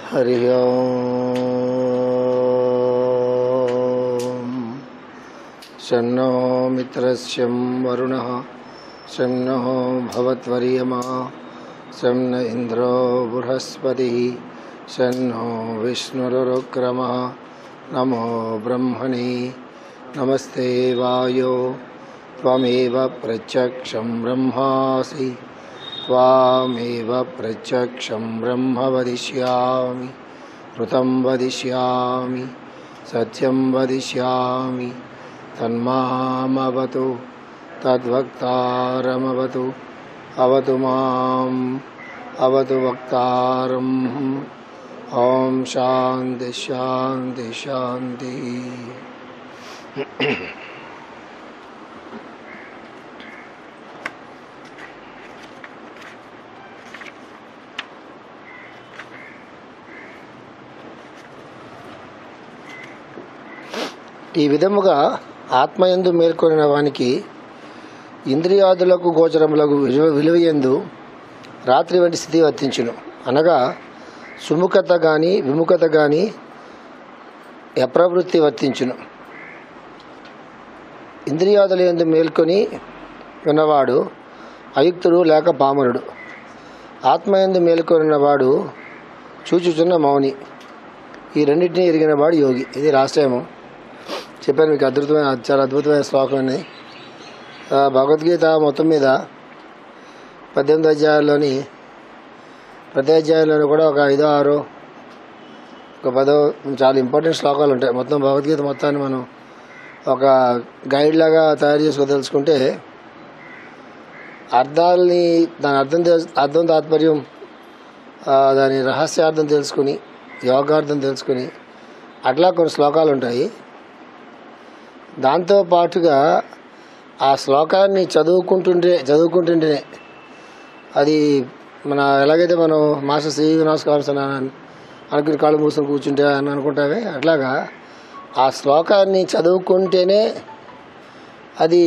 हरि ओम। शन्नो मित्रस्यं वरुणः शं नो भवत्वर्यमा शं न इंद्रो बृहस्पतिः शन्नो विष्णुरुक्रमः। नमो ब्रह्मणे नमस्ते वायो त्वमेव प्रत्यक्षं ब्रह्मासि त्वामेव प्रत्यक्षं ब्रह्म वदिष्यामि ऋतं वदिष्यामि सत्यं वदिष्यामि तन्मामवतु तद्वक्तारमवतु अवतु माम् अवतु वक्तारम्। ओम शांति शांति शांति। ఈ విధముగా ఆత్మయందు మేల్కొనిన వానికి ఇంద్రియాదులకు గోచరములకు విలువయందు రాత్రి వంటి స్థితి వర్తించును. అనగా సుముఖత గాని విముఖత గాని అప్రవృత్తి వర్తించును. ఇంద్రియాదుల యందు మేల్కొని ఉన్నవాడు అయుక్తుడు లేక పామరుడు. ఆత్మయందు మేల్కొనినవాడు చూచుచున్న మౌని. ఈ రెండింటినీ ఎరిగిన వాడు యోగి. ఇది రాష్ట్రము చెప్పాను మీకు. చాలా అద్భుతమైన శ్లోకం అని. భగవద్గీత మొత్తం మీద 18 అధ్యాయాల్లోని ప్రతి అధ్యాయంలోనూ కూడా ఒక 5, 6, ఒక 10 చాలా ఇంపార్టెంట్ శ్లోకాలు ఉంటాయి. మొత్తం భగవద్గీత మొత్తాన్ని మనం ఒక గైడ్ లాగా తయారు చేసుకొని తెలుసుకుంటే అర్థాలని దాని అర్థం తాత్పర్యం దాని రహస్యార్థం తెలుసుకుని యోగార్థం తెలుసుకుని అట్లా కొన్ని శ్లోకాలు ఉంటాయి. దాంతో పాటుగా ఆ శ్లోకాన్ని చదువుకుంటుంటేనే అది మన ఎలాగైతే మనం మాస్టర్ శ్రీ నమస్కారం అనుకుని కాళ్ళు మూసుకొని కూర్చుంటే అని అనుకుంటామే, అట్లాగా ఆ శ్లోకాన్ని చదువుకుంటేనే అది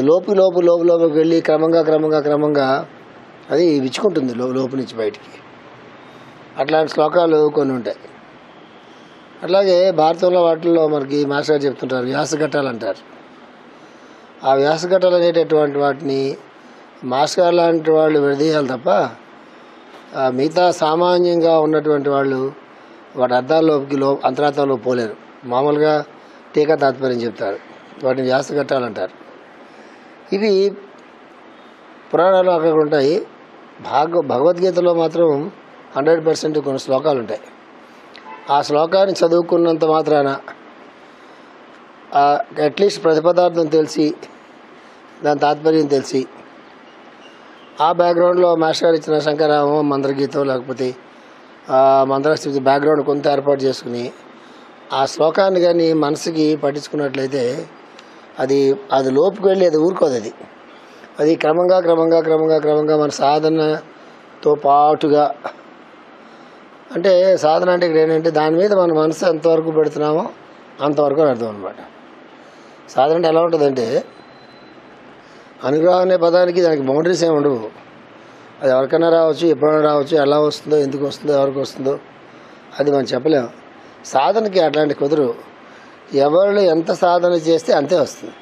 లోపుకి వెళ్ళి క్రమంగా అది విచ్చుకుంటుంది లోపు నుంచి బయటికి. అట్లాంటి శ్లోకాలు కొన్ని ఉంటాయి. అట్లాగే భారతంలో వాటిల్లో మనకి మాస్టర్ గారు చెప్తుంటారు వ్యాసఘట్టాలు అంటారు. ఆ వ్యాసఘట్టాలు అనేటటువంటి వాటిని మాస్టర్ గారు లాంటి వాళ్ళు విడదీయాలి తప్ప మిగతా సామాన్యంగా ఉన్నటువంటి వాళ్ళు వాటి అర్థాల్లోకి అంతరార్థంలో పోలేరు. మామూలుగా టీకా తాత్పర్యం చెప్తారు, వాటిని వ్యాసఘట్టాలు అంటారు. ఇవి పురాణాలు అక్కడ ఉంటాయి. భగవద్గీతలో మాత్రం 100% కొన్ని శ్లోకాలు ఉంటాయి. ఆ శ్లోకాన్ని చదువుకున్నంత మాత్రాన అట్లీస్ట్ ప్రతిపదార్థం తెలిసి దాని తాత్పర్యం తెలిసి ఆ బ్యాక్గ్రౌండ్లో మాస్టర్ గారు ఇచ్చిన శంకరామో మంత్రగీతం లేకపోతే మంత్రస్థితి బ్యాక్గ్రౌండ్ కొంత ఏర్పాటు చేసుకుని ఆ శ్లోకాన్ని కానీ మనసుకి పట్టించుకున్నట్లయితే అది లోపుకి వెళ్ళి అది ఊరుకోదు. అది క్రమంగా మన సాధనతో పాటుగా, అంటే సాధన అంటే ఇక్కడ ఏంటంటే దాని మీద మన మనసు ఎంతవరకు పెడుతున్నామో అంతవరకు అర్థం అనమాట. సాధన అంటే ఎలా ఉంటుందంటే అనుగ్రహం అనే పదానికి దానికి బౌండరీస్ ఏమి ఉండవు. అది ఎవరికైనా రావచ్చు, ఎప్పుడైనా రావచ్చు, ఎలా వస్తుందో, ఎందుకు వస్తుందో, ఎవరికి వస్తుందో అది మనం చెప్పలేము. సాధనకి అట్లాంటి కుదరు. ఎవరు ఎంత సాధన చేస్తే అంతే వస్తుంది.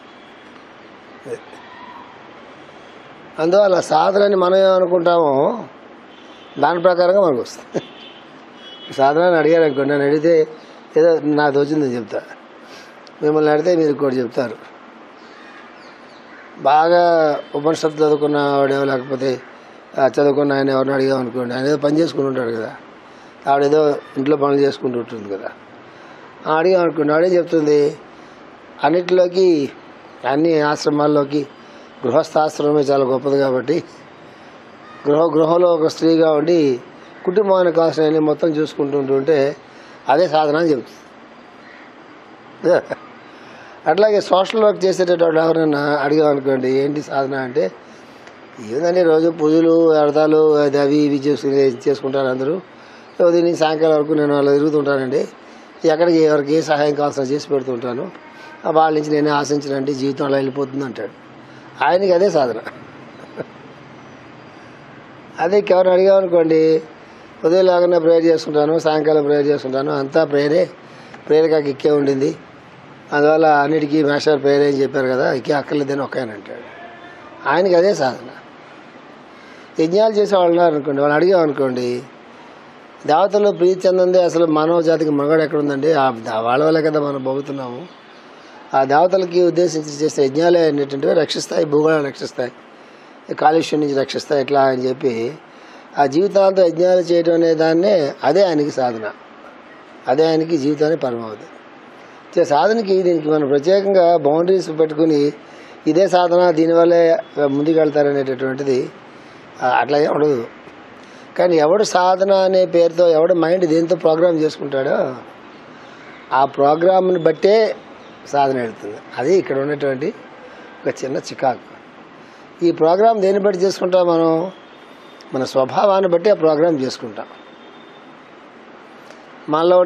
అందువల్ల సాధనని మనం ఏమనుకుంటామో దాని ప్రకారంగా మనకు వస్తుంది. సాధనని అడిగారు అనుకోండి, నన్ను అడిగితే ఏదో నాకు తోచిందని చెప్తా, మిమ్మల్ని అడిగితే మీరు కూడా చెప్తారు. బాగా ఉపనిషత్తు చదువుకున్న వాడేమో లేకపోతే చదువుకున్న ఆయన ఎవరిని అడిగాం అనుకోండి, ఆయన ఏదో పని చేసుకుని ఉంటాడు కదా, ఆవిడేదో ఇంట్లో పనులు చేసుకుంటూ ఉంటుంది కదా. అడిగాం అనుకోండి, ఆవిడేం చెప్తుంది, అన్నిటిలోకి అన్ని ఆశ్రమాల్లోకి గృహస్థాశ్రమమే చాలా గొప్పది కాబట్టి గృహంలో ఒక స్త్రీగా ఉండి కుటుంబానికి కావాల్సిన మొత్తం చూసుకుంటుంటే అదే సాధన అని చెబుతుంది. అట్లాగే సోషల్ వర్క్ చేసేటటువంటి ఎవరైనా అడిగామనుకోండి ఏంటి సాధన అంటే, ఏదండి రోజు పూజలు అర్థాలు అవి ఇవి చేసుకుంటారు అందరూ. ఉదయం నుంచి సాయంకాలం వరకు నేను అలా తిరుగుతుంటానండి, ఎక్కడికి ఎవరికి ఏ సహాయం కావాల్సిన చేసి పెడుతుంటాను, వాళ్ళ నుంచి నేనే ఆశించనండి, జీవితం అలా వెళ్ళిపోతుంది అంటాడు. ఆయనకి అదే సాధన. అదే ఎవరు అడిగామనుకోండి, ఉదయం లాగానే ప్రేయర్ చేసుకుంటాను, సాయంకాలం ప్రేయర్ చేసుకుంటాను, అంతా ప్రేయర్గా ఎక్కే ఉండింది. అందువల్ల అన్నిటికీ మాస్టర్ ప్రేయర్ అని చెప్పారు కదా, ఎక్కే అక్కర్లేదని ఒక ఆయన అంటాడు. ఆయనకి అదే సాధన. యజ్ఞాలు చేసే వాళ్ళు ఉన్నారనుకోండి, వాళ్ళు అడిగామనుకోండి, దేవతలు ప్రీతి చెందందే అసలు మానవ జాతికి మగడు ఎక్కడుందండి, వాళ్ళ వల్లే కదా మనం బోగుతున్నాము. ఆ దేవతలకి ఉద్దేశించి చేసే యజ్ఞాలే అనేటువంటివి రక్షిస్తాయి, భూగోళాన్ని రక్షిస్తాయి, కాలుష్యం నుంచి రక్షిస్తాయి, ఇట్లా అని చెప్పి ఆ జీవితాంతం యజ్ఞాలు చేయడం అనే దాన్నే అదే ఆయనకి సాధన, అదే ఆయనకి జీవితానికి పరమావధి. సాధనకి దీనికి మనం ప్రత్యేకంగా బౌండరీస్ పెట్టుకుని ఇదే సాధన దీనివల్లే ముందుకు వెళ్తారనేటటువంటిది అట్లా ఉండదు. కానీ ఎవడు సాధన అనే పేరుతో ఎవడు మైండ్ దేంతో ప్రోగ్రామ్ చేసుకుంటాడో ఆ ప్రోగ్రామ్ని బట్టే సాధన వెళ్తుంది. అది ఇక్కడ ఉన్నటువంటి ఒక చిన్న చికాకు. ఈ ప్రోగ్రామ్ దేన్ని బట్టి చేసుకుంటాం మనం? మన స్వభావాన్ని బట్టి ఆ ప్రోగ్రామ్ చేసుకుంటాం. మనలో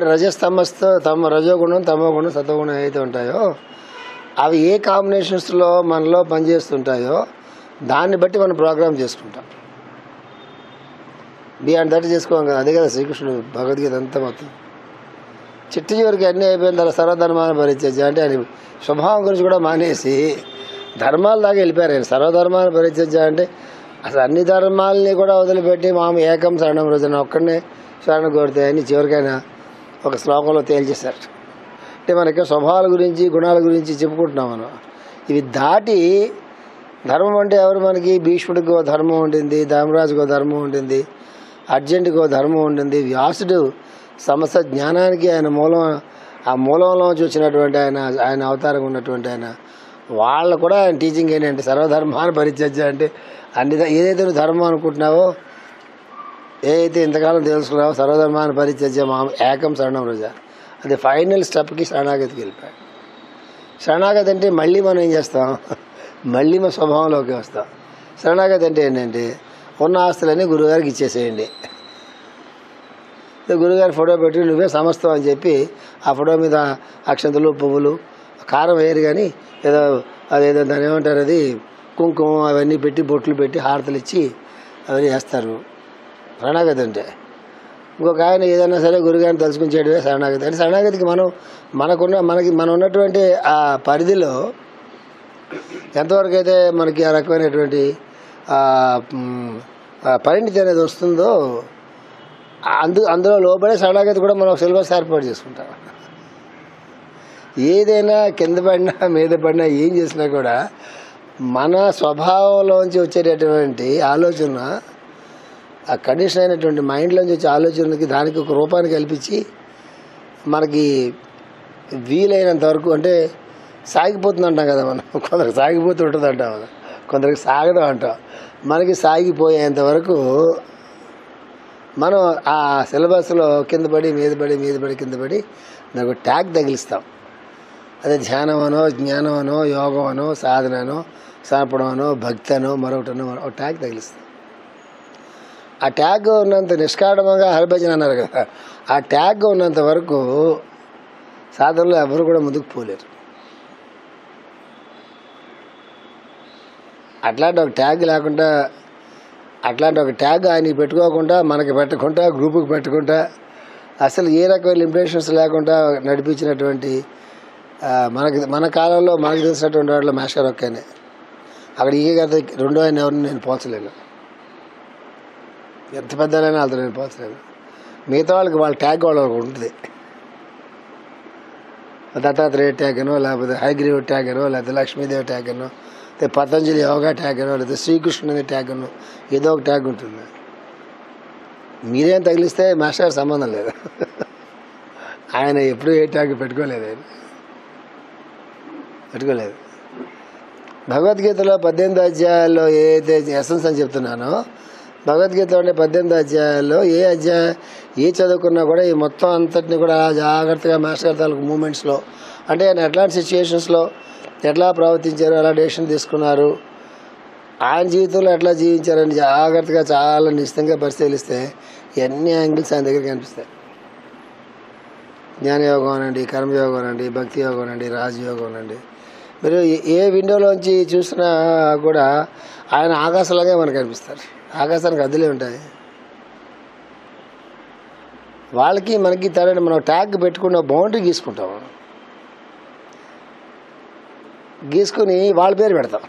రజోగుణం, తమోగుణం, సత్వగుణం ఏదైతే ఉంటాయో అవి ఏ కాంబినేషన్స్లో మనలో పనిచేస్తుంటాయో దాన్ని బట్టి మనం ప్రోగ్రామ్ చేసుకుంటాం. బియాండ్ దట్ చేసుకోం కదా. అదే కదా శ్రీకృష్ణుడు భగవద్గీత అంతా మొత్తం చిట్టి చివరికి అన్నీ అయిపోయిన తర్వాత సర్వధర్మాన్ని పరిత్యజ్య అంటే ఆయన స్వభావం గురించి కూడా మానేసి ధర్మాల దాకా వెళ్ళిపోయారు. ఆయన సర్వధర్మాన్ని పరిత్యజ్య అంటే అసలు అన్ని ధర్మాలని కూడా వదిలిపెట్టి మామ ఏకం శరణం రోజున ఒక్కడనే శరణం కోరుతాయని చివరికైనా ఒక శ్లోకంలో తేల్చేశారు. అంటే మనకి స్వభావాల గురించి, గుణాల గురించి చెప్పుకుంటున్నాం మనం. ఇవి దాటి ధర్మం అంటే ఎవరు? మనకి భీష్ముడికి ఓ ధర్మం ఉంటుంది, ధర్మరాజుకి ఓ ధర్మం ఉంటుంది, అర్జునుడికి ఓ ధర్మం ఉంటుంది, వ్యాసుడు సమస్త జ్ఞానానికి ఆయన ఆ మూలంలోంచి వచ్చినటువంటి ఆయన అవతారంగా ఉన్నటువంటి ఆయన వాళ్ళు కూడా ఆయన టీచింగ్ ఏంటంటే సర్వధర్మాన్ని పరిత్యజ్య అంటే ఏదైతే నువ్వు ధర్మం అనుకుంటున్నావో, ఏదైతే ఇంతకాలం తెలుసుకున్నావో సర్వధర్మాన్ని పరిత్యజ్య మాం ఏకం శరణం రోజా, అది ఫైనల్ స్టెప్కి శరణాగతికి వెళ్ళిపోయాడు. శరణాగతి అంటే మళ్ళీ మనం ఏం చేస్తాం? మళ్ళీ మా స్వభావంలోకి వస్తాం. శరణాగతి అంటే ఏంటంటే ఉన్న ఆస్తులన్నీ గురువుగారికి ఇచ్చేసేయండి, గురువుగారి ఫోటో పెట్టి నువ్వే సమస్తం అని చెప్పి ఆ ఫోటో మీద అక్షంతలు, పువ్వులు, కారం వేయరు కానీ అదేదో దాని ఏమంటారు, అది కుంకుమ అవన్నీ పెట్టి బొట్లు పెట్టి హారతలు ఇచ్చి అవన్నీ వేస్తారు. శరణాగతి అంటే ఇంకొక ఆయన ఏదైనా సరే గురుగారిని తలుచుకుని చేయడమే శరణాగతి. అంటే శరణాగతికి మనం ఉన్నటువంటి ఆ పరిధిలో ఎంతవరకు అయితే మనకి ఆ రకమైనటువంటి పరిణితి అనేది వస్తుందో అందులో లోపడే శరణాగతి కూడా మనం సిలబస్ ఏర్పాటు చేసుకుంటాం. ఏదైనా కింద పడినా మీద పడినా ఏం చేసినా కూడా మన స్వభావంలోంచి వచ్చేటటువంటి ఆలోచన, ఆ కండిషన్ అయినటువంటి మైండ్లోంచి వచ్చే ఆలోచనకి దానికి ఒక రూపాన్ని కల్పించి మనకి వీలైనంత వరకు అంటే సాగిపోతుంది అంటాం కదా మనం. కొందరికి సాగిపోతూ ఉంటుంది అంటాం, కొందరికి సాగదు అంటాం. మనకి సాగిపోయేంత వరకు మనం ఆ సిలబస్లో కింద పడి మీద పడి కింద పడి నాకు ట్యాగ్ తగిలిస్తాం. అదే ధ్యానమనో, జ్ఞానమనో, యోగమనో, సాధననో, సమర్పణమనో, భక్తనో, మరొకటనో ఒక ట్యాగ్ తగిలిస్తాం. ఆ ట్యాగ్ ఉన్నంత నిష్కారణంగా హరిభజన అన్నారు కదా, ఆ ట్యాగ్ ఉన్నంత వరకు సాధనలో ఎవరు కూడా ముందుకు పోలేరు. అట్లాంటి ఒక ట్యాగ్ లేకుండా, అట్లాంటి ఒక ట్యాగ్ ఆయనకి పెట్టుకోకుండా, మనకి పెట్టకుండా, గ్రూపుకి పెట్టకుండా, అసలు ఏ రకమైన లిమిటేషన్స్ లేకుండా నడిపించినటువంటి మన కాలంలో మనకు తెలిసినటువంటి వాటిలో మాస్టర్ ఒక్కనే. అక్కడ ఈ కథ రెండో ఆయన ఎవరిని నేను పోల్చలేను, ఎంత పెద్దలైనా వాళ్ళతో నేను పోల్చలేను. మిగతా వాళ్ళకి వాళ్ళ ట్యాగ్ వాళ్ళకి ఉంటుంది. దత్తాత్రేయ ట్యాగ్ అనో, లేకపోతే హైగ్రీవ్ ట్యాగ్ అనో, లేకపోతే లక్ష్మీదేవి ట్యాగ్ అనో, లేకపోతే పతంజలి యోగా ట్యాగ్ అనో, లేకపోతే శ్రీకృష్ణుని ట్యాగ్ అనో, ఏదో ఒక ట్యాగ్ ఉంటుంది. మీరేం తగిలిస్తే మాస్టర్ సంబంధం లేదు. ఆయన ఎప్పుడూ ఏ ట్యాగ్ పెట్టుకోలేదు. భగవద్గీతలో 18 అధ్యాయాల్లో ఏదైతే ఎసెన్స్ అని చెప్తున్నానో, భగవద్గీతలో ఉండే 18 అధ్యాయాల్లో ఏ చదువుకున్నా కూడా ఈ మొత్తం అంతటిని కూడా జాగ్రత్తగా మాస్టర్ తాలూకు మూమెంట్స్లో, అంటే ఆయన ఎట్లాంటి సిచ్యుయేషన్స్లో ఎట్లా ప్రవర్తించారు, ఎలా డెసిషన్ తీసుకున్నారు, ఆయన జీవితంలో ఎట్లా జీవించారని జాగ్రత్తగా చాలా నిశ్చితంగా పరిశీలిస్తే ఎన్ని యాంగిల్స్ ఆయన దగ్గర కనిపిస్తాయి. జ్ఞానయోగం అనండి, కర్మయోగం అనండి, భక్తి యోగం అనండి, రాజయోగం అనండి, మీరు ఏ విండోలోంచి చూసినా కూడా ఆయన ఆకాశంలాగే మనకు కనిపిస్తారు. ఆకాశానికి అద్దులే ఉంటాయి. వాళ్ళకి మనకి తేడా. మనం ట్యాగ్ పెట్టుకున్న బౌండరీ గీసుకుని వాళ్ళ పేరు పెడతాం.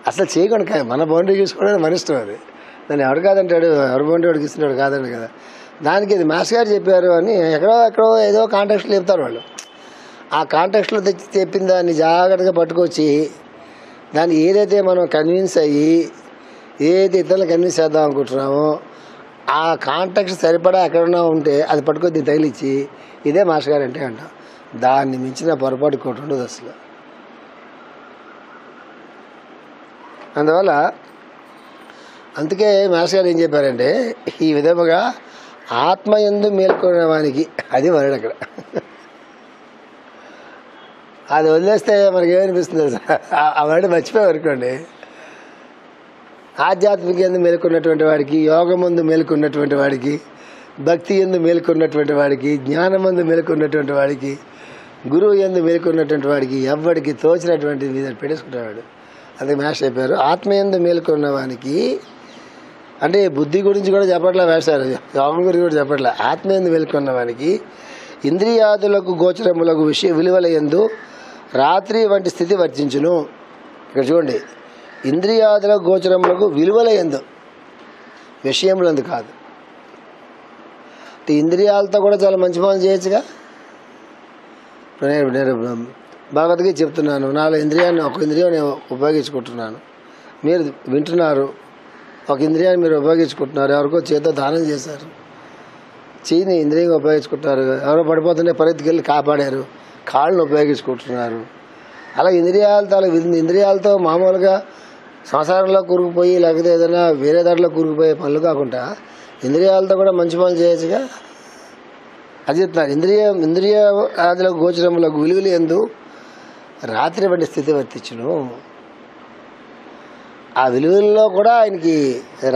అసలు చేయకుండా మన బౌండరీ గీసుకోవడం మన ఇష్టం. అది దాన్ని ఎవరు కాదంటాడు, ఎవరు బౌండరీ వాడు గీస్తున్నాడు కాదండి కదా. దానికి ఇది మాస్టర్ గారు చెప్పారు అని ఎక్కడో ఏదో కాంటాక్ట్లో చెప్తారు వాళ్ళు. ఆ కాంటాక్ట్లో తెచ్చి చెప్పిన దాన్ని జాగ్రత్తగా పట్టుకొచ్చి దాన్ని ఏదైతే మనం కన్విన్స్ అయ్యి ఏదైతే ఇతరులను కన్విన్స్ చేద్దాం అనుకుంటున్నామో ఆ కాంటాక్ట్ సరిపడా ఎక్కడన్నా ఉంటే అది పట్టుకొని దీన్ని తగిలిచ్చి ఇదే మాస్టర్ గారు అంటే అంట. దాన్ని మించిన పొరపాటు కోటి ఉండదు అసలు. అందువల్ల అందుకే మాస్టర్ గారు ఏం చెప్పారంటే ఈ విధముగా ఆత్మయందు మేల్కొనే వానికి, అది వర్డ్ అక్కడ. అది వదిలేస్తే మనకి ఏమనిపిస్తుంది ఆ వర్డ్ మర్చిపోయి అనుకోండి. ఆధ్యాత్మిక ఎందు మేలుకున్నటువంటి వాడికి, యోగమందు మేలుకున్నటువంటి వాడికి, భక్తి ఎందు మేలుకున్నటువంటి వాడికి, జ్ఞానమందు మేలుకున్నటువంటి వాడికి, గురువు ఎందు మేలుకున్నటువంటి వాడికి ఎవరికి తోచినటువంటి మీద పెట్టేసుకుంటాడు. అందుకే మ్యాష్ చెప్పారు ఆత్మయందు మేలుకున్న వానికి. అంటే బుద్ధి గురించి కూడా చెప్పట్లే వేశారు, యోగం గురించి కూడా చెప్పట్లే. ఆత్మయందు మేలుకున్న వానికి ఇంద్రియాదులకు గోచరములకు విలువల యందు రాత్రి వంటి స్థితి వర్తించును. ఇక్కడ చూడండి, ఇంద్రియాదుల గోచరములకు విలువల యందు, విషయములందు కాదు. ఇంద్రియాలతో కూడా చాలా మంచి పనులు చేయొచ్చుగా. నేను భగవద్గీత చెప్తున్నాను, నాలుగు ఇంద్రియాన్ని ఒక ఇంద్రియం నేను ఉపయోగించుకుంటున్నాను, మీరు వింటున్నారు. ఒక ఇంద్రియాన్ని మీరు ఉపయోగించుకుంటున్నారు, ఎవరికో చేతితో దానం చేశారు, చెయ్యిని ఇంద్రియంగా ఉపయోగించుకుంటున్నారు. ఎవరో పడిపోతుంటే పరిగెత్తుకెళ్ళి కాపాడారు, కాళ్ళను ఉపయోగించుకుంటున్నారు. అలా ఇంద్రియాలతో మామూలుగా సంసారంలో కూరుకుపోయి లేకపోతే ఏదైనా వేరే దాంట్లో కూరుకుపోయే పనులు కాకుండా ఇంద్రియాలతో కూడా మంచి పనులు చేయొచ్చుగా. అది చెప్తున్నారు. ఇంద్రియ ఆదిలో గోచరములకు విలువలు యందు రాత్రి వంటి స్థితి వర్తించును. ఆ విలువల్లో కూడా ఆయనకి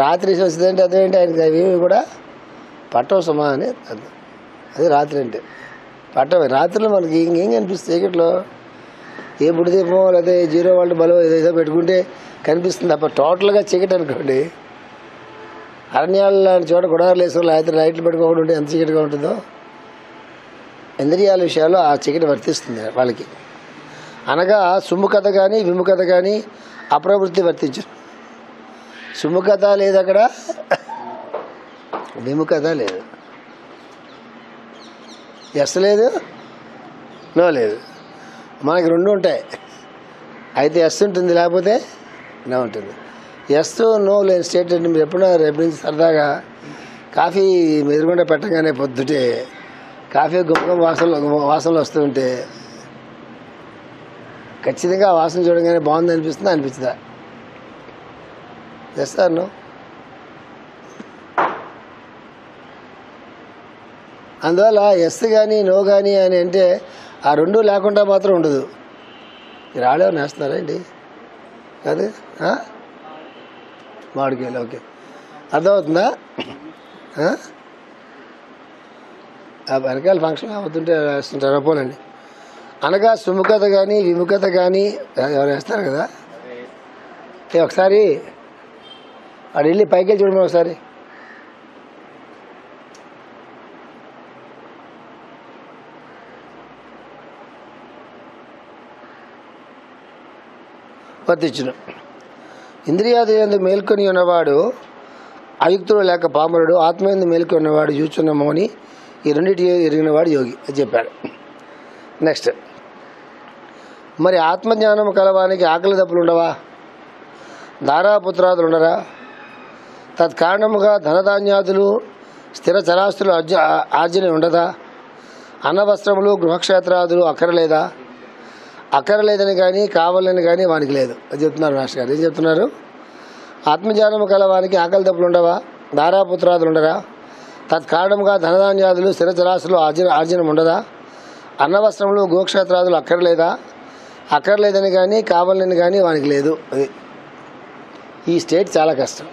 రాత్రి వస్తుందంటే అదేంటి, ఆయనకి అవి కూడా పట్టవు సమా అని అర్థం. అది రాత్రి అంటే పట్టవు. రాత్రిలో మనకి ఇంకేం కనిపిస్తుంది చీకట్లో? ఏ బుడిదీపమో లేకపోతే జీరో వోల్ట్ బలో ఏదో పెట్టుకుంటే కనిపిస్తుంది తప్ప టోటల్గా చీకటి అనుకోండి. అరణ్యాల లాంటి చోట గుడారాలు వేసుకోవాలి, లేకపోతే లైట్లు పెట్టుకోకుండా ఉంటే ఎంత చీకటిగా ఉంటుందో ఇంద్రియాల విషయాల్లో ఆ చీకటి వర్తిస్తుంది వాళ్ళకి. అనగా సుముఖత కానీ విముఖత కానీ అప్రవృత్తి వర్తించు. సుముఖత లేదు అక్కడ, విముఖత లేదు, ఎస్ లేదు, నో లేదు. మనకి రెండు ఉంటాయి. అయితే ఎస్ ఉంటుంది, లేకపోతే నో ఉంటుంది. ఎస్ నో లేని స్టేట్ అంటే మీరు ఎప్పుడైనా రేపు నుంచి సరదాగా కాఫీ ఎదురుగుండా పెట్టగానే పొద్దుటే కాఫీ గుమ్మకం వాసనలు వస్తూ ఉంటే ఖచ్చితంగా ఆ వాసన చూడగానే బాగుంది అనిపిస్తుందా? చేస్తారు నువ్వు. అందువల్ల ఎస్ కానీ నో కానీ అని అంటే ఆ రెండు లేకుండా మాత్రం ఉండదు. మీరు ఆడేవారు నేస్తున్నారా ఏంటి? కాదు, మామిడికాయలు. ఓకే, అర్థమవుతుందా? ఆ వెనకాల ఫంక్షన్ అవుతుంటే వేస్తుంటారు పోనండి. అనగా సుముఖత కానీ విముఖత కానీ ఎవరు వేస్తారు కదా. ఒకసారి వాడు వెళ్ళి పైకి వెళ్ళి చూడమని ఒకసారి. వర్తించును. ఇంద్రియాది యందు మేల్కొని ఉన్నవాడు అయుక్తుడు లేక పామరుడు, ఆత్మయందు మేల్కొని ఉన్నవాడు చూచున్న మౌని, ఈ రెండింటి ఎరిగినవాడు యోగి అని చెప్పాడు. నెక్స్ట్, మరి ఆత్మజ్ఞానం కలవానికి ఆకలి దప్పులు ఉండవా? దారాపుత్రాదులు ఉండరా? తత్కారణముగా ధనధాన్యాదులు స్థిర చరాస్తులు ఆర్జన ఉండదా? అన్నవస్త్రములు గృహక్షేత్రాదులు అక్కరలేదా? అక్కరలేదని కానీ కావాలని కానీ వానికి లేదు అది చెప్తున్నారు మాస్టర్ గారు. ఏం చెప్తున్నారు? ఆత్మజ్ఞానము కలవానికి ఆకలి దప్పులు ఉండవా? దారాపుత్రాదులు ఉండరా? తత్కారణముగా ధనధాన్యాదులు స్థిర చరాస్తులు ఆర్జనం ఉండదా? అన్నవస్త్రములు గోక్షేత్రాదులు అక్కర్లేదా? అక్కర్లేదని కానీ కావాలని కానీ వానికి లేదు. అది ఈ స్టేట్ చాలా కష్టం.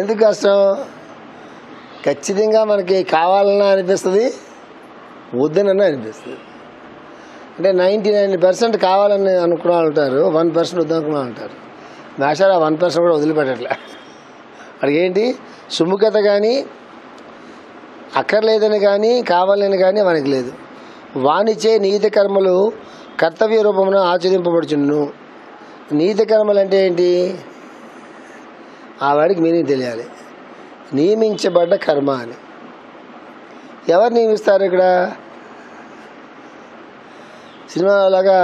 ఎందుకు కష్టం? ఖచ్చితంగా మనకి కావాలన్నా అనిపిస్తుంది, వద్దనన్నా అనిపిస్తుంది. అంటే 99% కావాలని అనుకున్న వాళ్ళు ఉంటారు, 1% వద్దనుకున్న వాళ్ళు ఉంటారు. మేషాలు ఆ 1% కూడా వదిలిపెట్టట్లే. వాడికి ఏంటి సుముఖత కానీ అక్కర్లేదని కానీ కావాలని కానీ మనకి లేదు. వానిచే నీతి కర్మలు కర్తవ్య రూపమున ఆచరింపబడుచును. నీతి కర్మలు అంటే ఏంటి? ఆ వాడికి మీనింగ్ తెలియాలి. నియమించబడ్డ కర్మ అని. ఎవరు నియమిస్తారు ఇక్కడ? సినిమాలాగా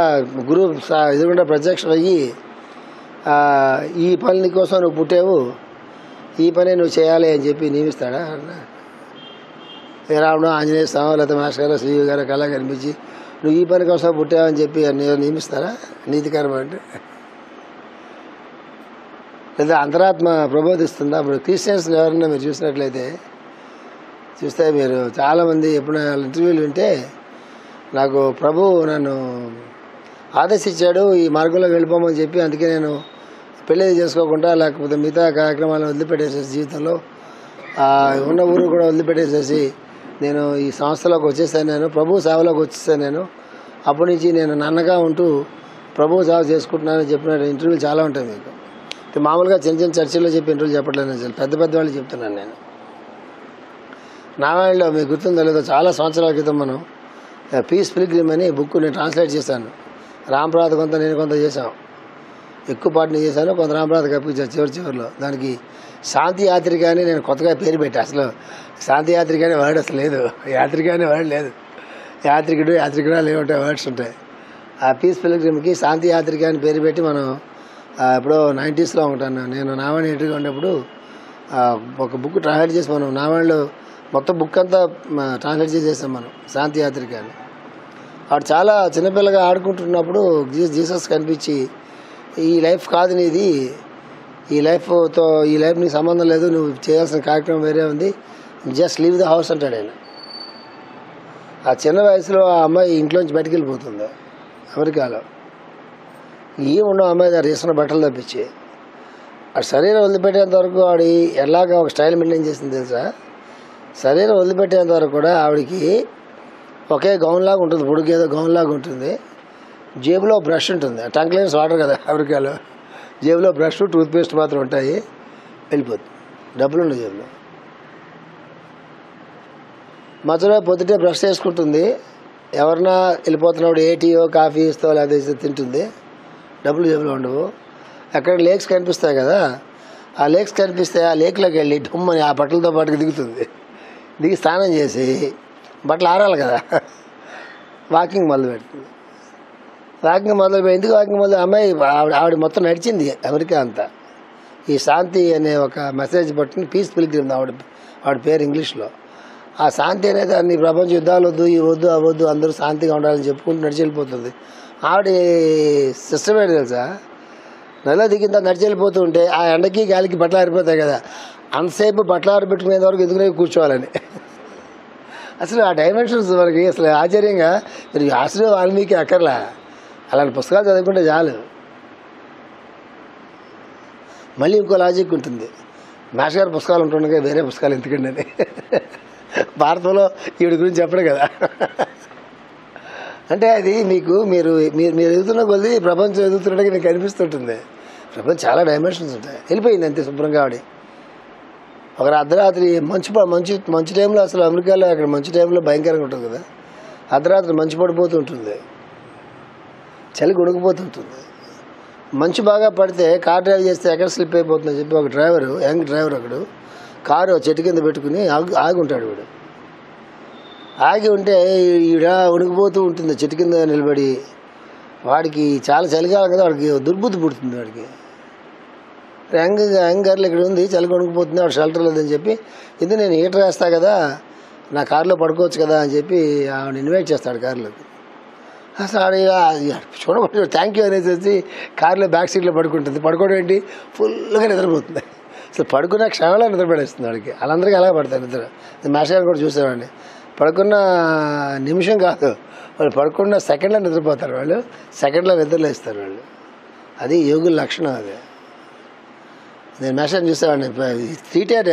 గురువు ఎదురుకుండా ప్రత్యక్షం అయ్యి ఈ పని కోసం నువ్వు పుట్టావు, ఈ పని నువ్వు చేయాలి అని చెప్పి నియమిస్తాడా? రావడం ఆంజనేయ స్వామి లేకపోతే మాస్టర్ గారు శ్రీవి గారు కళ కనిపించి నువ్వు ఈ పని కోసం పుట్టావని చెప్పి నియమిస్తారా? నీతికర్మ అంటే లేదా అంతరాత్మ ప్రబోధిస్తుందా? ఇప్పుడు క్రిస్టియన్స్ ఎవరైనా మీరు చూసినట్లయితే చూస్తే మీరు చాలామంది ఎప్పుడైనా ఇంటర్వ్యూలు వింటే నాకు ప్రభు నన్ను ఆదేశించాడు ఈ మార్గంలో వెళ్ళిపోమని చెప్పి, అందుకే నేను పెళ్ళి చేసుకోకుండా లేకపోతే మిగతా కార్యక్రమాలను వదిలిపెట్టేసేసి జీవితంలో ఉన్న ఊరు కూడా వదిలిపెట్టేసేసి నేను ఈ సంస్థలోకి వచ్చేసాను, నేను ప్రభు సేవలోకి వచ్చేసాను. నేను అప్పటి నుంచి నేను నన్నగా ఉంటూ ప్రభు సేవ చేసుకుంటున్నానని చెప్పిన ఇంటర్వ్యూలు చాలా ఉంటాయి మీకు. మామూలుగా చిన్న చిన్న చర్చిల్లో చెప్పి ఇంటర్వ్యూలు చెప్పట్లేదు, పెద్ద పెద్ద వాళ్ళు చెప్తున్నాను నేను. నారాయణలో మీకు గుర్తుందో లేదో చాలా సంవత్సరాల క్రితం మనం పీస్ పిల్గ్రిమ్ అని బుక్ నేను ట్రాన్స్లేట్ చేశాను. రాంప్రసాద్ కొంత నేను కొంత చేశాం, ఎక్కువ పాటు నేను చేశాను, కొంత రాంప్రసాద్ కప్పించాను చివరిలో. దానికి శాంతి యాత్రిక అని నేను కొత్తగా పేరు పెట్టా. అసలు శాంతి యాత్రిక అనే వర్డ్ అసలు లేదు, యాత్రిక అనే వర్డ్ లేదు. యాత్రికురాలు ఏమంటాయి వర్డ్స్ ఉంటాయి. ఆ పీస్ పిల్గ్రిమ్కి శాంతి యాత్రిక అని పేరు పెట్టి మనం ఎప్పుడో 90sలో ఉంటాను నేను నావాణి ఎటుగా ఉన్నప్పుడు ఒక బుక్ ట్రాన్స్లేట్ చేసి మనం నావాణిలో మొత్తం బుక్ అంతా ట్రాన్స్లేట్ చేసేసాం మనం, శాంతి యాత్రిక అని. వాడు చాలా చిన్నపిల్లగా ఆడుకుంటున్నప్పుడు జీసస్ కనిపించి ఈ లైఫ్ కాదు నీది, ఈ లైఫ్ నీకు సంబంధం లేదు, నువ్వు చేయాల్సిన కార్యక్రమం వేరే ఉంది, జస్ట్ లీవ్ ద హౌస్ అంటాడు ఆయన. ఆ చిన్న వయసులో ఆ అమ్మాయి ఇంట్లోంచి బయటికి వెళ్ళిపోతుంది అమెరికాలో. ఉండవు అమ్మాయి గారు వేసుకున్న బట్టలు తప్పించి. ఆ శరీరం వదిలిపెట్టేంత వరకు ఆవిడ ఎలాగా ఒక స్టైల్ మెయింటైన్ చేసింది తెలుసా? శరీరం వదిలిపెట్టేంత వరకు కూడా ఆవిడకి ఒకే గౌన్ లాగా ఉంటుంది, పొడుగేదో గౌన్ లాగా ఉంటుంది. జేబులో బ్రష్ ఉంటుంది, టంగ్ క్లీనర్స్ వాటర్ కదా అమెరికాలో, జేబులో బ్రష్ టూత్పేస్ట్ మాత్రం ఉంటాయి, వెళ్ళిపోతుంది. డబ్బులు ఉండవు జేబులో. మధ్యలో పొద్దుటే బ్రష్ చేసుకుంటుంది, ఎవరన్నా వెళ్ళిపోతున్నప్పుడు ఏ టీయో కాఫీ ఇస్తో లేకపోతే తింటుంది, డబ్బులు జేబులో ఉండవు. అక్కడ లేక్స్ కనిపిస్తాయి కదా, ఆ లేక్స్ కనిపిస్తే ఆ లేక్లోకి వెళ్ళి డుమ్మని ఆ బట్టలతో పాటుకు దిగుతుంది. దిగి స్నానం చేసి బట్టలు ఆరాలి కదా, వాకింగ్ మొదలు పెడుతుంది. ఎందుకు వాకింగ్ మొదలు? అమ్మాయి ఆవిడ మొత్తం నడిచింది అమెరికా అంతా ఈ శాంతి అనే ఒక మెసేజ్ పట్టుకుని, పీస్ పిల్గ్రిమ్ ఆవిడ పేరు ఇంగ్లీష్లో. ఆ శాంతి అనేది అన్ని ప్రపంచ యుద్ధాలు వద్దు, ఈ వద్దు అవద్దు, అందరూ శాంతిగా ఉండాలని చెప్పుకుంటూ నడిచి వెళ్ళిపోతుంది. ఆవిడ సిస్టమ్ ఏంటి తెలుసా? నెల దిగిందా నడిచి వెళ్ళిపోతూ ఉంటే ఆ ఎండకి గాలికి బట్టలు ఆరిపోతాయి కదా, అంతసేపు బట్టలు ఆరిపెట్టుకునేంత వరకు ఎదుగునే కూర్చోవాలని. అసలు ఆ డైమెన్షన్స్ మనకి అసలు ఆశ్చర్యంగా, మీరు ఆశ్రయ వాల్మీకి అక్కర్లా, అలాంటి పుస్తకాలు చదువుకుంటే చాలు. మళ్ళీ ఇంకో లాజిక్ ఉంటుంది, మాస్టర్ గారి పుస్తకాలు ఉంటుండగా వేరే పుస్తకాలు ఎందుకండి అని. భారతంలో ఈవిడ గురించి చెప్పడు కదా. అంటే అది మీకు మీరు ఎదుగుతున్న కొద్ది ప్రపంచం ఎదుగుతున్నట్టుగా మీకు కనిపిస్తుంటుంది. ప్రపంచం చాలా డైమెన్షన్స్ ఉంటాయి. వెళ్ళిపోయింది అంతే శుభ్రంగా ఆవిడ. ఒక అర్ధరాత్రి మంచు టైంలో, అసలు అమెరికాలో అక్కడ మంచు టైంలో భయంకరంగా ఉంటుంది కదా, అర్ధరాత్రి మంచు పడిపోతూ ఉంటుంది, చలి ఉడికిపోతుంటుంది. మంచు బాగా పడితే కార్ డ్రైవ్ చేస్తే ఎక్కడ స్లిప్ అయిపోతుందని చెప్పి ఒక యంగ్ డ్రైవర్ ఒకడు కారు చెట్టు కింద పెట్టుకుని ఆగి ఉంటాడు. వీడు ఆగి ఉంటే ఈవిడ ఉడికిపోతూ ఉంటుంది చెట్టు కింద నిలబడి. వాడికి చాలా చలికాలం కదా, వాడికి దుర్బుద్ధి పుడుతుంది. వాడికి యంగ్ గర్ల్ ఇక్కడ ఉంది, చలి వణికిపోతుంది, వాడు షెల్టర్ లేదని చెప్పి, ఇది నేను హీటర్ వేస్తా కదా, నా కారులో పడుకోవచ్చు కదా అని చెప్పి ఆవిడ ఇన్వైట్ చేస్తాడు కారులోకి. అసలు చూడబట్టి థ్యాంక్ యూ అనేసి కారులో బ్యాక్ సీట్లో పడుకుంటుంది. పడుకోవడం ఏంటి, ఫుల్గా నిద్రపోతుంది. అసలు పడుకున్న క్షణంలో నిద్రపడేస్తుంది వాడికి. వాళ్ళందరికీ అలాగే పడతారు నిద్ర. మాస్టర్ గారు కూడా చూసేవాడిని, పడుకున్న నిమిషం కాదు, వాళ్ళు పడుకున్న సెకండ్లో నిద్రపోతారు, వాళ్ళు సెకండ్లో నిద్రలేస్తారు వాళ్ళు. అది యోగుల లక్షణం. అది నేను మాస్టర్ చూసేవాడిని. 3 tier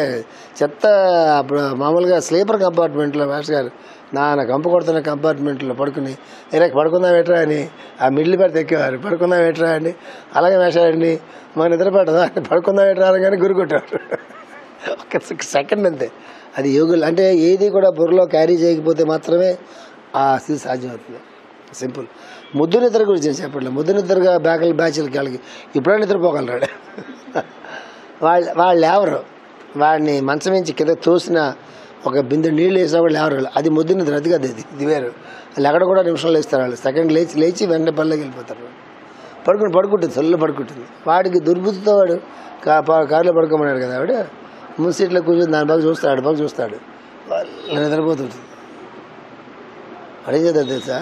చెత్త అప్పుడు మామూలుగా స్లీపర్ కంపార్ట్మెంట్లో మాస్టర్ గారు నా కంప కొడుతున్న కంపార్ట్మెంట్లో పడుకుని పడుకుందాం ఎట్రా అని ఆ మిడిల్ బెర్త్ ఎక్కేవారు. పడుకుందాం ఎట్రా అని అలాగే మాస్టర్ అండి మా నిద్ర పట్టదా పడుకుందాం ఎట్రా అనగానే గురి కొట్టేవారు. ఒక సెకండ్ అంతే. అది యోగులు అంటే ఏది కూడా బుర్రలో క్యారీ చేయకపోతే మాత్రమే ఆ స్థితి సాధ్యమవుతుంది. సింపుల్. ముద్దు నిద్ర గురించి నేను చెప్పట్లేదు. ముద్దు నిద్రగా బ్యాచ్లకి వాళ్ళకి ఇప్పుడైనా నిద్రపోగలరాడు. వాళ్ళు ఎవరు వాడిని మంచం నుంచి కింద తోసిన ఒక బిందె నీళ్ళు వేసినా కూడా లేవరు. అది ముద్దు నిద్ర. అది కాదు, ఇది వేరు. వాళ్ళు ఎక్కడ కూడా నిమిషంలో వేస్తారు. వాళ్ళు సెకండ్ లేచి వెంటనే పనిలోకి వెళ్ళిపోతారు. పడుకుంటుంది, సొల్లు పడుకుంటుంది. వాడికి దుర్బుద్ధితో వాడు కారులో పడుకోమన్నాడు కదా, ఆవిడ ముందు సీట్లో కూర్చొని దాని బాగా చూస్తాడు వాళ్ళు నిద్రపోతుంటుంది. అడిగి చేద్దాం తెలుసా,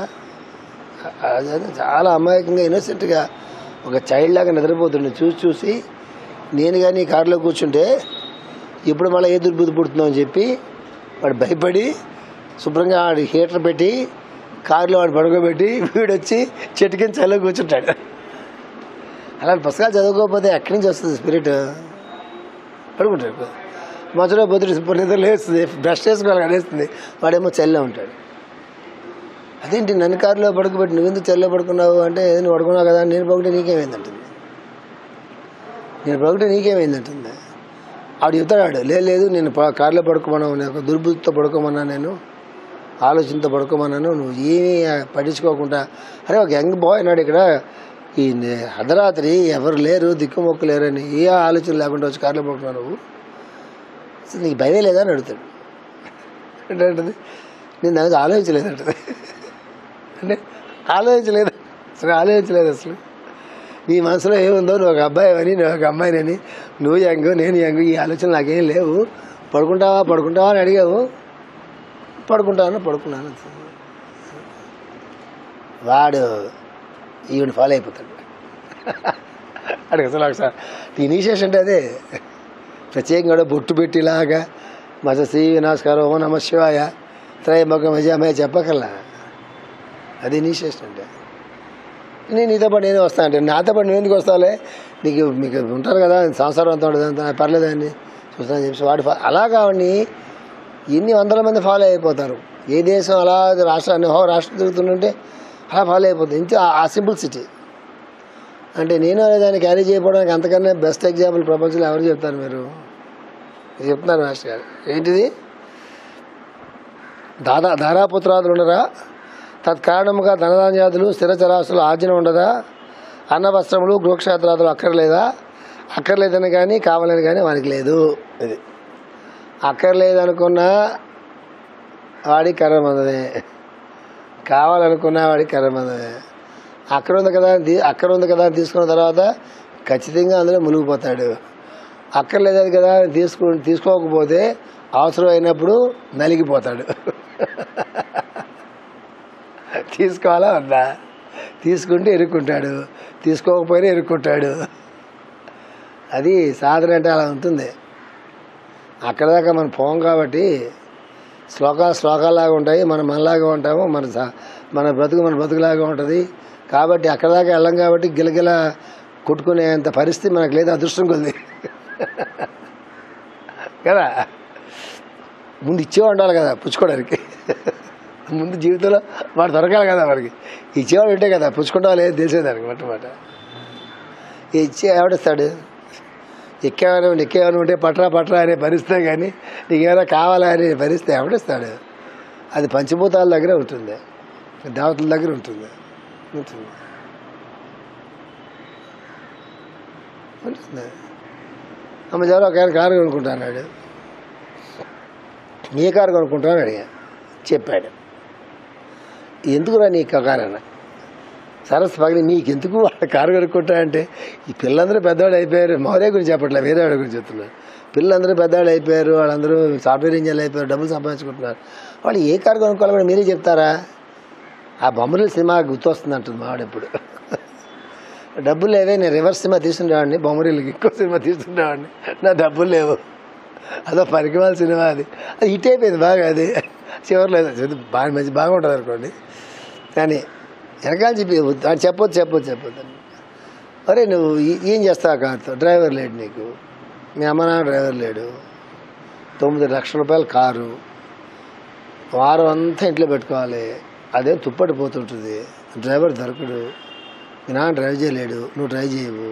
అదే చాలా అమాయకంగా ఇన్నోసెంట్గా ఒక చైల్డ్ లాగా నిద్రపోతుండే చూసి నేను కానీ కారులో కూర్చుంటే ఇప్పుడు మళ్ళీ ఏ దుర్బుద్ధి పుడుతుందో అని చెప్పి వాడు భయపడి శుభ్రంగా వాడి హీటర్ పెట్టి కారులో వాడు పడుకోబెట్టి వీడొచ్చి చెట్టు కింద చల్ల కూర్చుంటాడు. అలాంటి పుస్తకాలు చదువుకోకపోతే ఎక్కడి నుంచి వస్తుంది స్పిరిట్? పడుకుంటాడు. మధ్యలో బొద్దుడు నిద్ర లేస్తుంది, బ్రష్ చేసుకోవాలి అనేస్తుంది, వాడేమో చల్లే ఉంటాడు. అదేంటి నన్ను కారులో పడుకోబెట్టి నువ్వెందుకు చల్లే పడుకున్నావు అంటే, నువ్వు పడుకున్నావు కదా, నేను పడుకుంటే నీకేమైందంటుంది. ఆవిడ చెప్తాడు, లేదు నేను కారులో పడుకోమన్నావు, నేను దుర్బుద్ధితో పడుకోమన్నా, నేను ఆలోచనతో పడుకోమన్నాను, నువ్వు ఏమీ పట్టించుకోకుండా. అరే ఒక యంగ్ బాయ్ అన్నాడు ఇక్కడ, ఈ అర్ధరాత్రి ఎవరు లేరు, దిక్కుమొక్కు లేరని ఏ ఆలోచన లేకుండా వచ్చి కారులో పడుకున్నావు నువ్వు, అసలు నీకు భయమే లేదా అని అడుగుతాడు. ఏంటంటది, నేను దానికి ఆలోచించలేదంటది. అంటే ఆలోచించలేదు అసలు. నీ మనసులో ఏముందో, నువ్వు ఒక అబ్బాయి అని, నువ్వు ఒక అమ్మాయినని, నువ్వు యంగ్ నేను యంగ్, ఈ ఆలోచన నాకేం లేవు. పడుకుంటావా అని అడిగావు, పడుకున్నాను. వాడు ఈవిని ఫాలో అయిపోతాడు. అడిగి అసలు ఒకసారి ఇనిషియేషన్ అంటే అదే. ప్రత్యేకంగా బొట్టు పెట్టిలాగా మజ శ్రీ నమస్కారం, ఓ నమ శివాయ, త్రయముఖ మజామయ చెప్పకల్లా, అది ఇనిషియేషన్ అంటే. నేను నీతో పాటు నేను వస్తాను అంటే, నాతో పాటు నువ్వు ఎందుకు వస్తావులే, మీకు ఉంటారు కదా సంసారం అంతా ఉంటుంది, అంత పర్లేదండి చూస్తాను చెప్పి వాడు అలాగా వాడిని ఎన్ని వందల మంది ఫాలో అయిపోతారు. ఏ దేశం అలా రాష్ట్రాన్ని రాష్ట్రం తిరుగుతుంటే అలా ఫాలో అయిపోతుంది. ఇంత ఆ సింప్లిసిటీ అంటే నేను దాన్ని క్యారీ చేయకపోవడానికి అంతకన్నా బెస్ట్ ఎగ్జాంపుల్ ప్రపంచంలో ఎవరు చెప్తారు? మీరు చెప్తున్నారు మాస్టర్ గారు. ఏంటిది? ధారాపుత్రాదులు ఉండరా, తత్కారణముగా ధనధాన్యాదులు స్థిరచరాస్తులు ఆర్జన ఉండదా, అన్న వస్త్రములు గృహక్షేత్రాదులు అక్కర్లేదని కానీ కావాలని కానీ వానికి లేదు. ఇది అక్కర్లేదనుకున్నా వాడికి కర్రమందమే, కావాలనుకున్నా వాడికి కర్రమందమే. అక్కడ ఉంది కదా అని తీసుకున్న తర్వాత ఖచ్చితంగా అందులో మునిగిపోతాడు. అక్కర్లేదు కదా తీసుకోకపోతే అవసరం అయినప్పుడు నలిగిపోతాడు. తీసుకోవాలా వద్దా? తీసుకుంటే ఇరుక్కుంటాడు, తీసుకోకపోయినా ఇరుక్కుంటాడు. అది సాధన అంటే అలా ఉంటుంది. అక్కడ దాకా మనం పోం కాబట్టి శ్లోకాల్లాగా ఉంటాయి, మనం మనలాగా ఉంటాము, మన బ్రతుకులాగా ఉంటుంది. కాబట్టి అక్కడ దాకా వెళ్ళం కాబట్టి గిలగిల కొట్టుకునేంత పరిస్థితి మనకు లేదు, అదృష్టం కొద్ది కదా. ముందు ఇచ్చేవాడు ఉండాలి కదా పుచ్చుకోవడానికి. ముందు జీవితంలో వాడు దొరకాలి కదా, వాడికి ఇచ్చేవాడు ఉంటే కదా పుచ్చుకుంటా లేదు తెలిసేదానికి. మొట్టమొదట ఇచ్చే ఎవడిస్తాడు? ఎక్కేవారు ఉంటే పట్రా అనే పరిస్థితే కానీ నీకేమైనా కావాలా అనే పరిస్థితి ఎవడిస్తాడు? అది పంచభూతాల దగ్గరే ఉంటుంది, దేవతల దగ్గర ఉంటుంది. అమ్మ జర ఒక ఆయన కారు కొనుక్కుంటాన్నాడు. ఏ కారు కొనుక్కుంటానని అడిగా. చెప్పాడు. ఎందుకురా నీ కారు అన్న. సరస్సు పగిలి నీకెందుకు వాళ్ళ కారు కొనుక్కుంటా అంటే, ఈ పిల్లలందరూ పెద్దవాళ్ళు అయిపోయారు. మౌర్య గురించి చెప్పట్లేదు, వేరే వాడి గురించి చెప్తున్నారు. పిల్లలందరూ పెద్దవాళ్ళు అయిపోయారు, వాళ్ళందరూ సాఫ్ట్వేర్ ఇంజనీర్లు అయిపోయారు, డబ్బులు సంపాదించుకుంటున్నారు. వాళ్ళు ఏ కారు కొనుక్కోవాలి కూడా మీరే చెప్తారా? ఆ బొమ్మరిల్లు సినిమా గుర్తొస్తుంది అంటుంది మావాడు ఎప్పుడు. డబ్బులు లేవే, నేను రివర్స్ సినిమా తీసుకునేవాడిని, బొమ్మరిల్లుకి ఇంకో సినిమా తీసుకునేవాడిని, నా డబ్బులు లేవు. అదో పనికిమాల సినిమా, అది హిట్ అయిపోయింది బాగా. అది చివరిలో బాగుంటుంది అనుకోండి. కానీ వెనకాల చెప్పొద్దు. అరే నువ్వు ఏం చేస్తావు కారుతో? డ్రైవర్ లేడు నీకు, మీ అమ్మ నాన్న డ్రైవర్ లేడు, 9 లక్షల రూపాయల కారు, వారం అంతా ఇంట్లో పెట్టుకోవాలి, అదే తుప్పటిపోతుంటుంది, డ్రైవర్ దొరకడు, మీ నాన్న డ్రైవ్ చేయలేడు, నువ్వు డ్రైవ్ చేయవు,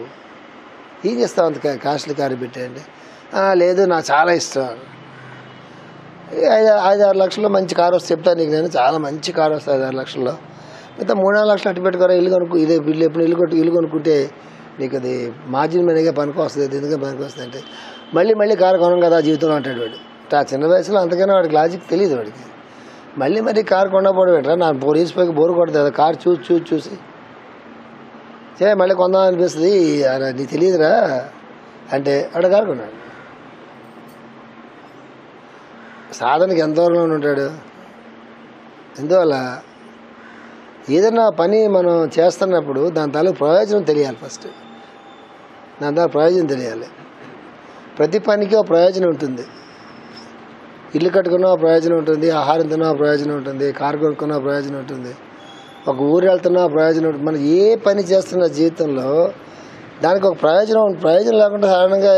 ఏం చేస్తావు అంత కాస్ట్లీ కారు పెట్టండి? లేదు నాకు చాలా ఇష్టం. 5-6 లక్షల్లో మంచి కారు వస్తే చెప్తాను నీకు, నేను చాలా మంచి కారు వస్తుంది 5-6 లక్షల్లో, మిగతా 3-4 లక్షలు అట్టు పెట్టుకోరా, ఇల్లు కొనుక్కు, ఇదే బిల్లు ఎప్పుడు ఇల్లు కొనుక్కుంటే నీకు అది మార్జిన్ మీదగా పనికి వస్తుంది, ఎందుకంటే పనికి వస్తుంది అంటే మళ్ళీ కారు కొనం కదా జీవితంలో అంటాడు వాడు. ఆ చిన్న వయసులో అంతకైనా వాడికి లాజిక్ తెలియదు వాడికి. మళ్ళీ కారు కొనకపోవడం ఏంట్రా, నా 4 years పైకి బోరు కొడుతుంది కదా కారు చూసి మళ్ళీ కొందాం అనిపిస్తుంది, నీకు తెలియదురా అంటే వాడు కారు కొన్నాడు. సాధనకి ఎంత దూరంలో ఉంటాడు. ఎందువల్ల ఏదైనా పని మనం చేస్తున్నప్పుడు దాని తాలూకు ప్రయోజనం తెలియాలి. ఫస్ట్ దాని తాలూకు ప్రయోజనం తెలియాలి. ప్రతి పనికి ఒక ప్రయోజనం ఉంటుంది. ఇల్లు కట్టుకున్న ప్రయోజనం ఉంటుంది, ఆహారం తిన్న ప్రయోజనం ఉంటుంది, కారు కొనుక్కున్న ప్రయోజనం ఉంటుంది, ఒక ఊరు వెళ్తున్న ప్రయోజనం ఉంటుంది. మనం ఏ పని చేస్తున్న జీవితంలో దానికి ఒక ప్రయోజనం లేకుండా సాధారణంగా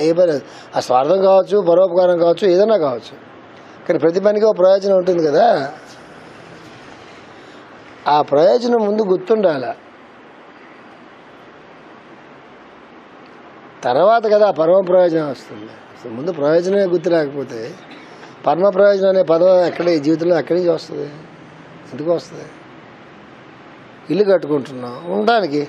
ఏ పని, ఆ స్వార్థం కావచ్చు, పరోపకారం కావచ్చు, ఏదైనా కావచ్చు, కానీ ప్రతి పనికి ఒక ప్రయోజనం ఉంటుంది కదా. ఆ ప్రయోజనం ముందు గుర్తుండాలి, తర్వాత కదా పరమ ప్రయోజనం వస్తుంది. ముందు ప్రయోజనమే గుర్తు లేకపోతే పరమ ప్రయోజనం అనే పదం ఎక్కడ ఈ జీవితంలో ఎక్కడి నుంచి వస్తుంది, ఎందుకు వస్తుంది? ఇల్లు కట్టుకుంటున్నాం ఉండడానికి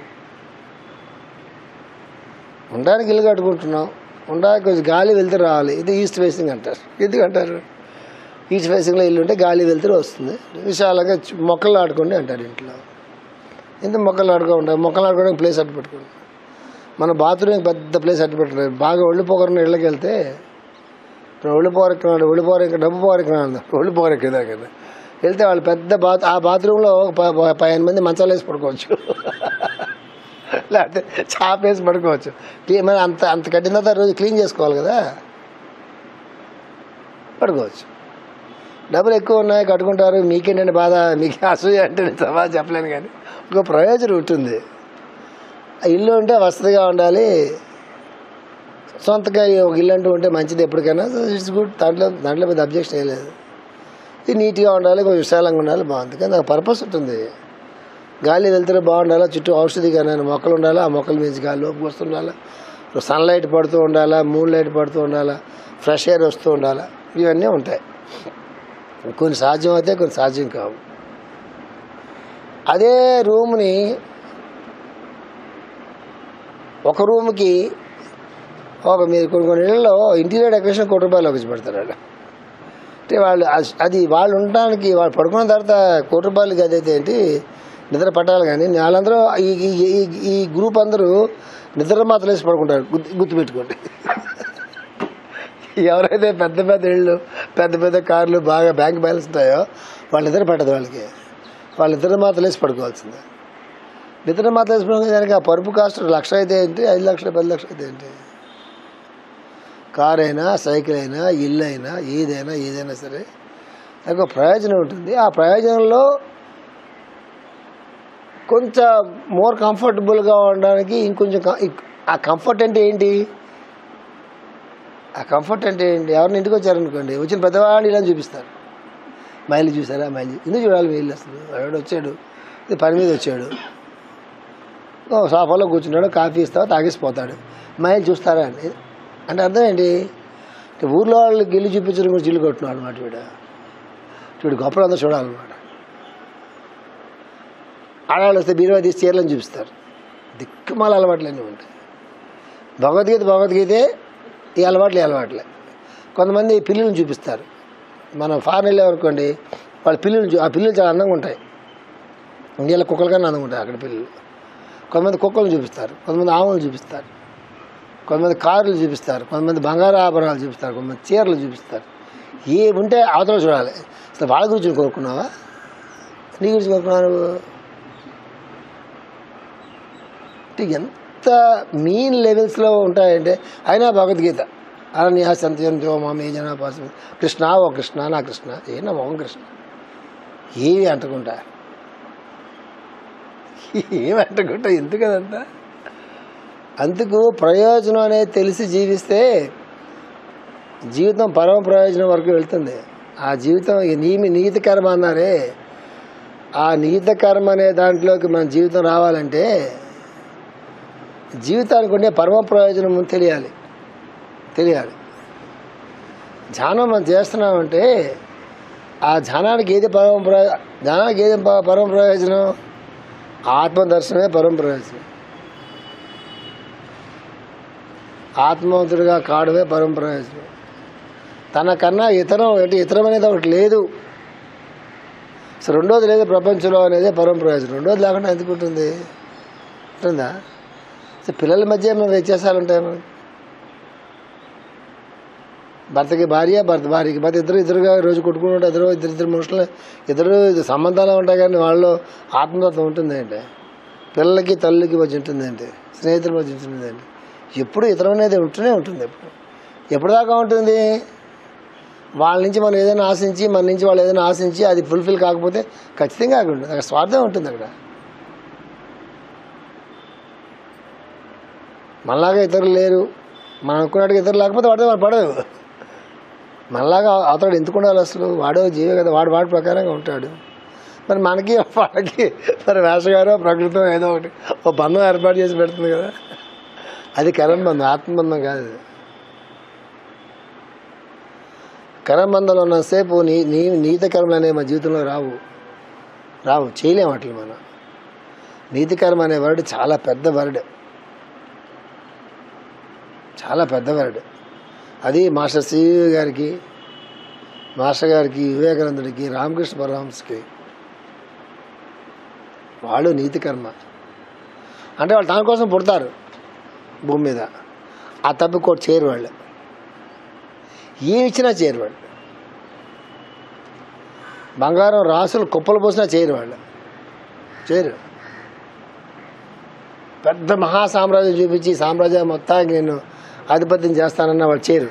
ఇల్లు కట్టుకుంటున్నాం, ఉండడానికి కొంచెం గాలి వెళ్తే రావాలి. ఇది ఈస్ట్ ఫేసింగ్ అంటారు. ఎందుకంటారు? ఈస్ట్ ఫేసింగ్లో ఇల్లు ఉంటే గాలి వెళ్తే వస్తుంది, విశాలంగా మొక్కలు ఆడుకోండి అంటారు. ఇంట్లో ఇంత మొక్కలు ఆడుకోవడానికి ప్లేస్ అడ్డు పెట్టుకోండి. మన బాత్రూమ్ పెద్ద ప్లేస్ అడ్డు పెట్టుకున్నారు. బాగా ఒళ్ళు పొగరిన ఇళ్ళకి వెళ్తే, ఇప్పుడు ఒళ్ళు పొగరెక్కినాడు డబ్బు పొగరెక్కిదా కదా వెళ్తే వాళ్ళు పెద్ద ఆ బాత్రూంలో 15 మంది మంచాలు వేసి పడుకోవచ్చు, లేకపోతే చాప వేసి పడుకోవచ్చు. మరి అంత కట్టిన తర్వాత రోజు క్లీన్ చేసుకోవాలి కదా, పడుకోవచ్చు. డబ్బులు ఎక్కువ ఉన్నాయి కట్టుకుంటారు, మీకేంటంటే బాధ, మీకు అసూయ అంటే సమాజం చెప్పలేను, కానీ ఒక ప్రయోజనం ఉంటుంది. ఇల్లు ఉంటే వసతిగా ఉండాలి, సొంతగా ఒక ఇల్లు అంటూ ఉంటే మంచిది ఎప్పటికైనా. ఇట్స్ గుడ్, దాంట్లో పెద్ద అబ్జెక్షన్ ఏం లేదు. ఇది నీట్గా ఉండాలి, కొంచెం విశాలంగా ఉండాలి, బాగుంటుంది. కానీ నాకు పర్పస్ ఉంటుంది. గాలి వెళ్తే బాగుండాలా, చుట్టూ ఔషధిగానే మొక్కలు ఉండాలా, ఆ మొక్కల మీద గాలి లోపు వస్తుండాలా, సన్లైట్ పడుతూ ఉండాలా, మూన్ లైట్ పడుతూ ఉండాలా, ఫ్రెష్ ఎయిర్ వస్తూ ఉండాలా, ఇవన్నీ ఉంటాయి. కొన్ని సాధ్యం అయితే కొన్ని సాధ్యం కావు. అదే రూమ్ని ఒక రూమ్కి మీరు కొన్ని ఇళ్ళలో ఇంటీరియర్ డెకరేషన్ ₹1,00,000 వచ్చి పెడతారు వాళ్ళు. అంటే వాళ్ళు ఉండడానికి, వాళ్ళు పడుకున్న తర్వాత ₹1,00,000 గదైతే ఏంటి, నిద్ర పట్టాలి. కానీ వాళ్ళందరూ ఈ గ్రూప్ అందరూ నిద్ర మాత్రం వేసి పడుకుంటారు, గుర్తుపెట్టుకోండి. ఎవరైతే పెద్ద ఇళ్ళు, పెద్ద కార్లు, బాగా బ్యాంక్ బ్యాలెన్స్ ఉంటాయో వాళ్ళు నిద్ర పట్టదు. వాళ్ళు నిద్ర మాత్రం వేసి పడుకోవాల్సిందే. నిద్ర మాత్రం వేసి పడుకునే దానికి ఆ పరుపు కాస్ట్ 1,00,000 అయితే ఏంటి, 5 లక్షలు 10 లక్షలు అయితే ఏంటి. కార్ అయినా, సైకిల్ అయినా, ఇల్లు అయినా, ఏదైనా సరే దానికి ఒక ప్రయోజనం ఉంటుంది. ఆ ప్రయోజనంలో కొంచెం మోర్ కంఫర్టబుల్గా ఉండడానికి ఇంకొంచెం ఆ కంఫర్ట్ అంటే ఏంటి, ఎవరిని ఇంటికి వచ్చారనుకోండి, వచ్చిన పెద్దవాళ్ళు ఇలా చూపిస్తారు, మైలు చూసారా, ఎందుకు చూడాలి మైలు? అసలు వాడు వచ్చాడు, ఇది పని మీద వచ్చాడు, సోఫాలో కూర్చున్నాడు, కాఫీ ఇస్తావా తాగేసిపోతాడు, మైలు చూస్తారా అంటే అర్థం ఏంటి? ఊర్లో వాళ్ళకి ఇల్లు చూపించడం కూడా ఇల్లు కొట్టున్నాడు అనమాట. వీడు గొప్పలు అందరూ చూడాలన్నమాట. ఆడవాళ్ళు వస్తే బీరువా తీసి చీరలను చూపిస్తారు. దిక్కుమాల అలవాట్లన్నీ ఉంటాయి. భగవద్గీతే ఈ అలవాట్లే. కొంతమంది పిల్లులను చూపిస్తారు. మనం ఫారెన్ వెళ్ళేవనుకోండి, వాళ్ళ ఆ పిల్లలు చాలా అందంగా ఉంటాయి. ఇండియాలో కుక్కల కన్నా అందంగా ఉంటాయి అక్కడ పిల్లలు. కొంతమంది కుక్కలను చూపిస్తారు, కొంతమంది ఆవులను చూపిస్తారు, కొంతమంది కార్లు చూపిస్తారు, కొంతమంది బంగారు ఆభరణాలు చూపిస్తారు, కొంతమంది చీరలు చూపిస్తారు. ఏముంటే అవతల చూడాలి. అసలు వాళ్ళ గురించి కోరుకున్నావా, నీ గురించి కోరుకున్నావు? ఎంత మీన్ లెవెల్స్లో ఉంటాయంటే, అయినా భగవద్గీత అనన్యా సంత్యంతో మామే జనాపాసం కృష్ణ, ఓ కృష్ణ, నా కృష్ణ, ఏనా మోహం కృష్ణ, ఏవి అంటుకుంటా ఎందుకు కదంతా. అందుకు ప్రయోజనం అనేది తెలిసి జీవిస్తే జీవితం పరమ ప్రయోజనం వరకు వెళ్తుంది. ఆ జీవితం నిహిత కర్మ అన్నారే, ఆ నిహిత కర్మ అనే దాంట్లోకి మన జీవితం రావాలంటే జీవితానికి ఉండే పరమ ప్రయోజనం తెలియాలి. తెలియాలి. ధ్యానం మనం చేస్తున్నామంటే ఆ ధ్యానానికి ఏది పరమ ప్రయోజనం? ఆత్మదర్శనమే పరమ ప్రయోజనం. ఆత్మవంతుడిగా కావడమే పరమ ప్రయోజనం. తనకన్నా ఇతరమనేది ఒకటి లేదు. సో రెండోది లేదు ప్రపంచంలో అనేదే పరమ ప్రయోజనం. రెండోది లేకుండా ఎందుకు ఉంటుందా? సో పిల్లల మధ్య ఏమైనా వ్యత్యాసాలు ఉంటాయి. భర్తకి భార్య, భార్యకి భర్త, ఇద్దరుగా రోజు కొట్టుకుంటూ ఇద్దరు మనుషులు ఇద్దరు సంబంధాలు ఉంటాయి. కానీ వాళ్ళలో ఆత్మతత్వం ఉంటుందంటే, పిల్లలకి తల్లికి మధ్య ఉంటుందంటే, స్నేహితుల మధ్య ఉంటుందండి. ఎప్పుడు ఇతరం అనేది ఉంటూనే ఉంటుంది. ఎప్పుడు దాకా ఉంటుంది? వాళ్ళ నుంచి మనం ఏదైనా ఆశించి, మన నుంచి వాళ్ళు ఏదైనా ఆశించి అది ఫుల్ఫిల్ కాకపోతే ఖచ్చితంగా అక్కడ ఉంటుంది. అక్కడ స్వార్థం ఉంటుంది. అక్కడ మనలాగా ఇతరులు లేరు, మనం అనుకున్నట్టుగా ఇతరులు లేకపోతే వాడితే వాడు పడదు. మనలాగా అతడు ఎందుకు ఉండాలి? అసలు వాడో జీవే కదా, వాడి ప్రకారంగా ఉంటాడు. మరి మనకి వాళ్ళకి మరి వేషగారో ప్రకృతం ఏదో ఒకటి ఒక బంధం ఏర్పాటు చేసి పెడుతుంది కదా. అది కర్మబంధం, ఆత్మబంధం కాదు. కర్మబంధంలో ఉన్నసేపు నీతి కర్మలు అనేవి మన జీవితంలో రావు, చేయలేము అట్లా. మనం నీతి కర్మ అనే వర్డ్ చాలా పెద్ద వర్డ్, చాలా పెద్ద వర్డ్. అది మాస్టర్ సివి గారికి, మాస్టర్ గారికి, వివేకానందుడికి, రామకృష్ణ పరమహంసకి వాళ్ళు నీతి కర్మ అంటే వాళ్ళు దానికోసం పుడతారు భూమి మీద. ఆ తప్పికోటి చేయరు వాళ్ళు, ఏమి ఇచ్చినా చేయరు వాళ్ళు. బంగారం రాసులు కుప్పలు పోసినా చేయరు వాళ్ళు, చేయరు. పెద్ద మహాసామ్రాజ్యం చూపించి సామ్రాజ్యం మొత్తానికి నేను ఆధిపత్యం చేస్తానన్న వాళ్ళు చేయరు.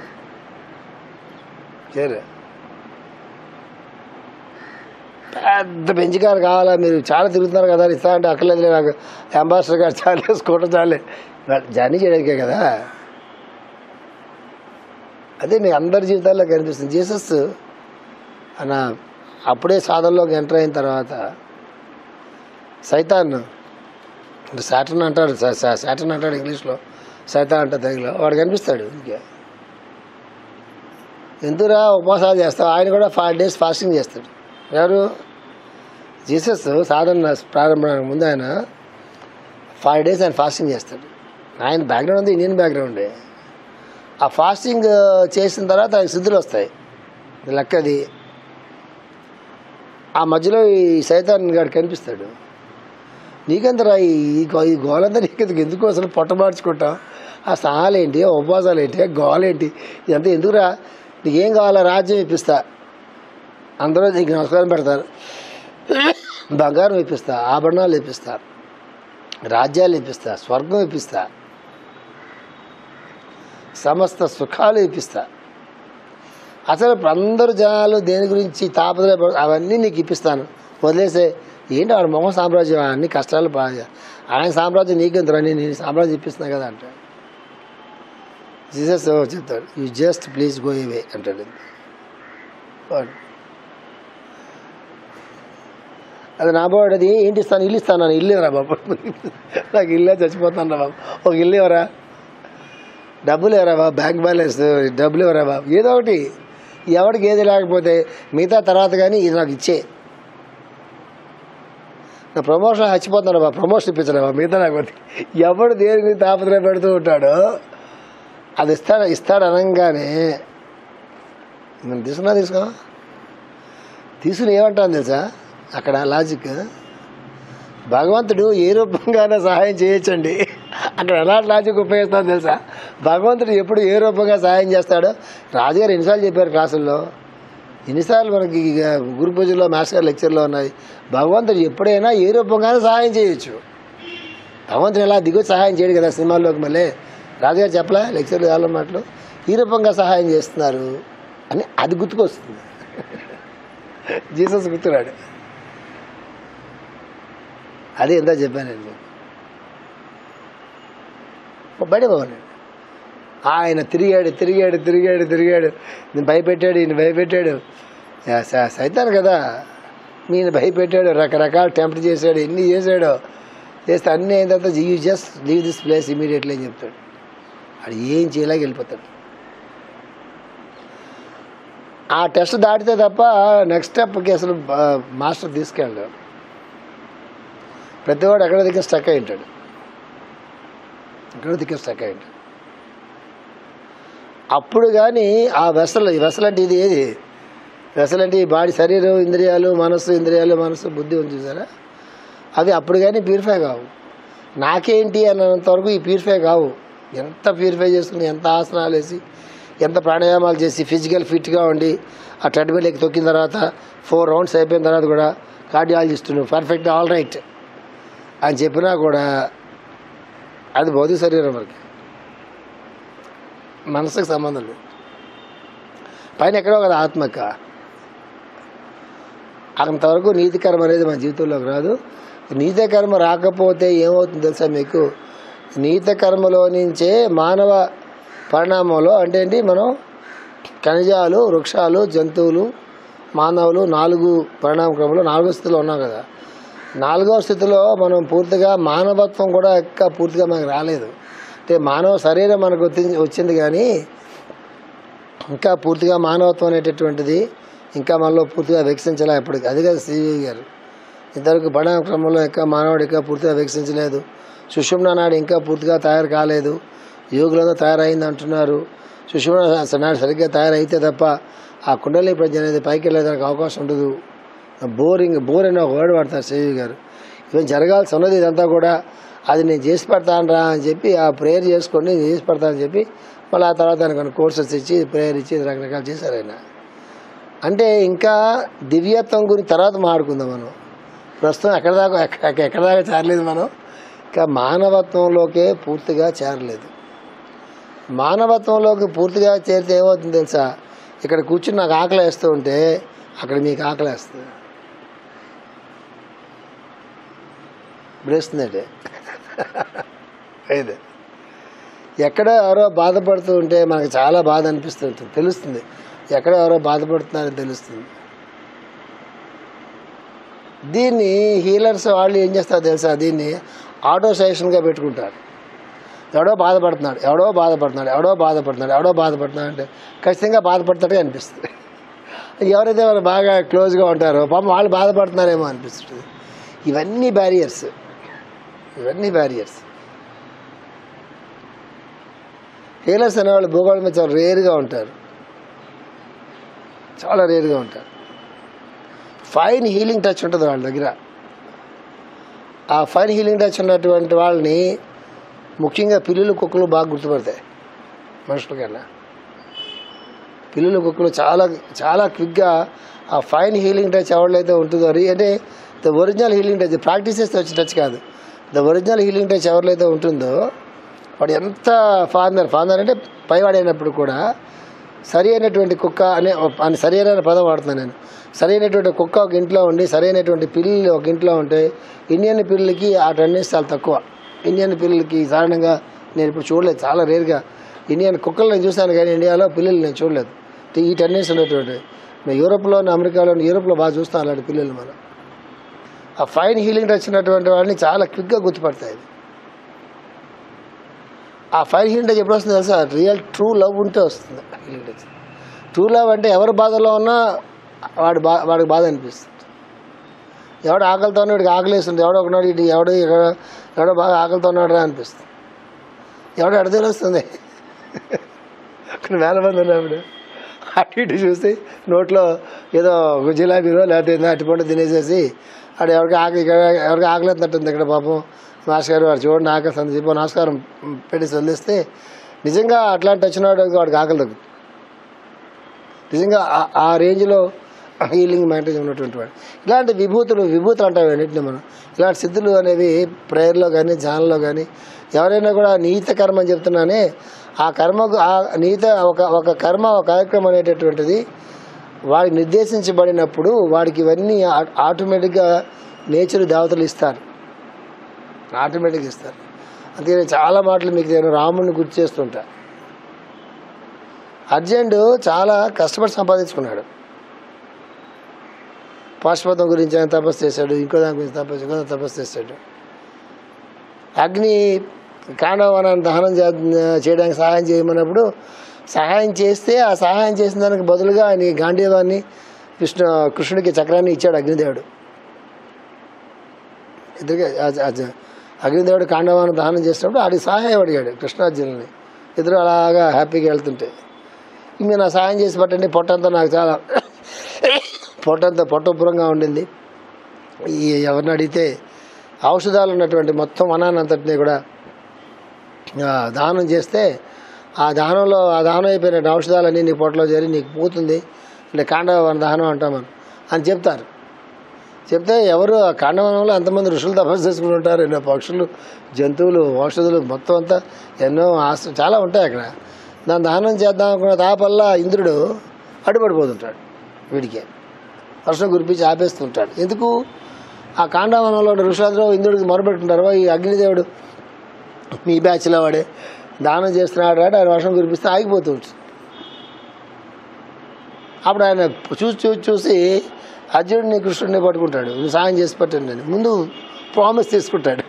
పెద్ద బెంచ్ కారు కావాలా, మీరు చాలా తిరుగుతున్నారు కదా, ఇస్తా అంటే అక్కర్లేదు, నాకు అంబాసిడర్ గారు చాలే, స్కూటర్ చాలే, జర్నీ చేయడానికే కదా. అదే నీకు అందరి జీవితాల్లో కనిపిస్తుంది. జీసస్ అన్న అప్పుడే సాధనలోకి ఎంటర్ అయిన తర్వాత సైతాన్ అంటే సాటన్ అంటాడు ఇంగ్లీష్లో, సైతాన్ అంటే తెలుగులో. వాడు కనిపిస్తాడు. ఇంకా ఎందుకురా ఉపవాసాలు చేస్తావు? ఆయన కూడా 5 days ఫాస్టింగ్ చేస్తాడు. ఎవరు? జీసస్ సాధన ప్రారంభానికి ముందు ఆయన 5 days ఆయన ఫాస్టింగ్ చేస్తాడు. ఆయన బ్యాక్గ్రౌండ్ ఉంది, ఇండియన్ బ్యాక్గ్రౌండే. ఆ ఫాస్టింగ్ చేసిన తర్వాత ఆయన సిద్ధులు వస్తాయి, లెక్కది. ఆ మధ్యలో ఈ సైతాన్ గారు కనిపిస్తాడు. నీకెంతరా ఈ గోలంతా ఎందుకు అసలు పొట్టమార్చుకుంటాం? ఆ స్నానాలు ఏంటి, ఉపవాసాలు ఏంటి, గోలేంటి, ఇదంతా ఎందుకురా? నీకేం కావాలా? రాజ్యం ఇప్పిస్తా, అందరూ నీకు నమస్కారం పెడతారు, బంగారం ఇప్పిస్తా, ఆభరణాలు ఇప్పిస్తా, రాజ్యాలు ఇప్పిస్తా, స్వర్గం ఇప్పిస్తా, సమస్త సుఖాలు ఇప్పిస్తా. అసలు అందరూ జనాలు దేని గురించి తాపత్రయ అవన్నీ నీకు ఇప్పిస్తాను, వదిలేసే. ఏంటి వాడు మొహం సామ్రాజ్యం, అన్ని కష్టాలు ఆయన సామ్రాజ్యం నీకెందుకు, నేను సామ్రాజ్యం ఇప్పిస్తున్నా కదా అంటే జీసస్ చెప్తాడు, you just please go away అంటాడు. అది నా బాబు, అది ఏంటి ఇస్తాను, ఇల్లు ఇస్తాను. ఇల్లు ఇవ్వరా బాబు, నాకు ఇల్లే చచ్చిపోతాను రా బాబు, ఒక ఇల్లు ఇవ్వరా, డబ్బులు ఇవ్వరా బాబు, బ్యాంక్ బ్యాలెన్స్ డబ్బులు ఇవ్వరా బాబు, ఏదో ఒకటి. ఎవరికి ఏది లేకపోతే మిగతా తర్వాత కానీ ఇది నాకు ఇచ్చే. నా ప్రమోషన్ చచ్చిపోతున్నాడు బాబు, ప్రమోషన్ ఇప్పించరా బాబు, మిగతా లేకపోతే. ఎవడు దేనికి తాపత్రయ పెడుతూ ఉంటాడో అది ఇస్తాడు అనగానే మనం తీసుకుని ఏమంటాను తెలుసా? అక్కడ లాజిక్, భగవంతుడు ఏ రూపంగానే సహాయం చేయొచ్చండి. అక్కడ ఎలాంటి లాజిక్ ఉపయోగిస్తాను తెలుసా? భగవంతుడు ఎప్పుడు ఏ రూపంగా సహాయం చేస్తాడో రాజుగారు ఎన్నిసార్లు చెప్పారు క్లాసుల్లో, ఎన్నిసార్లు మనకి గురు పూజల్లో మాస్టర్ గారు లెక్చర్లో ఉన్నాయి. భగవంతుడు ఎప్పుడైనా ఏ రూపంగానే సహాయం చేయొచ్చు. భగవంతుడు ఎలా దిగొచ్చి సహాయం చేయడు కదా సినిమాల్లోకి. మళ్ళీ రాజుగారు చెప్పలే లెక్చర్లు చాలా మాటలు, ఈ రూపంగా సహాయం చేస్తున్నారు అని అది గుర్తుకొస్తుంది. జీసస్ గుర్తున్నాడు. అదే ఎంత చెప్పానండి. బయట పోవాలండి. ఆయన తిరిగాడు, నేను భయపెట్టాడు, ఈయన భయపెట్టాడు. సైతాన్ కదా, నేను భయపెట్టాడు, రకరకాల టెంప్ట్ చేశాడు, ఎన్ని చేశాడో. చేస్తే అన్నీ అయిన తర్వాత you just leave this place immediately అని చెప్తాడు. అది ఏం చేయలేక వెళ్ళిపోతాడు. ఆ టెస్ట్ దాటితే తప్ప నెక్స్ట్ స్టెప్కి అసలు మాస్టర్ తీసుకెళ్ళాడు. ప్రతివాడు ఎక్కడ దిక్కు స్టక్ అయి ఉంటాడు, ఎక్కడ దిక్కు స్టక్ అయి ఉంటాడు. అప్పుడు కానీ ఆ వెసలు అంటే ఇది ఏది వెసలు అంటే ఈ బాడీ, శరీరం, ఇంద్రియాలు, మనసు, బుద్ధి ఉంది చూసారా, అవి అప్పుడు కానీ ప్యూరిఫై కావు. నాకేంటి అన్నంతవరకు ఈ ప్యూరిఫై కావు. ఎంత ప్యూరిఫై చేసుకుని, ఎంత ఆసనాలు వేసి, ఎంత ప్రాణాయామాలు చేసి, ఫిజికల్ ఫిట్గా ఉండి ఆ ట్రెడ్మిల్ ఎక్కి తొక్కిన తర్వాత 4 రౌండ్స్ అయిపోయిన తర్వాత కూడా కార్డియాలజిస్ట్ నువ్వు పర్ఫెక్ట్ ఆల్ రైట్ అని చెప్పినా కూడా అది భౌతిక శరీరం వరకు, మనసుకు సంబంధం లేదు. పైన ఎక్కడో కదా ఆత్మక. అంతవరకు నీతి కర్మ అనేది మన జీవితంలోకి రాదు. నీతి కర్మ రాకపోతే ఏమవుతుంది తెలుసా మీకు? నీతి కర్మలో నుంచే మానవ పరిణామంలో అంటే ఏంటి, మనం ఖనిజాలు, వృక్షాలు, జంతువులు, మానవులు 4 పరిణామ క్రమంలో 4వ స్థితిలో ఉన్నాం కదా. 4వ స్థితిలో మనం పూర్తిగా మానవత్వం కూడా ఇంకా పూర్తిగా మనకు రాలేదు. అంటే మానవ శరీరం మనకు వచ్చింది కానీ ఇంకా పూర్తిగా మానవత్వం అనేటటువంటిది ఇంకా మనలో పూర్తిగా వికసించలే. ఎప్పటికీ అది కదా శ్రీదేవి గారు, ఇంతవరకు పరిణామ క్రమంలో ఇంకా మానవుడు ఇంకా పూర్తిగా వికసించలేదు. సుషుమ్న నాడు ఇంకా పూర్తిగా తయారు కాలేదు, యోగులతో తయారైంది అంటున్నారు. సుషుమ్న నాడు సరిగ్గా తయారైతే తప్ప ఆ కుండలి ప్రజ్ఞ అనేది పైకి వెళ్ళేదానికి అవకాశం ఉండదు. బోర్ అని ఒక వర్డ్ వాడతారు శ్రీదేవి గారు. ఇవన్నీ జరగాల్సి ఉన్నది ఇదంతా కూడా. అది నేను చేసి పెడతాను రా అని చెప్పి ఆ ప్రేయర్ చేసుకోండి, నేను చేసి పెడతానని చెప్పి మళ్ళీ ఆ తర్వాత దానికి కోర్సెస్ ఇచ్చి ప్రేయర్ ఇచ్చి రకరకాలు చేశారు ఆయన. అంటే ఇంకా దివ్యత్వం గురించి తర్వాత మాట్లాడుకుందాం. మనం ప్రస్తుతం ఎక్కడ దాకా చేరలేదు. మనం ఇంకా మానవత్వంలోకే పూర్తిగా చేరలేదు. మానవత్వంలోకి పూర్తిగా చేరితే ఏమవుతుంది తెలుసా? ఇక్కడ కూర్చుని నాకు ఆకలి వేస్తూ ఉంటే అక్కడ మీకు ఆకలి వేస్తుంది. బ్రేస్తుందంటే అయితే ఎక్కడ ఎవరో బాధపడుతూ ఉంటే మనకు చాలా బాధ అనిపిస్తుంటుంది, తెలుస్తుంది. ఎక్కడ ఎవరో బాధపడుతున్నారని తెలుస్తుంది. దీన్ని హీలర్స్ వాళ్ళు ఏం చేస్తారు తెలుసా? దీన్ని ఆటో సజెషన్గా పెట్టుకుంటారు. ఎవడో బాధపడుతున్నాడు అంటే ఖచ్చితంగా బాధపడుతున్నట్టుగా అనిపిస్తుంది. ఎవరైతే వాళ్ళు బాగా క్లోజ్గా ఉంటారో పాపం వాళ్ళు బాధపడుతున్నారేమో అనిపిస్తుంది. ఇవన్నీ బ్యారియర్స్. హీలర్స్ అనేవాళ్ళు భూగోళం మీద చాలా రేర్గా ఉంటారు. ఫైన్ హీలింగ్ టచ్ ఉంటుంది వాళ్ళ దగ్గర. ఆ ఫైన్ హీలింగ్ టచ్ ఉన్నటువంటి వాళ్ళని ముఖ్యంగా పిల్లులు, కుక్కలు బాగా గుర్తుపడతాయి మనుషుల కన్నా. పిల్లులు, కుక్కలు చాలా చాలా క్విక్గా ఆ ఫైన్ హీలింగ్ టచ్ ఎవరికైతే ఉంటుందో, అంటే the original healing touch, practice చేస్తే వచ్చే టచ్ కాదు, ద ఒరిజినల్ హీలింగ్ టచ్ ఎవరికైతే ఉంటుందో వాడు ఎంత ఫాదర్ అంటే పైవాడైనప్పుడు కూడా సరి అయినటువంటి కుక్క అని సరి అయిన పదం వాడుతున్నాను నేను. సరి అయినటువంటి కుక్క ఒక ఇంట్లో ఉండి సరి అయినటువంటి పిల్లి ఒక ఇంట్లో ఉంటే ఇండియన్ పిల్లలకి ఆ టెండెన్సీ చాలా తక్కువ. ఇండియన్ పిల్లలకి సాధారణంగా నేను ఇప్పుడు చూడలేదు, చాలా రేర్గా ఇండియన్ కుక్కలు నేను చూశాను కానీ ఇండియాలో పిల్లలు నేను చూడలేదు. ఈ టెండెన్సీ ఉన్నటువంటి యూరోప్లో, యూరోప్లో బాగా చూస్తాం అలాంటి పిల్లలు. మనం ఆ ఫైన్ హీలింగ్ వచ్చినటువంటి వాళ్ళని చాలా క్విక్గా గుర్తుపడతాయి. ఆ ఫైన్ హీలింగ్ టచ్ ఎప్పుడు వస్తుంది తెలుసా? రియల్ ట్రూ లవ్ ఉంటే వస్తుంది హీలింగ్ టచ్. ట్రూ లవ్ అంటే ఎవరు బాధలో ఉన్నా వాడికి బాధ అనిపిస్తుంది. ఎవడు ఆకలితో ఉన్నాడు, వాడికి ఆకలి వేస్తుంది. ఎవడో ఒకనాడు ఎవడో బాగా ఆకలితో ఉన్నాడు రా అనిపిస్తుంది. ఎవడో అడితే వస్తుంది. వేల మంది ఉన్నప్పుడు అటు ఇటు చూసి నోట్లో ఏదో జిలాబీలో లేకపోతే అటుపండు తినేసేసి అక్కడ ఎవరికి ఆకలి అవుతున్నట్టుంది. ఇక్కడ పాపం మాస్టర్ గారు వాడు చూడండి ఆకలి అని చెప్పి నమస్కారం పెట్టి వదిలేస్తే నిజంగా అట్లాంటి వచ్చినాడు వాడికి ఆకలి తగ్గుతుంది. నిజంగా ఆ రేంజ్లో హీలింగ్ మెయింటైన్ ఉన్నటువంటి వాడు. ఇలాంటి విభూతులు అంటారు అన్నింటినీ మనం. ఇలాంటి సిద్ధులు అనేవి ప్రేయర్లో కానీ ధ్యానంలో కానీ ఎవరైనా కూడా నీత కర్మ అని చెప్తున్నానే, ఆ కర్మకు ఆ నీత ఒక కర్మ ఒక కార్యక్రమం అనేటటువంటిది వాడికి నిర్దేశించబడినప్పుడు వాడికి ఇవన్నీ ఆటోమేటిక్గా నేచర్ దేవతలు ఇస్తారు, ఆటోమేటిక్గా ఇస్తారు. అందుకే చాలా మాటలు మీకు నేను రాముడిని గుర్తు చేస్తుంటా. అర్జునుడు చాలా కష్టపడి సంపాదించుకున్నాడు. పాశుపతం గురించి ఆయన తపస్సు చేశాడు, ఇంకో దాని గురించి తపస్సు చేశాడు. అగ్ని కాండవనాన్ని దహనం చేయడానికి సహాయం చేయమన్నప్పుడు సహాయం చేస్తే ఆ సహాయం చేసిన దానికి బదులుగా ఆయన గాంధీవాన్ని కృష్ణుడికి చక్రాన్ని ఇచ్చాడు అగ్నిదేవుడు. ఇద్దరికి అగ్నిదేవుడు కాండవాన్ని దహనం చేసినప్పుడు ఆడికి సహాయం అడిగాడు కృష్ణార్జునుని. ఇద్దరు అలాగా హ్యాపీగా వెళ్తుంటే మీరు నా సహాయం చేసి పట్టండి, పొట్టంతా నాకు చాలా పొట్టపురంగా ఉండింది. ఈ ఎవరిని అడిగితే ఔషధాలు ఉన్నటువంటి మొత్తం వనాన్నంతటినీ కూడా దానం చేస్తే ఆ దానం అయిపోయిన ఔషధాలన్నీ నీ పొట్టలో చేరి నీకు పోతుంది, అంటే కాండవన దహనం అంటామని అని చెప్తారు. చెప్తే ఎవరు ఆ కాండవనంలో ఎంతమంది ఋషులు తపస్సు చేసుకుని ఉంటారు, ఎన్నో పక్షులు, జంతువులు, ఔషధులు మొత్తం అంతా ఎన్నో చాలా ఉంటాయి అక్కడ. దాన్ని దహనం చేద్దాం అనుకున్న తాపల్లా ఇంద్రుడు అడ్డుపడిపోతుంటాడు, వీడికి వర్షం కురిపించి ఆపేస్తుంటాడు. ఎందుకు? ఆ కాండవనంలో ఋషులందరూ ఇంద్రుడికి మొరబెట్టుంటారు, ఈ అగ్నిదేవుడు మీ బ్యాచ్లో వాడే దానం చేస్తున్నాడు అంటే ఆయన వర్షం కురిపిస్తే ఆగిపోతూ ఉంటుంది. అప్పుడు ఆయన చూసి అర్జునుడిని కృష్ణుడిని పట్టుకుంటాడు, నువ్వు సాయం చేసి పట్టండి అని ముందు ప్రామిస్ తీసుకుంటాడు.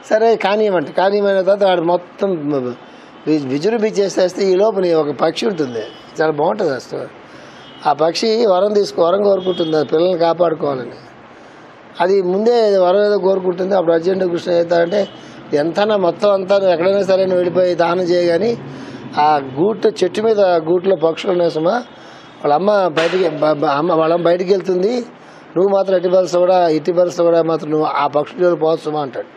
సరే కానీయమైన తర్వాత వాడు మొత్తం విజృంభి చేసేస్తే ఈ లోపల ఒక పక్షి ఉంటుంది, చాలా బాగుంటుంది అసలు. ఆ పక్షి వరం కోరుకుంటుంది అది పిల్లల్ని కాపాడుకోవాలని. అది ముందే వరం ఏదో కోరుకుంటుంది. అప్పుడు అర్జునుడు కృష్ణ అవుతాడంటే ఎంతనా మొత్తం అంతా ఎక్కడైనా సరే వెళ్ళిపోయి దానం చేయగాని ఆ చెట్టు మీద గూట్లో పక్షులు ఉన్నాయి సుమా, వాళ్ళ అమ్మ బయటికి వెళ్తుంది, నువ్వు మాత్రం ఇట్టి బరుస కూడా మాత్రం నువ్వు ఆ పక్షులు పోవచ్చు సుమా అంటాడు.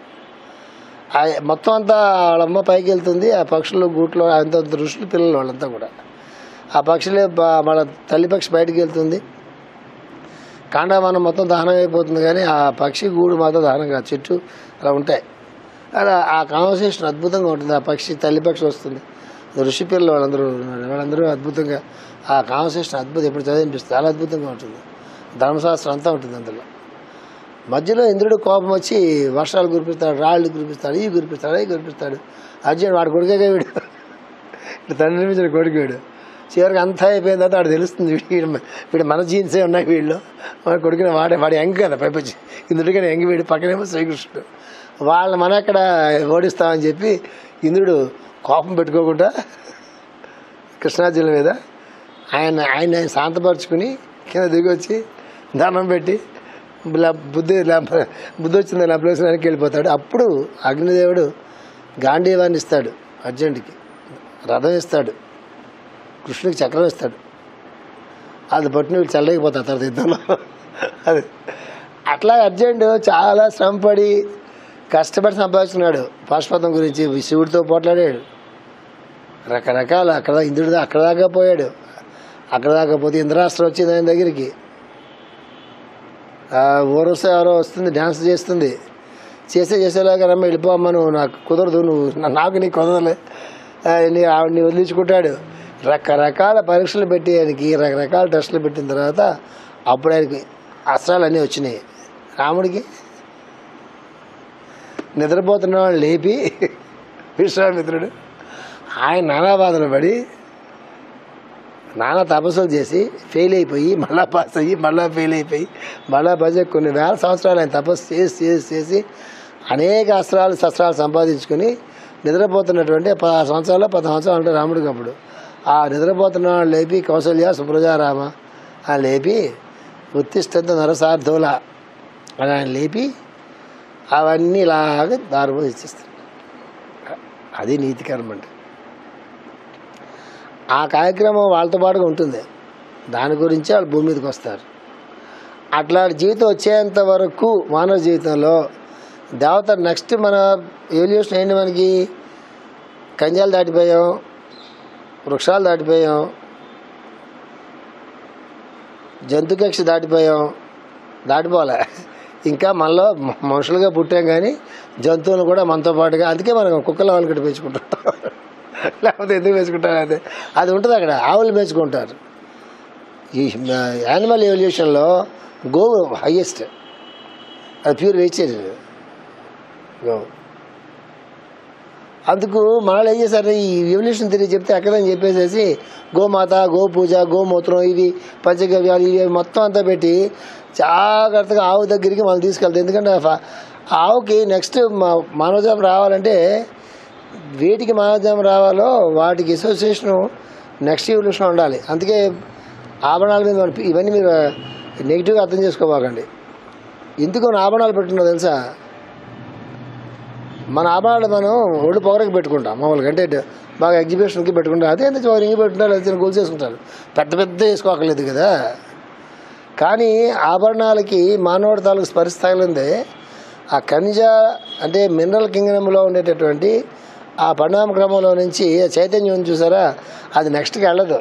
మొత్తం అంతా వాళ్ళమ్మ పైకి వెళ్తుంది, ఆ పక్షులు గూట్లో అంత ఋషులు పిల్లలు వాళ్ళంతా కూడా. ఆ పక్షులే వాళ్ళ తల్లి పక్షి బయటికి వెళ్తుంది, కాండవనం మొత్తం దహనం అయిపోతుంది, కానీ ఆ పక్షి గూడు మాత్రం దహనం కాదు, చెట్టు అలా ఉంటాయి. అలా ఆ కాన్వర్సేషన్ అద్భుతంగా ఉంటుంది. ఆ పక్షి తల్లి పక్షి వస్తుంది, ఋషి పిల్లలు వాళ్ళందరూ అద్భుతంగా ఆ కాన్వర్సేషన్ ఎప్పుడు చదివినిపిస్తుంది, చాలా అద్భుతంగా ఉంటుంది. ధర్మశాస్త్రం అంతా ఉంటుంది అందులో. మధ్యలో ఇంద్రుడు కోపం వచ్చి వర్షాలు కురిపిస్తాడు, రాళ్ళు కురిపిస్తాడు, అవి కురిపిస్తాడు. అర్జునుడు వాడు కొడుకేగా వీడు, ఇటు తండ్రి నిర్మించిన కొడుకు వీడు. చివరికి అంతా అయిపోయిన తర్వాత వాడు తెలుస్తుంది వీడు మన జీన్సే ఉన్నాయి వీళ్ళు, వాడు కొడుకుని వాడు ఎంగ కదా పైపచ్చి ఇంద్రుడికైనా ఎంగి వీడు, పక్కనేమో శ్రీకృష్ణుడు. వాళ్ళని మనం ఎక్కడ ఓడిస్తామని చెప్పి ఇంద్రుడు కోపం పెట్టుకోకుండా కృష్ణార్జునుల మీద ఆయన శాంతపరుచుకుని కింద దిగి వచ్చి దండం పెట్టి బుద్ధి వచ్చింది నా ప్లేస్ వెనక్కి వెళ్ళిపోతాడు. అప్పుడు అగ్నిదేవుడు గాంధీవాన్ని ఇస్తాడు, అర్జునుడికి రథం ఇస్తాడు, కృష్ణుడికి చక్రం ఇస్తాడు. అది పట్టుని వీళ్ళు చల్లకపోతారు తర్వాత యుద్ధంలో. అది అట్లా అర్జునుడు చాలా శ్రమపడి కష్టపడి సంపాదించుకున్నాడు. పాశుపతం గురించి శివుడితో పోట్లాడాడు, రకరకాల ఇంద్రుడితో అక్కడ దాకా పోయాడు. అక్కడ దాకా పోతే ఇంద్రాస్త్రం వచ్చింది ఆయన దగ్గరికి. ఊరస ఎవరో వస్తుంది, డ్యాన్స్ చేస్తుంది, చేసేలాగా రమ్మ వెళ్ళిపోమ్మా, నువ్వు నాకు కుదరదు, నాకు నీకు కుదరలే, ఆవిడని వదిలించుకుంటాడు. రకరకాల పరీక్షలు పెట్టి ఆయనకి రకరకాల టెస్టులు పెట్టిన తర్వాత అప్పుడు ఆయనకి అస్త్రాలు అన్నీ వచ్చినాయి. రాముడికి నిద్రపోతున్న వాళ్ళు లేపి విశ్వామిత్రుడు ఆయన నానా బాధలు పడి నానా తపస్సులు చేసి ఫెయిల్ అయిపోయి మళ్ళా పాస్ అయ్యి మళ్ళీ ఫెయిల్ అయిపోయి మళ్ళా పాస్ అయ్యి కొన్ని వేల సంవత్సరాలు ఆయన తపస్సు చేసి అనేక శస్త్రాలు సంపాదించుకొని నిద్రపోతున్నటువంటి 16 సంవత్సరాలు 10 సంవత్సరాలు అంటే రాముడికి అప్పుడు ఆ నిద్రపోతున్న వాళ్ళు లేపి కౌసల్య సుప్రజారామ అని లేపి ఉత్తిష్టంత నరసార్థుల అని ఆయన లేపి అవన్నీ ఇలాగ దారిపో ఇచ్చేస్తారు. అది నీతికర్మ అంటే. ఆ కార్యక్రమం వాళ్ళతో పాటుగా ఉంటుంది, దాని గురించి వాళ్ళు భూమి మీదకి వస్తారు. అట్లాంటి జీవితం వచ్చేంత వరకు మానవ జీవితంలో దేవత నెక్స్ట్ మన ఎవల్యూషన్ ఏంటి, మనకి కంజాలు దాటిపోయాం, వృక్షాలు దాటిపోయాం, జంతుకక్ష దాటిపోలే, ఇంకా మనలో మనుషులుగా పుట్టాం, కానీ జంతువులు కూడా మనతో పాటుగా. అందుకే మనం కుక్కల వాళ్ళు కట్టి పెంచుకుంటాం, లేకపోతే ఎందుకు పెంచుకుంటారు, అది ఉంటుంది అక్కడ. ఆవులు పెంచుకుంటారు. ఈ యానిమల్ ఎవల్యూషన్లో గోవు హైయెస్ట్, అది ప్యూర్ వెజిటేరియన్ గో. అందుకు మనలో ఏం చేశారు, ఈ ఎవల్యూషన్ తిరిగి చెప్తే ఎక్కడని చెప్పేసేసి గోమాత, గోపూజ, గోమూత్రం, ఇవి పంచగవ్యాలు, ఇవి మొత్తం అంతా పెట్టి జాగ్రత్తగా ఆవు దగ్గరికి మనం తీసుకెళ్తాం. ఎందుకంటే ఆవుకి నెక్స్ట్ మానవజాతం రావాలంటే వేటికి మానవజాలం రావాలో వాటికి అసోసియేషను నెక్స్ట్ ఎవల్యూషన్ ఉండాలి. అందుకే ఆభరణాల మీద ఇవన్నీ మీరు నెగిటివ్గా అర్థం చేసుకోబాకండి. ఎందుకు మన ఆభరణాలు పెట్టుకున్నా తెలుసా? మన ఆభరణాలు మనం ఒళ్ళు పొగరకి పెట్టుకుంటాం మామూలుగా, అంటే బాగా ఎగ్జిబిషన్కి పెట్టుకుంటాం. అదే రింగి పెట్టుకుంటారు, లేదా గోల్స్ వేసుకుంటారు, పెద్ద పెద్ద వేసుకోకలేదు కదా. కానీ ఆభరణాలకి మానవుడి తాలూకు స్పర్శ తగిలిందే ఆ ఖనిజ అంటే మినరల్ కింగ్డమ్లో ఉండేటటువంటి ఆ పరిణామ క్రమంలో నుంచి చైతన్యం చూసారా, అది నెక్స్ట్కి వెళ్ళదు.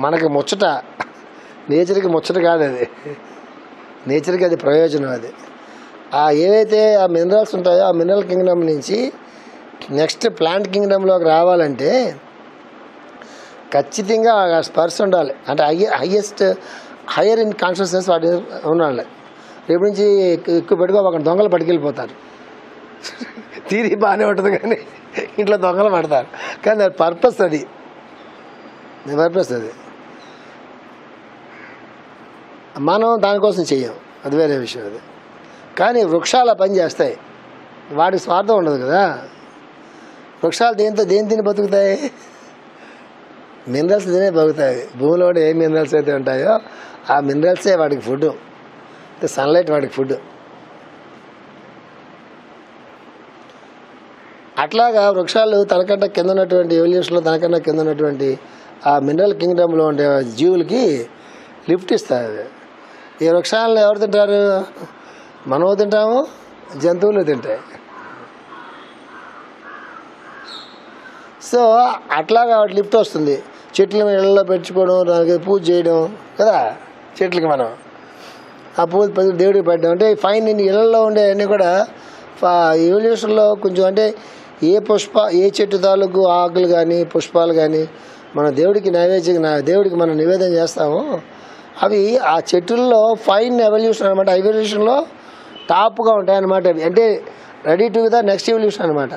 మనకి ముచ్చట, నేచర్కి ముచ్చట కాదు అది, నేచర్కి అది ప్రయోజనం. అది ఏవైతే ఆ మినరల్స్ ఉంటాయో ఆ మినరల్ కింగ్డమ్ నుంచి నెక్స్ట్ ప్లాంట్ కింగ్డమ్లోకి రావాలంటే ఖచ్చితంగా స్పర్శ ఉండాలి. అంటే హయ్యర్ ఇన్ కాన్షియస్నెస్ వాటి ఉండాలి. రేపు నుంచి ఎక్కువ పెట్టుకో అక్కడ దొంగలు పట్టుకెళ్ళిపోతారు. తీరి బాగానే ఉంటుంది కానీ ఇంట్లో దొంగలు పడతారు. కానీ దాని పర్పస్ అది మనం దానికోసం చెయ్యం, అది వేరే విషయం. అది కానీ వృక్షాలు పని చేస్తాయి, వాటికి స్వార్థం ఉండదు కదా. వృక్షాలు దేని తిని బతుకుతాయి? మినరల్స్ తినే బతుకుతాయి. భూమిలో ఏ మినరల్స్ అయితే ఉంటాయో ఆ మినరల్సే వాటికి ఫుడ్, సన్లైట్ వాటికి ఫుడ్. అట్లాగా వృక్షాలు తనకన్నా కింద ఉన్నటువంటి ఎవల్యూషన్లో తనకన్నా కింద ఉన్నటువంటి ఆ మినరల్ కింగ్డమ్లో ఉండే జీవులకి లిఫ్ట్ ఇస్తాయి. ఈ వృక్షాలను ఎవరు తింటారు? మనము తింటాము, జంతువులు తింటాయి. సో అట్లాగా వాటి లిఫ్ట్ వస్తుంది. చెట్లు ఇళ్ళలో పెంచుకోవడం, దానికి పూజ చేయడం కదా. చెట్లకి మనం ఆ పూజ దేవుడికి పెట్టడం అంటే ఫైన్. నేను ఇళ్ళల్లో ఉండే అన్నీ కూడా ఎవల్యూషన్లో కొంచెం అంటే ఏ చెట్టు తాలూకు ఆకులు కానీ పుష్పాలు కానీ మన దేవుడికి దేవుడికి మనం నివేదన చేస్తామో అవి ఆ చెట్టుల్లో ఫైన్ ఎవల్యూషన్ అనమాట. ఎవల్యూషన్లో టాప్గా ఉంటాయన్నమాట. అవి అంటే ready to the next evolution అనమాట.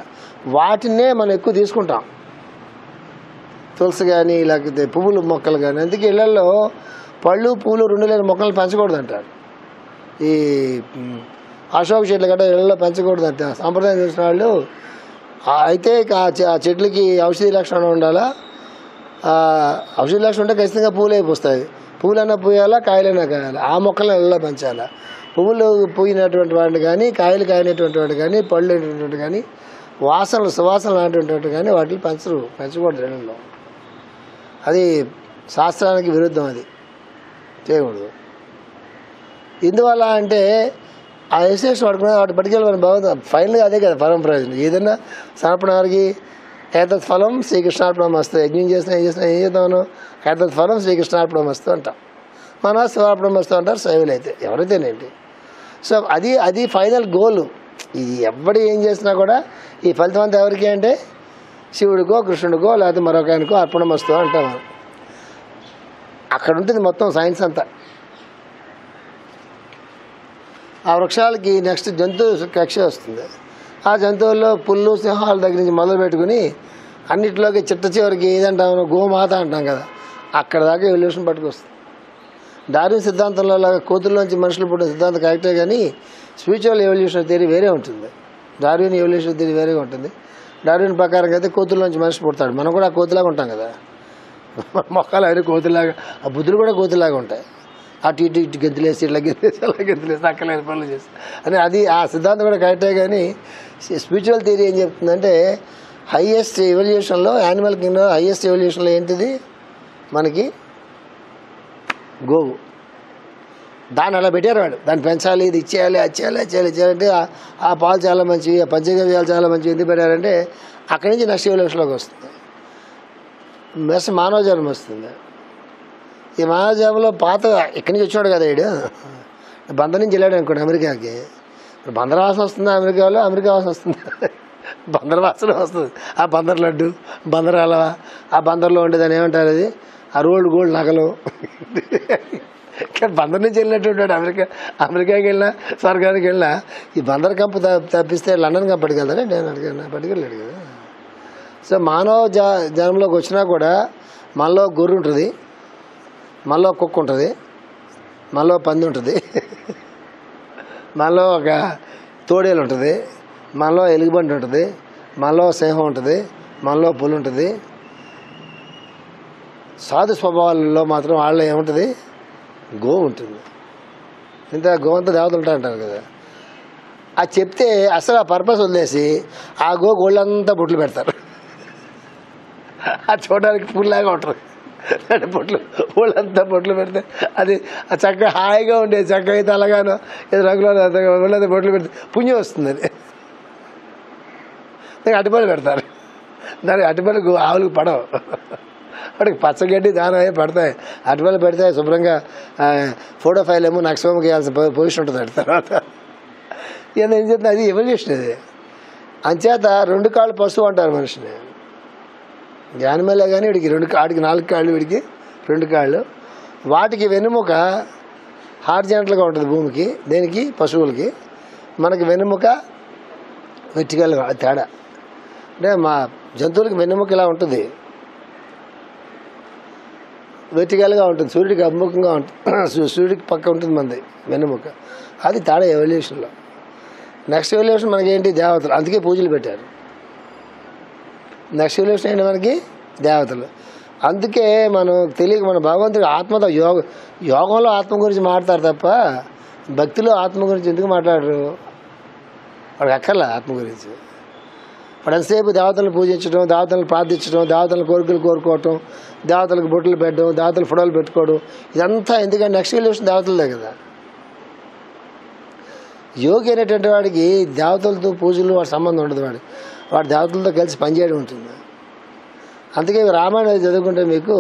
వాటినే మనం ఎక్కువ తీసుకుంటాం. తులసి కానీ లేకపోతే పువ్వులు మొక్కలు కానీ. అందుకే ఇళ్లలో పళ్ళు పూలు రెండు లేని మొక్కలు పెంచకూడదు అంటారు. ఈ అశోక చెట్లు గట్రా ఇళ్లలో పెంచకూడదు అంటే సాంప్రదాయం తెలిసిన వాళ్ళు. అయితే ఆ చెట్లకి ఔషధి లక్షణం ఉండాలా. ఔషధి లక్షణం ఉంటే ఖచ్చితంగా పూలు అయిపోస్తాయి. పూలైనా పూయాలా, కాయలైనా కాయాలి. ఆ మొక్కలను ఇళ్లలో పెంచాలా. పువ్వులు పూయినటువంటి వాటిని కానీ, కాయలు కాయనటువంటి వాటి కానీ, పళ్ళు అయినటువంటి కానీ, సువాసనలు లాంటివి కానీ వాటిని పెంచకూడదు ఇళ్లలో. అది శాస్త్రానికి విరుద్ధం, అది చేయకూడదు. ఎందువల్ల అంటే ఆ ఎక్సెస్ పడుకునే వాటి పట్టుకెళ్ళి మనం బాగుంది. ఫైనల్గా అదే కదా పరమ ప్రయోజనం. ఏదైనా సమర్పణానికి ఏతత్ ఫలం శ్రీకృష్ణార్పణం వస్తుంది. యజ్ఞం చేసినా ఏం చేద్దామను ఏతత్ ఫలం శ్రీకృష్ణార్పణం వస్తూ అంటాం. మన శివార్పణం వస్తూ అంటారు శైవులైతే, ఎవరైతేనేంటి. సో అది ఫైనల్ గోల్. ఇది ఎవడు ఏం చేసినా కూడా ఈ ఫలితం అంతా ఎవరికి అంటే శివుడికో కృష్ణుడికో లేకపోతే మరొక ఆయనకో అర్పణం వస్తూ అంటాం. అక్కడ ఉంటుంది మొత్తం సైన్స్ అంతా. ఆ వృక్షాలకి నెక్స్ట్ జంతు కక్ష వస్తుంది. ఆ జంతువుల్లో పుల్లు సింహాల దగ్గర నుంచి మొదలు పెట్టుకుని అన్నింటిలోకి చివరికి ఏదంటాము గోమాత అంటాం కదా, అక్కడ దాకా ఎవల్యూషన్ పట్టుకొస్తుంది. డార్విన్ సిద్ధాంతంలో లాగా కోతుల్లోంచి మనుషులు పుట్టిన సిద్ధాంతం కరెక్టే, కానీ స్పిరిచువల్ ఎవల్యూషన్ థియరీ వేరే ఉంటుంది. డార్విన్ ఎవల్యూషన్ థియరీ వేరేగా ఉంటుంది. డార్విన్ ప్రకారంగా అయితే కోతుల్లోంచి మనిషి పుడతాడు. మనం కూడా ఆ కోతిలాగా ఉంటాం కదా, మొక్కలు అవి కోతిలాగా, ఆ బుద్ధులు కూడా కోతిలాగా ఉంటాయి. అటు ఇటు గెంతులేసి ఇట్లా గెంతులేసి అలా గెంతులేసి అక్కలేని పనులు చేసి అని అది ఆ సిద్ధాంతం కూడా కరెక్టే. కానీ స్పిరిచువల్ థియరీ ఏం చెప్తుందంటే హైయెస్ట్ ఎవల్యూషన్లో యానిమల్ కింగ్డమ్ హైయెస్ట్ ఎవల్యూషన్లో ఏంటిది మనకి గోవు. దాన్ని అలా పెట్టారు వాడు, దాన్ని పెంచాలి, ఇది ఇచ్చేయాలి, అది చేయాలి, అది చేయాలి, చేయాలంటే ఆ పాలు చాలా మంచివి, ఆ పంచగవ్యాలు చాలా మంచివి. ఎందుకు పెట్టారంటే అక్కడి నుంచి నెక్స్ట్ ఎవల్యూషన్లోకి వస్తుంది, నెక్స్ట్ మానవ జన్మ వస్తుంది. ఈ మానవ జన్మలో పాత ఇక్కడి నుంచి వచ్చాడు కదా వీడు, బందర్ నుంచి వెళ్ళాడు అనుకోండి అమెరికాకి. ఇప్పుడు బందర్ వాసన వస్తుంది అమెరికాలో, అమెరికా వాసన వస్తుంది, బందర్ వాసన వస్తుంది. ఆ బందర్ లడ్డు, బందర్ హల్వా, ఆ బందర్లో ఉండేదాన్ని ఏమంటారు అది, ఆ రోల్డ్ గోల్డ్ నగలు. బందర్ నుంచి వెళ్ళినట్టు అమెరికాకి వెళ్ళినా స్వర్గానికి వెళ్ళినా ఈ బందర్ కంపు తప్పిస్తే లండన్ కంపు పట్టుకెళ్తానే నేను అడిగాను, పట్టుకెళ్ళాడు కదా. సో మానవ జన్మలోకి వచ్చినా కూడా మనలో గొర్రె ఉంటుంది, మనలో కుక్క ఉంటుంది, మనలో పంది ఉంటుంది, మనలో ఒక తోడేలు ఉంటుంది, మనలో ఎలుగుబంటి ఉంటుంది, మనలో సింహం ఉంటుంది, మనలో పులి ఉంటుంది. సాధు స్వభావాలలో మాత్రం వాళ్ళలో ఏముంటుంది? గో ఉంటుంది. ఇంత గో అంతా దేవతలు ఉంటారంటారు కదా. అది చెప్తే అసలు ఆ పర్పస్ వదిలేసి ఆ గోళ్ళంతా బొట్లు పెడతారు. అది చూడడానికి పుల్లాగా ఉంటారు. బొట్లు ఊళ్ళంతా బొట్లు పెడితే అది చక్కగా హాయిగా ఉండేది. చక్కగా అయితే అలాగానో ఏదో రంగులో ఊళ్ళంతా బొట్లు పెడితే పుణ్యం వస్తుంది. అది దానికి అటుపల్లి పెడతారు. దానికి అటుపల్లి ఆవులకు పడవు. వాడికి పచ్చగడ్డి దానం అవి పడతాయి. అటుపల్లి పెడితే శుభ్రంగా ఫోటో ఫైల్ ఏమో నక్సోమకి వేయాల్సిన పొజిషన్ ఉంటుంది. అటు తర్వాత ఏం చేస్తుంది? అది ఎవల్యూషన్. అది అంచేత 2 కాళ్ళు పశువు అంటారు మనిషిని. యానిమలే కానీ వీడికి ఆడికి 4 కాళ్ళు, వీడికి 2 కాళ్ళు. వాటికి వెన్నుముక హార్జెంటల్గా ఉంటుంది భూమికి, దేనికి? పశువులకి. మనకి వెన్నుముక వెర్టికల్గా. తేడా అంటే మా జంతువులకి వెన్నుముక ఇలా ఉంటుంది, వెర్టికల్గా ఉంటుంది. సూర్యుడికి అభిముఖంగా ఉంటుంది, సూర్యుడికి పక్క ఉంటుంది మనది వెన్నుముక. అది తేడా ఎవల్యూషన్లో. నెక్స్ట్ ఎవల్యూషన్ మనకేంటి? దేవతలు. అందుకే పూజలు పెట్టారు. నెక్స్ట్ ఎవల్యూషన్ ఏంటి? మనకి దేవతలు. అందుకే మనం తెలియక మన భగవంతుడి ఆత్మతో యోగంలో ఆత్మ గురించి మాట్లాడతారు తప్ప భక్తిలో ఆత్మ గురించి ఎందుకు మాట్లాడరు? వాడికి అక్కర్లే ఆత్మ గురించి. వాడు ఎంతసేపు దేవతలను పూజించడం, దేవతలను ప్రార్థించడం, దేవతలను కోరికలు కోరుకోవటం, దేవతలకు బొట్లు పెట్టడం, దేవతలు ఫోటోలు పెట్టుకోవడం, ఇదంతా ఎందుకంటే నెక్స్ట్ ఎవల్యూషన్ దేవతలదే కదా. యోగి అనేటువంటి వాడికి దేవతలతో పూజలు వాడి సంబంధం ఉండదు. వాడు దేవతలతో కలిసి పనిచేయడం ఉంటుంది. అందుకే రామాయణం చదువుకుంటే మీకు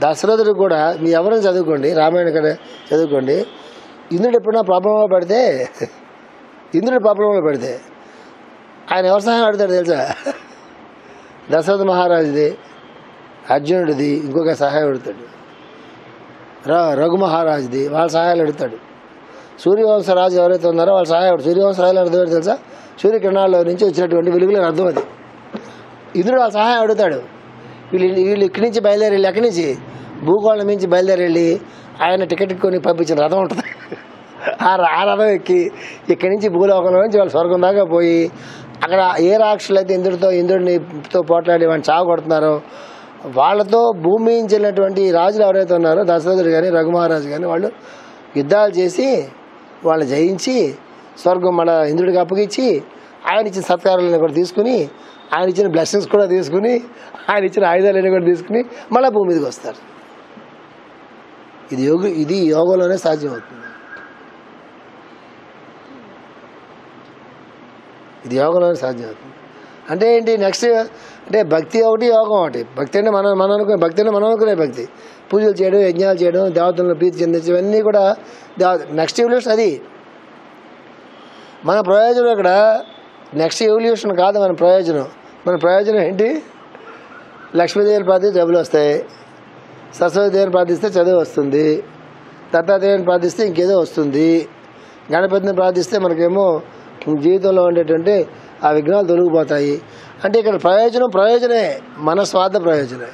దశరథుడు కూడా, మీ ఎవరైనా చదువుకోండి, రామాయణం కూడా చదువుకోండి, ఇంద్రుడు ఎప్పుడైనా ప్రాబ్లంలో పడితే, ఇంద్రుడు ప్రాబ్లంలో పడితే ఆయన ఎవరి సహాయం అడుగుతాడు తెలుసా? దశరథ మహారాజుది, అర్జునుడిది, ఇంకొక సహాయం అడుగుతాడు. రఘు మహారాజుది, వాళ్ళ సహాయాలు అడుగుతాడు. సూర్యవంశరాజు ఎవరైతే ఉన్నారో వాళ్ళ సహాయం. సూర్యవంశరాజులు అర్థం ఏంటి తెలుసా? సూర్యకిరణాల్లో నుంచి వచ్చినటువంటి వెలుగులని అర్థం అది. ఇంద్రుడు వాళ్ళ సహాయం అడుగుతాడు. వీళ్ళు ఇక్కడి నుంచి బయలుదేరి వెళ్ళి, ఎక్కడి నుంచి భూగోళం నుంచి బయలుదేరి వెళ్ళి ఆయన టికెట్ కొని పంపించిన రథం ఉంటుంది. ఆ రథం ఎక్కి ఇక్కడి నుంచి భూలోకంలో నుంచి వాళ్ళు స్వర్గం దాకా పోయి అక్కడ ఏ రాక్షసులు అయితే ఇంద్రుడితో పోట్లాడి వాడిని చావు కొడుతున్నారో వాళ్ళతో భూమి నుంచి వెళ్ళినటువంటి రాజులు ఎవరైతే ఉన్నారో దశరథుడు కానీ రఘుమహారాజు కానీ వాళ్ళు యుద్ధాలు చేసి వాళ్ళని జయించి స్వర్గం మన ఇంద్రుడికి అప్పగించి ఆయన ఇచ్చిన సత్కారాలను కూడా తీసుకుని, ఆయన ఇచ్చిన బ్లెస్సింగ్స్ కూడా తీసుకుని, ఆయన ఇచ్చిన ఆయుధాలన్నీ కూడా తీసుకుని మళ్ళీ భూమి మీదకి వస్తారు. ఇది యోగంలోనే సాధ్యం అవుతుంది. ఇది యోగంలోనే సాధ్యం అవుతుంది. అంటే ఏంటి? నెక్స్ట్ అంటే భక్తి ఒకటి, యోగం ఒకటి. భక్తి అంటే మనం అనుకునే భక్తి. పూజలు చేయడం, యజ్ఞాలు చేయడం, దేవతలను ప్రీతి చెందించడం, ఇవన్నీ కూడా నెక్స్ట్ ఎవల్యూషన్. అది మన ప్రయోజనం. ఇక్కడ నెక్స్ట్ ఎవల్యూషన్ కాదు మన ప్రయోజనం. మన ప్రయోజనం ఏంటి? లక్ష్మీదేవిని ప్రార్థిస్తే డబ్బులు వస్తాయి, సరస్వతీదేవిని ప్రార్థిస్తే చదువు వస్తుంది, దత్తాదేవిని ప్రార్థిస్తే ఇంకేదో వస్తుంది, గణపతిని ప్రార్థిస్తే మనకేమో జీవితంలో ఉండేటువంటి ఆ విఘ్నాలు తొలగిపోతాయి. అంటే ఇక్కడ ప్రయోజనే మన స్వార్థ ప్రయోజనే,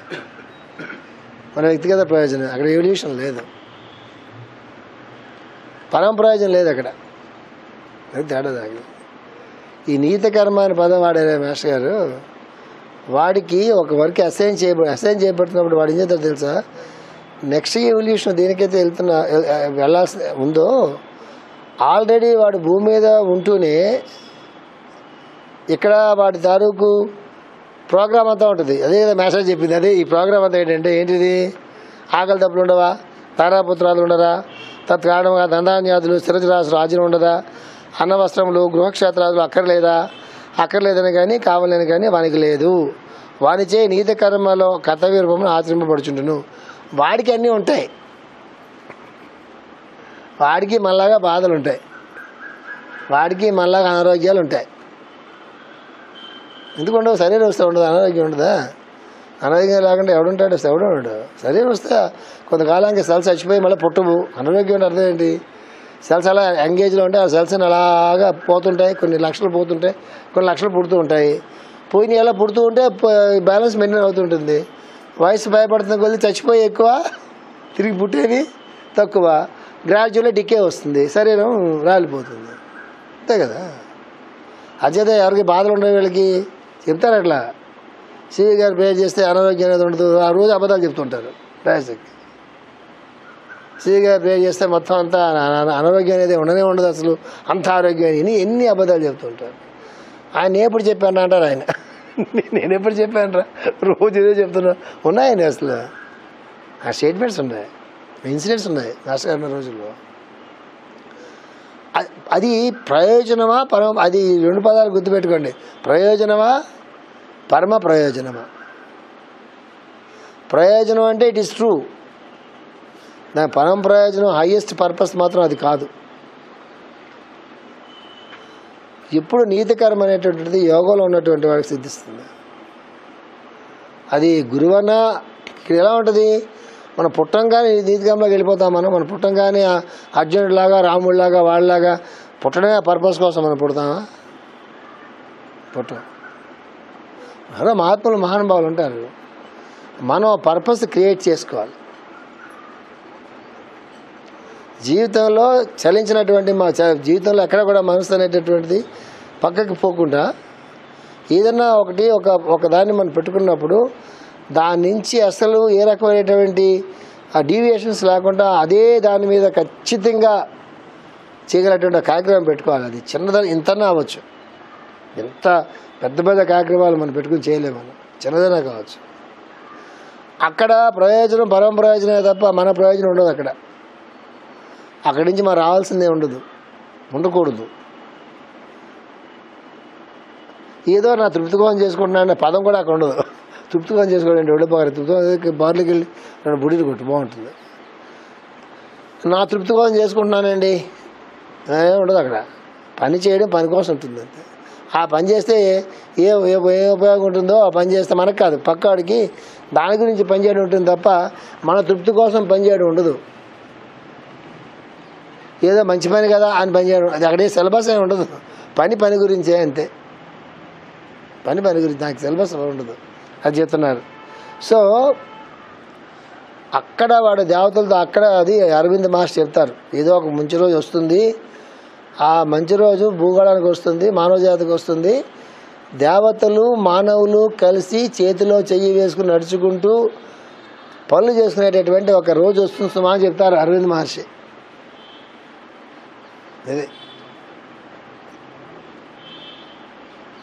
మన వ్యక్తిగత ప్రయోజనం. అక్కడ ఎవల్యూషన్ లేదు, పరమ ప్రయోజనం లేదు అక్కడ. అది తేడా దాగి. ఈ నీత కర్మ అనే పదం వాడారే మాస్టర్ గారు, వాడికి ఒక వర్క్ అసైన్ చేయబడుతున్నప్పుడు వాడు ఏం చేస్తాడు తెలుసా? నెక్స్ట్ ఎవల్యూషన్ దేనికైతే వెళ్ళాల్సి ఉందో ఆల్రెడీ వాడు భూమి మీద ఉంటూనే ఇక్కడ వాడి తాలూకు ప్రోగ్రామ్ అంతా ఉంటుంది. అదే కదా మెసేజ్ చెప్పింది. అదే ఈ ప్రోగ్రామ్ అంతా ఏంటిది? ఆకలి తప్పులు ఉండవా, తారాపుత్రాలు ఉండరా, తత్కారణంగా దండాన్యాదులు స్థిరజరాశులు రాజ్యం ఉండదా, అన్నవస్త్రములు గృహక్షేత్రాలు అక్కర్లేదని కానీ కావాలని కానీ వానికి లేదు. వానిచే నీతి కర్మలో కర్తవ్య రూపంలో ఆచరింపబడుచుండును. వాడికి అన్నీ ఉంటాయి, వాడికి మళ్ళాగా బాధలు ఉంటాయి, వాడికి మళ్ళాగా అనారోగ్యాలు ఉంటాయి. ఎందుకు ఉండవు? శరీరం వస్తే ఉండదు, అనారోగ్యం ఉండదా? అనారోగ్యం లేకుండా ఎవడుంటాడు? ఎవడుంటాడు? శరీరం వస్తే కొంతకాలానికి సెల్స్ చచ్చిపోయి మళ్ళీ పుట్టవు. అనారోగ్యం అంటే అర్థం ఏంటి? సెల్స్ అలా ఎంగేజ్లో ఉంటే ఆ సెల్స్ అలాగా పోతుంటాయి, కొన్ని లక్షలు పోతుంటాయి, కొన్ని లక్షలు పుడుతూ ఉంటాయి. పోయిన ఎలా పుడుతూ ఉంటే బ్యాలెన్స్ మెయింటైన్ అవుతుంటుంది. వయసు భయపడుతున్న కొద్ది చచ్చిపోయి ఎక్కువ, తిరిగి పుట్టేది తక్కువ, గ్రాడ్యువల్గా డికే వస్తుంది, శరీరం రాలిపోతుంది. అంతే కదా. అచేత ఎవరికి బాధలు ఉండవు వీళ్ళకి. చెప్తారు అట్లా. సివి గారు ప్రేయర్ చేస్తే అనారోగ్యం అనేది ఉండదు, ఆ రోజు అబద్ధాలు చెప్తుంటారు. రాజశక్తి సివి గారు ప్రేయర్ చేస్తే మొత్తం అంతా అనారోగ్యం అనేది ఉండనే ఉండదు, అసలు అంత ఆరోగ్యం ఎన్ని అబద్ధాలు చెప్తుంటారు. ఆయన ఎప్పుడు చెప్పాను అంటారు ఆయన. నేను ఎప్పుడు చెప్పాను రా, రోజు ఇదే చెప్తున్నా. ఉన్నాయని అసలు ఆ స్టేట్మెంట్స్ ఉన్నాయి, ఇన్సిడెంట్స్ ఉన్నాయి మాస్టర్ గారి రోజుల్లో. అది ప్రయోజనమా పరమ, అది 2 పదాలు గుర్తుపెట్టుకోండి. ప్రయోజనమా పరమ ప్రయోజనమా. ప్రయోజనం అంటే ఇట్ ఈస్ ట్రూ, దాని పరమ ప్రయోజనం హైయెస్ట్ పర్పస్ మాత్రం అది కాదు. ఇప్పుడు నీతికరం అనేటువంటిది యోగంలో ఉన్నటువంటి వాడికి సిద్ధిస్తుంది. అది గురువన్న ఇక్కడ ఎలా ఉంటుంది, మనం పుట్టంగానే నీతికరంలోకి వెళ్ళిపోతాం. మన పుట్టంగానే అర్జునుడిలాగా రాముడిలాగా వాళ్ళలాగా పుట్టడమే పర్పస్ కోసం మనం పుడతామా? పుట్టం. అలా మహాత్ములు మహానుభావులు ఉంటారు. మనం పర్పస్ క్రియేట్ చేసుకోవాలి. జీవితంలో చలించినటువంటి మా జీవితంలో ఎక్కడ కూడా మనసు అనేటటువంటిది పక్కకి పోకుండా ఏదన్నా ఒక దాన్ని మనం పెట్టుకున్నప్పుడు దాని నుంచి అసలు ఏ రకమైనటువంటి ఆ డీవియేషన్స్ లేకుండా అదే దాని మీద ఖచ్చితంగా చేయగలటువంటి కార్యక్రమం పెట్టుకోవాలి. అది చిన్నదని ఇంతనా అవ్వచ్చు, ఎంత పెద్ద పెద్ద కార్యక్రమాలు మనం పెట్టుకుని చేయలేము, మనం చిన్నదైనా కావచ్చు. అక్కడ ప్రయోజనం పరమ ప్రయోజనమే తప్ప మన ప్రయోజనం ఉండదు. అక్కడి నుంచి మనం రావాల్సిందే ఉండకూడదు. ఏదో నా తృప్తి కోసం చేసుకుంటున్నాను అనే పదం కూడా అక్కడ ఉండదు. తృప్తి కోసం చేసుకోండి, వెళ్ళిపోవాలి. తృప్తి బార్లోకి వెళ్ళి 2 బుడిలు కొట్టు బాగుంటుంది. నా తృప్తి కోసం చేసుకుంటున్నానండి ఉండదు. అక్కడ పని చేయడం పని కోసం ఉంటుంది అంతే. ఆ పని చేస్తే ఏ ఉపయోగం ఉంటుందో ఆ పని చేస్తే మనకు కాదు, పక్కవాడికి దాని గురించి పనిచేయడం ఉంటుంది తప్ప మన తృప్తి కోసం పనిచేయడం ఉండదు. ఏదో మంచి పని కదా అని పనిచేయడం, అది అక్కడే సిలబస్ ఏమి ఉండదు. పని గురించే అంతే. పని గురించి నాకు సిలబస్ ఉండదు, అది చెప్తున్నారు. సో అక్కడ వాడు దేవతలతో అక్కడ అది అరవింద్ మాస్టర్ చెప్తారు, ఏదో ఒక మంచి రోజు వస్తుంది, ఆ మంచి రోజు భూగోళానికి వస్తుంది, మానవ జాతికి వస్తుంది. దేవతలు మానవులు కలిసి చేతిలో చెయ్యి వేసుకుని నడుచుకుంటూ పనులు చేసుకునేటటువంటి ఒక రోజు వస్తుంది సుమా అని చెప్తారు అరవింద్ మహర్షి.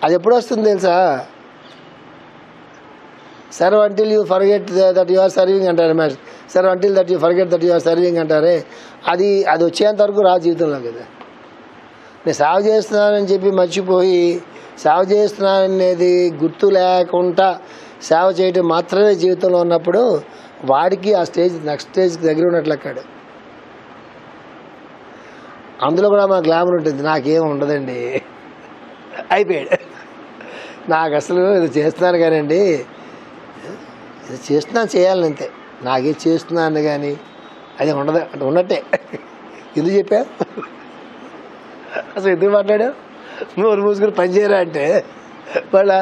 అది ఎప్పుడు వస్తుంది తెలుసా? Serve until you forget that you are serving అంటారు match. Serve until that you forget that you are serving అంటారే, అది వచ్చేంత వరకు రా జీవితంలో కదా. నేను సేవ చేస్తున్నానని చెప్పి మర్చిపోయి సేవ చేస్తున్నాననేది గుర్తు లేకుండా సేవ చేయటం మాత్రమే జీవితంలో ఉన్నప్పుడు వాడికి ఆ నెక్స్ట్ స్టేజ్కి దగ్గర ఉన్నట్లు అక్కాడు. అందులో కూడా మా గ్లామర్ ఉంటుంది, నాకేం ఉండదండి, అయిపోయాడు. నాకు అసలు ఇది చేస్తున్నాను కానండి, ఇది చేస్తున్నాను చేయాలని అంతే, నాకేం చేస్తున్నాను కానీ అది ఉండదు అంటే ఉన్నట్టే. ఎందుకు చెప్పా అసలు, ఎందుకు మాట్లాడా? నోరు మూసుకుని పని చేయరా అంటే వాళ్ళ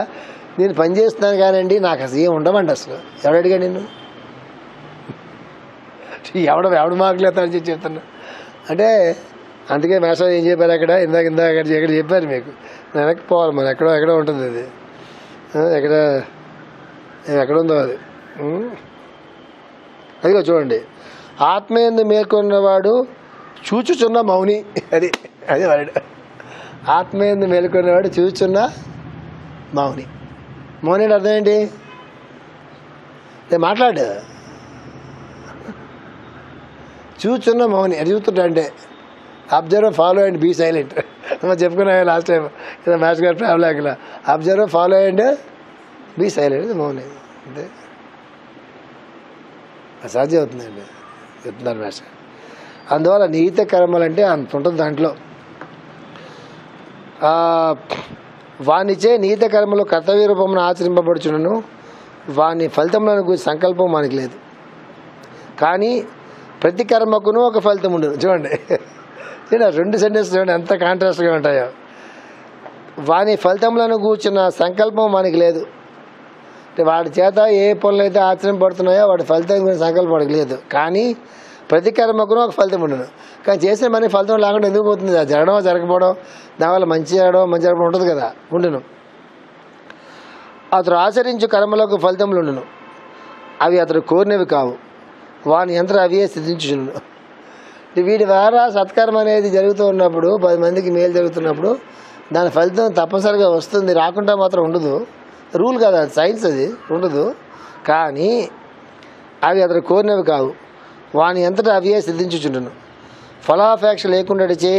నేను పని చేస్తున్నాను కానండి నాకు అసలు ఏం ఉండమండి. అసలు ఎవడు అడిగాడు నిన్ను? ఎవడు మాకులేదని చెప్పి చెప్తున్నా అంటే. అందుకే మేషాలు ఏం చెప్పారు అక్కడ, ఇందాక ఎక్కడ చెప్పారు మీకు, వెనక్కి పోవాలి మనం, ఎక్కడో ఉంటుంది అది, ఎక్కడ ఉందో అది. అదిగో చూడండి, ఆత్మయందు మేల్కొన్నవాడు చూచుచున్న మౌని, అది వాడు. ఆత్మయందు మేల్కొన్నవాడు చూచుచున్న మౌని. మౌని అంటే అర్థం ఏంటి? నేను మాట్లాడు, చూచున్న మౌని అది చూస్తుంటా అంటే observe follow and be silent. చెప్పుకున్నా లాస్ట్ టైం మ్యాథ్స్ గారు travel observe follow and be silent, మౌని అంటే అసాధ్యం అవుతుందండి చెప్తున్నారు మ్యాథ్స్. అందువల్ల నీతి కర్మలు అంటే అంత ఉంటుంది దాంట్లో. వానిచే నీతి కర్మలు కర్తవ్య రూపమును ఆచరింపబడుచును, వాని ఫలితములను గురించి సంకల్పం మనకి లేదు, కానీ ప్రతి కర్మకును ఒక ఫలితం ఉండదు. చూడండి 2 సెంటెన్స్ చూడండి ఎంత కాంట్రాస్ట్గా ఉంటాయో. వాని ఫలితములను కూర్చున్న సంకల్పం మనకి లేదు, అంటే వాడి చేత ఏ పనులు అయితే ఆచరింపబడుతున్నాయో వాడి ఫలితం గురించి సంకల్పం వాడికి లేదు, కానీ ప్రతి కర్మకును ఒక ఫలితం ఉండదు. కానీ చేసిన పని ఫలితం లేకుండా ఎందుకు పోతుంది? అది జరగడం జరగకపోవడం, దానివల్ల మంచి జరగడం మంచి జరగడం ఉంటుంది కదా, ఉండును. అతడు ఆచరించు కర్మలకు ఫలితములుండును, అవి అతడు కోరినవి కావు, వాని యంత్ర అవియే సిద్ధించును. వీడి ద్వారా సత్కర్మ అనేది జరుగుతూ ఉన్నప్పుడు 10 మందికి మేలు జరుగుతున్నప్పుడు దాని ఫలితం తప్పనిసరిగా వస్తుంది, రాకుండా మాత్రం ఉండదు. రూల్ కాదు, అది సైన్స్, అది ఉండదు. కానీ అవి అతడు కోరినవి కావు, వాని అంతటా అవియే సిద్ధించుచుండును. ఫలాపేక్ష లేకుండాచే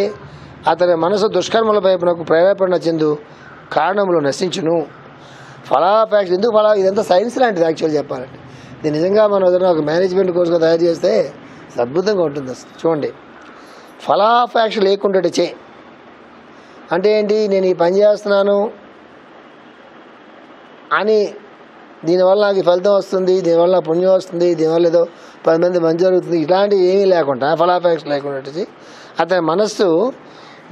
అతని మనసు దుష్కర్మల వైపునకు ప్రేరేపణ చెందు కారణములు నశించును. ఫలాపేక్ష ఎందుకు ఇదంతా సైన్స్ లాంటిది యాక్చువల్ చెప్పాలంటే. ఇది నిజంగా మనం ఏదైనా ఒక మేనేజ్మెంట్ కోర్సుగా తయారు చేస్తే అద్భుతంగా ఉంటుంది అసలు. చూడండి, ఫలాపేక్ష లేకుండాచే అంటే ఏంటి? నేను ఈ పని చేస్తున్నాను అని, దీనివల్ల నాకు ఫలితం వస్తుంది, దీనివల్ల పుణ్యం వస్తుంది, దీనివల్ల ఏదో 10 మంది మంచి జరుగుతుంది, ఇట్లాంటివి ఏమీ లేకుండా ఫలాపేక్ష లేకుండా అతని మనస్సు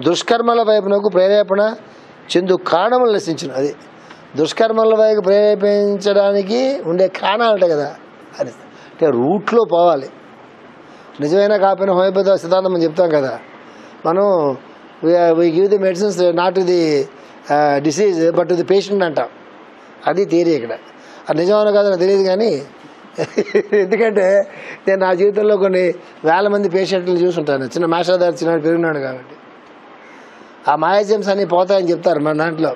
దుష్కర్మల వైపునకు ప్రేరేపణ చెందు కారణములు నశించును. అది దుష్కర్మల వైపు ప్రేరేపించడానికి ఉండే కారణాలు ఉంటాయి కదా, అది అంటే రూట్లో పోవాలి. నిజమైన కాకపోయినా హోమియోపతి సిద్ధాంతం మనం చెప్తాం కదా, మనం we give the medicines not to the disease but to the patient అంటాం. అది థియరీ ఇక్కడ. అది నిజమవును కాదు నాకు తెలియదు, కానీ ఎందుకంటే నేను నా జీవితంలో కొన్ని వేల మంది పేషెంట్లు చూసుంటాను. చిన్న మాస్టర్ చిన్నవాడు పెరిగినాడు కాబట్టి ఆ మాయాజమ్స్ అన్నీ పోతాయని చెప్తారు మన దాంట్లో.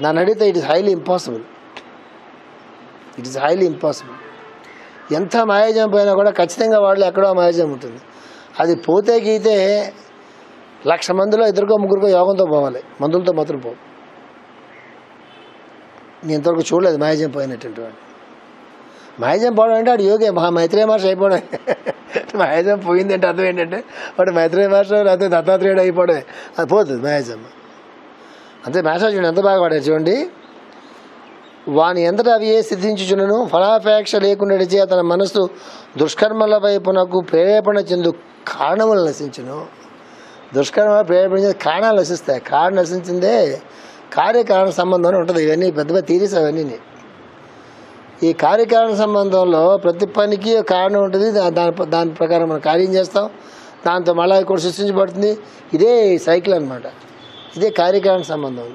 నన్ను అడిగితే it is highly impossible. It is highly impossible. ఎంత మాయాజం పోయినా కూడా ఖచ్చితంగా వాళ్ళు ఎక్కడో మాయాజం ఉంటుంది. అది పోతే గీతే 1,00,000 మందిలో 2కో 3కో యోగంతో పోవాలి, మందులతో మాత్రం పోవు. నేను ఇంతవరకు చూడలేదు మాయాజం పోయినటువంటి వాడు. మాయాజం పోవడం అంటే వాడు యోగే, మైత్రేయ మహర్షి అయిపోవడం. మాయాజం పోయింది అంటే అర్థం ఏంటంటే వాడు మైత్రేయ మహర్షి లేకపోతే దత్తాత్రేయుడు అయిపోవడమే. అది పోతుంది మాయాజం. అంతే. మేషాలు చూడండి ఎంత బాగా పడారు చూడండి. వాని ఎంతటా అవి ఏ సిద్ధించుచునను ఫలాపేక్ష లేకుండా తన మనస్సు దుష్కర్మల వైపునకు ప్రేరేపణ చెందు కారణములు నశించును. దుష్కర్మ ప్రేరేపణ కారణాలు నశిస్తాయి. కారణం నశించిందే కార్యకారణ సంబంధం ఉంటుంది. ఇవన్నీ పెద్ద పెద్ద థీరీస్ అవన్నీ. ఈ కార్యకారణ సంబంధంలో ప్రతి పనికి కారణం ఉంటుంది. దాని ప్రకారం మనం కార్యం చేస్తాం, దాంతో మళ్ళీ కూడా సృష్టించబడుతుంది. ఇదే సైకిల్ అనమాట. ఇదే కార్యకారణ సంబంధం.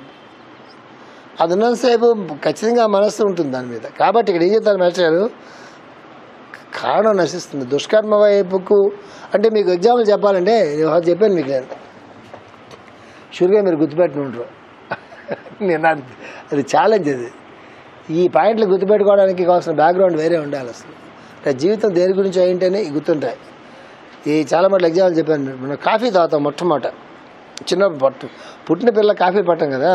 అది ఉన్నంతసేపు ఖచ్చితంగా మనస్సు ఉంటుంది దాని మీద. కాబట్టి ఇక్కడ ఏం చెప్తారు మాస్టర్ గారు, కారణం నశిస్తుంది దుష్కర్మ వైపుకు. అంటే మీకు ఎగ్జాంపుల్ చెప్పాలంటే చెప్పాను మీకు, నేను షూర్గా మీరు గుర్తుపెట్టిన ఉంటారు. నేను అది ఛాలెంజ్. అది ఈ పాయింట్లు గుర్తుపెట్టుకోవడానికి కావాల్సిన బ్యాక్గ్రౌండ్ వేరే ఉండాలి అసలు. అంటే జీవితం దేని గురించి అయింటేనే గుర్తుంటాయి. ఈ చాలా మటుకు ఎగ్జాంపుల్ చెప్పాను. మనం కాఫీ తాగుతాం మొట్టమొదట. చిన్నప్పుడు పుట్టిన పిల్ల కాఫీ పట్టం కదా,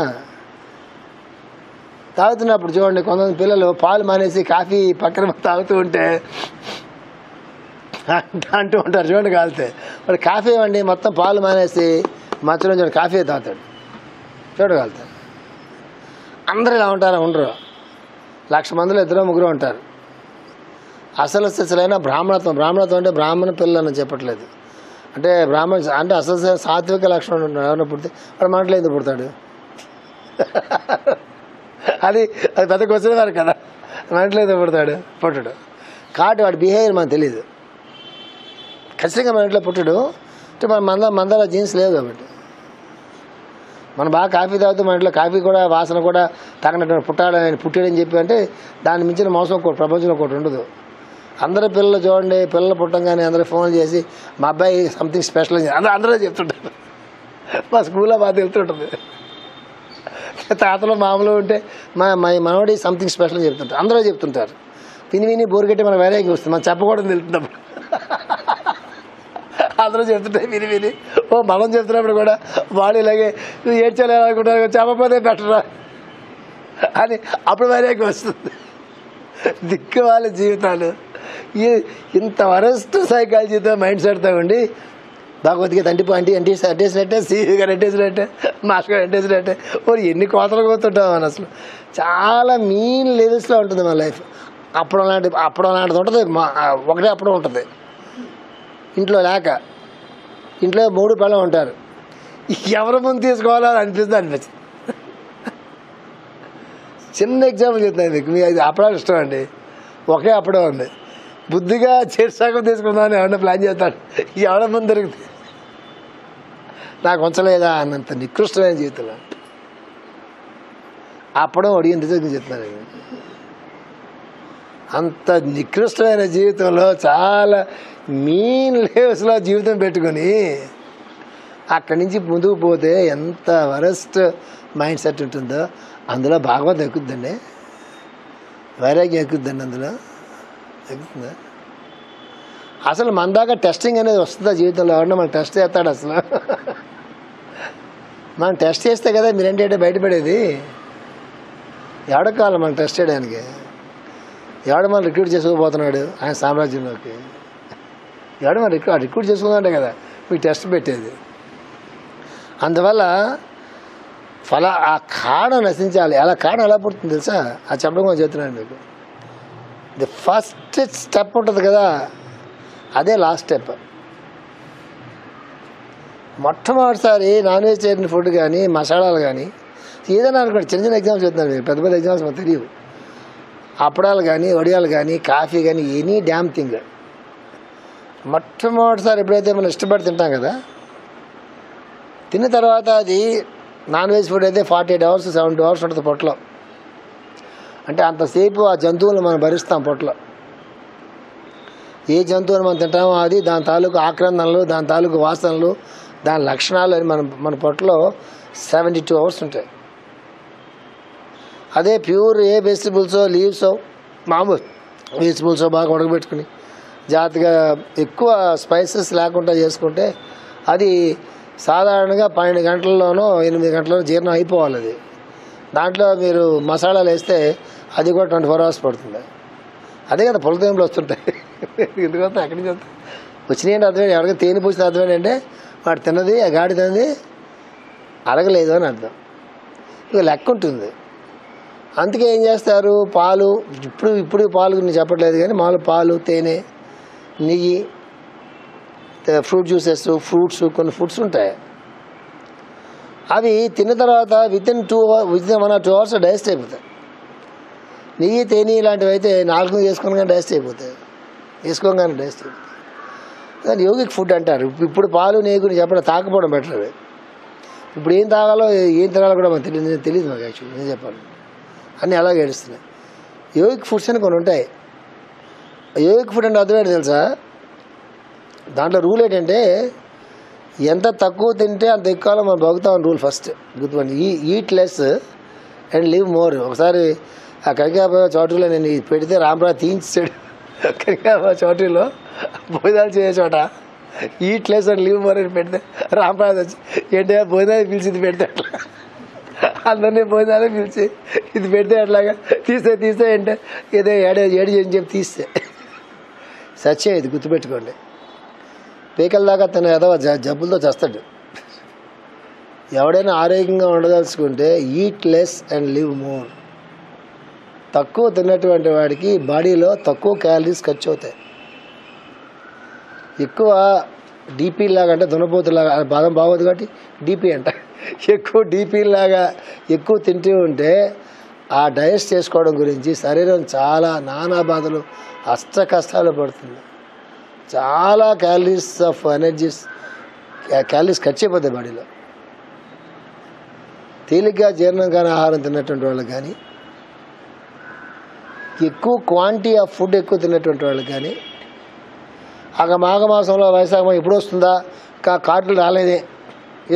తాగుతున్నప్పుడు చూడండి కొంతమంది పిల్లలు పాలు మానేసి కాఫీ పక్కన తాగుతూ ఉంటే అంటూ ఉంటారు చూడండి. కాలితే వాడు కాఫీ ఇవ్వండి, మొత్తం పాలు మానేసి మధ్యలో చూడండి కాఫీ తాగుతాడు చూడగలుగుతారు. అందరూ ఇలా ఉంటారా? ఉండరు. 1,00,000 మందిలో 2-3 ఉంటారు. అసలైన బ్రాహ్మణత్వం. బ్రాహ్మణత్వం అంటే బ్రాహ్మణ పిల్లలని చెప్పట్లేదు. అంటే బ్రాహ్మణ అంటే అసలు సాత్విక లక్షణం ఉంటాడు. ఎవరైనా పుడితే వాడు మనట్లో ఎందుకు పుడతాడు? అది పెద్ద క్వశ్చన్ వారు కదా. మనట్లో ఎందుకు పుట్టడు కాబట్టి వాడి బిహేవియర్ మనకు తెలియదు. ఖచ్చితంగా మన ఇంట్లో పుట్టడు అంటే మన మందల జీన్స్ లేవు కాబట్టి. మనం బాగా కాఫీ తాగుతూ మన ఇంట్లో కాఫీ కూడా వాసన కూడా తగినట్టు పుట్టాడని చెప్పి అంటే దాన్ని మించిన మోసం ప్రపంచంలో ఒకటి ఉండదు. అందరూ పిల్లలు చూడండి, పిల్లలు పుట్టంగానే అందరూ ఫోన్ చేసి మా అబ్బాయి సంథింగ్ స్పెషల్ అని అందరూ చెప్తుంటారు. మా స్కూల్లో బాగా తెలుస్తుంటుంది. తాతలో మామూలు ఉంటే మా మనవాడి సంథింగ్ స్పెషల్ అని చెప్తుంటారు. అందరూ చెప్తుంటారు. విని బోరుగట్టి మనం వేరే వస్తుంది, మనం చెప్పకూడదు తెలుస్తున్నప్పుడు. అందరూ చెప్తుంటాయి విని మనం చెప్తున్నప్పుడు కూడా వాళ్ళు ఇలాగే ఏడ్చాలనుకుంటారు, చెప్పకపోతే బెటరా అని అప్పుడు వేరేకి వస్తుంది. దిక్కు వాళ్ళ జీవితాలు ఇంత వరస్ట్ సైకాలజీతో మైండ్ సెట్తో ఉండి భగవద్గీత అంటేసినట్టే, సివి గారు అంటేసినట్టే, మాస్టర్ గారు అంటేసినట్టే ఎన్ని కోతలు కోతుంటాం అని. అసలు చాలా మీన్ లెవెల్స్లో ఉంటుంది మన లైఫ్. అప్పుడు అలాంటిది ఉంటుంది. ఒకటే అప్పుడు ఉంటుంది. ఇంట్లో ఇంట్లో 3 పిల్లలు ఉంటారు. ఎవరి ముందు తీసుకోవాలని అనిపిస్తుంది. చిన్న ఎగ్జాంపుల్ చెప్తున్నాను మీకు. మీ అది అప్పుడే ఇష్టం అండి. ఒకే అప్పుడే ఉంది. బుద్ధిగా చేర్సాకం తీసుకుందామని ఎవరన్నా ప్లాన్ చేస్తాడు. ఎవరి ముందు దొరికితే నాకు ఉంచలేదా అన్నంత నికృష్టమైన జీవితంలో. అప్పడం అడిగిన రిజల్ట్ చెప్తున్నాను. అంత నికృష్టమైన జీవితంలో చాలా మీన్ లెవెల్స్లో జీవితం పెట్టుకొని అక్కడి నుంచి ముందుకు పోతే ఎంత వరస్ట్ మైండ్ సెట్ ఉంటుందో అందులో భాగవతం ఎక్కుద్దండి, వైరాగ్యం ఎక్కుద్దండి, అందులో ఎక్కుతుందా? అసలు మన దాకా టెస్టింగ్ అనేది వస్తుందా జీవితంలో? ఎవరన్నా మనం టెస్ట్ చేస్తాడు అసలు? మనం టెస్ట్ చేస్తే కదా మీరేంటంటే బయటపడేది. ఎవడ కావాలి మనం టెస్ట్ చేయడానికి? ఎవడ మనం రిక్రూట్ చేసుకోబోతున్నాడు ఆయన సామ్రాజ్యంలోకి? ఎవడ మనం రిక్రూట్ చేసుకుందంటే కదా మీకు టెస్ట్ పెట్టేది. అందువల్ల ఆ కారణం నశించాలి. అలా కారణం ఎలా పుడుతుంది తెలుసా? అది చెప్పడం కూడా చెప్తున్నాను మీకు. ది ఫస్ట్ స్టెప్ ఉంటుంది కదా, అదే లాస్ట్ స్టెప్. మొట్టమొదటిసారి నాన్ వెజిటేరియన్ ఫుడ్ కానీ మసాలాలు కానీ ఏదైనా అనుకోండి, చిన్న చిన్న ఎగ్జామ్స్ చెప్తున్నాను మీకు, పెద్ద పెద్ద ఎగ్జామ్స్ మనకు తెలియవు. అప్పడాలు కానీ వడియాలు కానీ కాఫీ కానీ ఎనీ డ్యామ్ థింగ్ మొట్టమొదటిసారి ఎప్పుడైతే మనం ఇష్టపడి తింటాం కదా, తిన్న తర్వాత అది నాన్ వెజ్ ఫుడ్ అయితే 48 hours 70 hours ఉంటుంది పొట్టలో. అంటే అంతసేపు ఆ జంతువులను మనం భరిస్తాం పొట్టలో. ఏ జంతువుని మనం తింటామో అది దాని తాలూకు ఆక్రందనలు, దాని తాలూకు వాసనలు, దాని లక్షణాలు అని మన పొట్టలో 72 hours ఉంటాయి. అదే ప్యూర్ ఏ వెజిటబుల్సో లీవ్సో మామూలు వెజిటబుల్సో బాగా ఉడకబెట్టుకుని జాగ్రత్తగా ఎక్కువ స్పైసెస్ లేకుండా చేసుకుంటే అది సాధారణంగా 12 గంటల్లోనో 8 గంటల్లోనో జీర్ణం అయిపోవాలి. అది దాంట్లో మీరు మసాలాలు వేస్తే అది కూడా 24 hours పడుతుంది. అదే కదా పొలతేములు వస్తుంటాయి. ఎందుకంటే అక్కడి నుంచి వచ్చినాయంటే అర్థమైంది. ఎవరికి తేనె పూసిన అర్థమైంది అంటే వాడు తిన్నది ఆ గాడి తిన్నది అరగలేదు అని అర్థం. ఇక లెక్క ఉంటుంది. అందుకే ఏం చేస్తారు, పాలు ఇప్పుడు పాలు నేను చెప్పట్లేదు కానీ మామూలు పాలు, తేనె, నెయ్యి, ఫ్రూట్ జ్యూసెస్, ఫ్రూట్స్, కొన్ని ఫుడ్స్ ఉంటాయి. అవి తిన్న తర్వాత వితిన్ 1 or 2 hours డైజెస్ట్ అయిపోతాయి. నెయ్యి, తేనె ఇలాంటివి అయితే 4 వేసుకోగానే డైజెస్ట్ అయిపోతాయి. కానీ యోగిక్ ఫుడ్ అంటారు. ఇప్పుడు పాలు నెయ్యి గురించి చెప్పడం తాకపోవడం బెటర్. అవి ఇప్పుడు ఏం తాగాలో ఏం తినాలో కూడా మనకు తెలియదు మాకు. యాక్చువల్లీ నేను చెప్పాను అన్నీ అలాగే ఏడుస్తున్నాయి. యోగిక్ ఫుడ్స్ అని కొన్ని ఉంటాయి. యోగిక్ ఫుడ్ అంటే అర్థమేంటి తెలుసా? దాంట్లో రూల్ ఏంటంటే ఎంత తక్కువ తింటే అంత ఎక్కువ మనం బతుకుతామని రూల్. ఫస్ట్ గుర్తుపండి, eat less and live more. ఒకసారి ఆ కరికాబాబు చౌటరీలో నేను పెడితే రామరాజు తీయించాడు. కరికాబాబు చౌటరీలో భోజనాలు చేసే చోట eat less and live more అని పెడితే రామరాజు వచ్చి ఏంటి భోజనాలు పిలిచి ఇది పెడితే అట్లా అందరినీ భోజనాలే పిలిచి ఇది పెడితే అట్లాగా తీస్తే అంటే ఏదో ఏడు అని చెప్పి తీస్తే సత్యం ఇది గుర్తుపెట్టుకోండి. పీకల దాకా తన ఏదో జబ్బులతో చేస్తాడు. ఎవడైనా ఆరోగ్యంగా ఉండదలుచుకుంటే eat less and live more. తక్కువ తిన్నటువంటి వాడికి బాడీలో తక్కువ క్యాలరీస్ ఖర్చు అవుతాయి. ఎక్కువ డీపీ లాగా అంటే దున్నపోతులాగా బాదం బాగోదు కాబట్టి డీపీ అంట. ఎక్కువ డీపీ లాగా ఎక్కువ తింటూ ఉంటే ఆ డైజెస్ట్ చేసుకోవడం గురించి శరీరం చాలా నానా బాధలు అష్ట కష్టాలు పడుతుంది. చాలా క్యాలరీస్ ఆఫ్ క్యాలరీస్ ఖర్చు అయిపోతాయి బాడీలో. తేలిగ్గా జీర్ణం కాని ఆహారం తిన్నటువంటి వాళ్ళకి కానీ, ఎక్కువ క్వాంటిటీ ఆఫ్ ఫుడ్ ఎక్కువ తిన్నటువంటి వాళ్ళకి కానీ, మాఘమాసంలో వైశాఖ ఎప్పుడు వస్తుందా కార్డులు రాలేదే,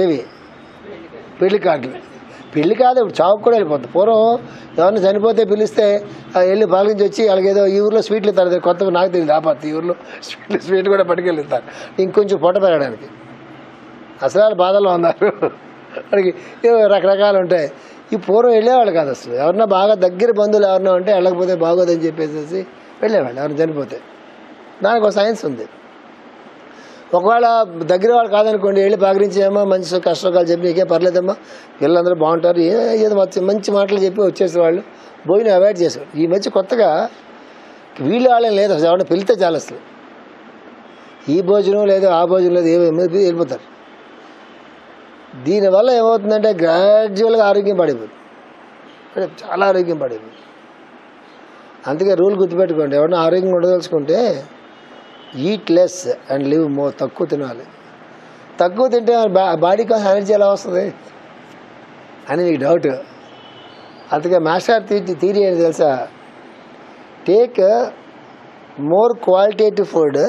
ఏవి పెళ్లి కార్డులు. పెళ్లి కాదు, ఇప్పుడు చావుకు కూడా వెళ్ళిపోతుంది. పూర్వం ఎవరిని చనిపోతే పిలిస్తే వెళ్ళి పాలించి వచ్చి అలాగేదో ఈ ఊరిలో స్వీట్లు ఇస్తారు. కొత్తగా నాకు తెలియదు ఆపత్తి ఈ ఊరిలో స్వీట్ కూడా పట్టుకెళ్ళిస్తారు ఇంకొంచెం పొట్ట పెరగడానికి. అసలు వాళ్ళు బాధల్లో ఉన్నారు. వాడికి రకరకాలు ఉంటాయి. ఈ పూర్వం వెళ్ళేవాళ్ళు కాదు అసలు. ఎవరన్నా బాగా దగ్గర బంధువులు ఎవరన్నా ఉంటే వెళ్ళకపోతే బాగోదని చెప్పేసి వెళ్ళేవాళ్ళు ఎవరైనా చనిపోతే. దానికి ఒక సైన్స్ ఉంది. ఒకవేళ దగ్గర వాళ్ళు కాదనుకోండి, వెళ్ళి పలకరించేమో మంచి కష్టకాలు చెప్పి నీకే పర్లేదమ్మా వీళ్ళందరూ బాగుంటారు ఏదో మంచి మాటలు చెప్పి వచ్చేసి వాళ్ళు భోజనం అవాయిడ్ చేసేవాళ్ళు. ఈ మధ్య కొత్తగా వీళ్ళు వాళ్ళేం లేదు అసలు. ఎవరైనా పిలితే చాలా అసలు ఈ భోజనం లేదు ఆ భోజనం లేదు ఏమేమి వెళ్ళిపోతారు. దీనివల్ల ఏమవుతుందంటే గ్రాడ్యువల్గా ఆరోగ్యం పడిపోతుంది. చాలా ఆరోగ్యం పడిపోతుంది. అందుకే రూల్ గుర్తుపెట్టుకోండి, ఎవరైనా ఆరోగ్యంగా ఉండదలుచుకుంటే eat less and live more. తక్కువ తినాలి. తక్కువ తింటే బాడీ కోసం ఎనర్జీ ఎలా వస్తుంది అని మీకు డౌట్. అందుకే మాస్టర్ థియరీ ఏంటి తెలుసా? Take more qualitative food,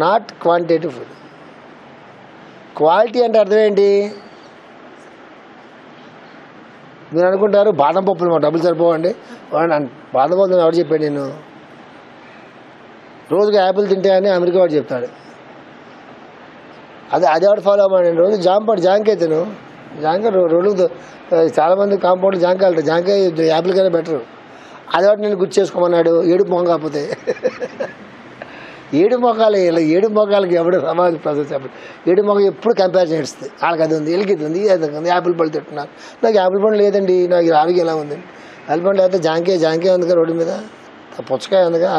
not quantitative food. Quality అంటే అర్థం ఏంటి? మీరు అనుకుంటారు బాదం పప్పులు మా డబ్బులు సరిపోవండి. బాదం పప్పులు ఎవరు చెప్పాడు? నేను రోజుకి యాపిల్ తింటే అని అమెరికా వాడు చెప్తాడు. అది ఎవరు ఫాలో అవ్వమండి? నేను రోజు జాంకాయ తిను. జాంకాయ రోజు చాలామంది కాంపౌండ్లు జాంకాయ వెళ్తారు. జాంకాయ యాపిల్ కన్నా బెటరు. అది ఒకటి నేను గుర్తు చేసుకోమన్నాడు. ఏడుపు మొహం కాకపోతే ఏడు మొఖాలకి ఎవడు సమాజం ప్రజలు చెప్పండి. ఏడు మొఖం ఎప్పుడు కంపారిజన్ చేస్తుంది. వాళ్ళకి అది ఉంది, వీళ్ళకి ఇది ఉంది, అది ఉంది. యాపిల్ పళ్ళు తింటున్నారు. నాకు యాపిల్ పండు లేదండి, నాకు ఆరోగ్యం ఎలా ఉంది? యాపిల్ పండు లేకపోతే జాంకాయ ఉందిగా రోడ్డు మీద, పుచ్చకాయ ఉందిగా,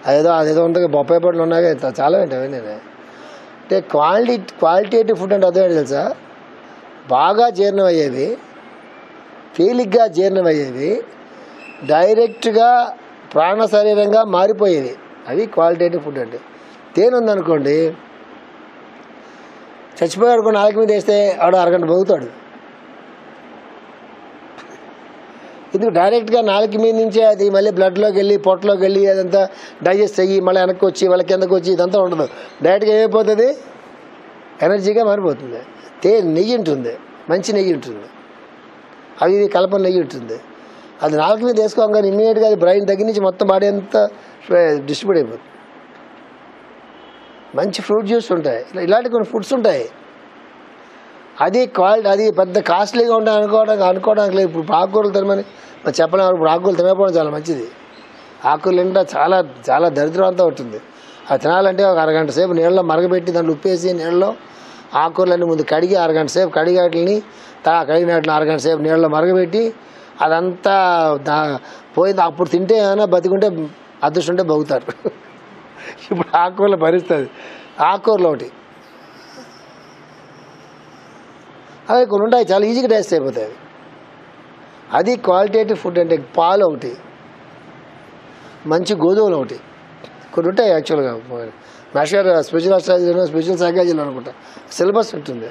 అదేదో ఉందిగా, బొప్పాయి పండ్లు ఉన్నాగా, చాలా ఏంటి అవన్నీ. అంటే క్వాలిటేటివ్ ఫుడ్ అంటే అర్థం ఏంటి తెలుసా? బాగా జీర్ణమయ్యేవి, తేలిగ్గా జీర్ణమయ్యేవి, డైరెక్ట్గా ప్రాణ శరీరంగా మారిపోయేవి, అవి క్వాలిటేటివ్ ఫుడ్ అంటే. తేనె ఉందనుకోండి, చచ్చిపోయాడు కొన్ని నాలుగు మీద వేస్తే ఆడు అరగంట బతుకుతాడు. ఎందుకు? డైరెక్ట్గా నాలుగు మీద నుంచే అది మళ్ళీ బ్లడ్లోకి వెళ్ళి పొట్టలోకి వెళ్ళి అదంతా డైజెస్ట్ అయ్యి మళ్ళీ వెనక్కి వచ్చి వాళ్ళ కిందకు వచ్చి ఇదంతా ఉండదు. డైరెక్ట్గా ఏమైపోతుంది? ఎనర్జీగా మారిపోతుంది. నెయ్యి ఉంటుంది, మంచి నెయ్యి ఉంటుంది, అవి కలప నెయ్యి ఉంటుంది. అది నాలుగు మీద వేసుకోగానే ఇమ్మీడియట్గా అది బ్రెయిన్ దగ్గర నుంచి మొత్తం బాడీ అంతా డిస్ట్రిబ్యూట్ అయిపోతుంది. మంచి ఫ్రూట్ జ్యూస్ ఉంటాయి, ఇలాంటి కొన్ని ఫుడ్స్ ఉంటాయి. అది క్వాలిటీ, అది పెద్ద కాస్ట్లీగా ఉంటాయి అనుకోవడానికి లేదు. ఇప్పుడు ఆకుకూరలు తినమని చెప్పలేము. ఇప్పుడు ఆకుకూరలు తినకపోవడం చాలా మంచిది. ఆకుకూరలు తింటే చాలా చాలా దరిద్రం అంతా ఉంటుంది. అది తినాలంటే ఒక అరగంట సేపు నీళ్ళలో మరగబెట్టి దాంట్లో ఉప్పేసి నీళ్ళలో ఆకుకూరలన్నీ ముందు కడిగి అరగంట సేపు కడిగి వాటిని కడిగిన వాటిని అరగంట సేపు నీళ్ళలో మరగబెట్టి అదంతా పోయింది. అప్పుడు తింటే ఏమైనా బతికుంటే అదృష్టం ఉంటే బతుకుతారు. ఇప్పుడు ఆకుకూరలు భరిస్తుంది. ఆకుకూరలు ఒకటి అవి కొన్ని ఉంటాయి, చాలా ఈజీగా టేస్ట్ అయిపోతాయి. అది క్వాలిటేటివ్ ఫుడ్ అంటే. పాలు ఒకటి, మంచి గోధుమలు ఒకటి, కొన్ని ఉంటాయి. యాక్చువల్గా మాస్టర్ స్పెషల్ అస్ట్రాలజీలో స్పెషల్ సైకాలజీలో అనుకుంటా సిలబస్ ఉంటుంది.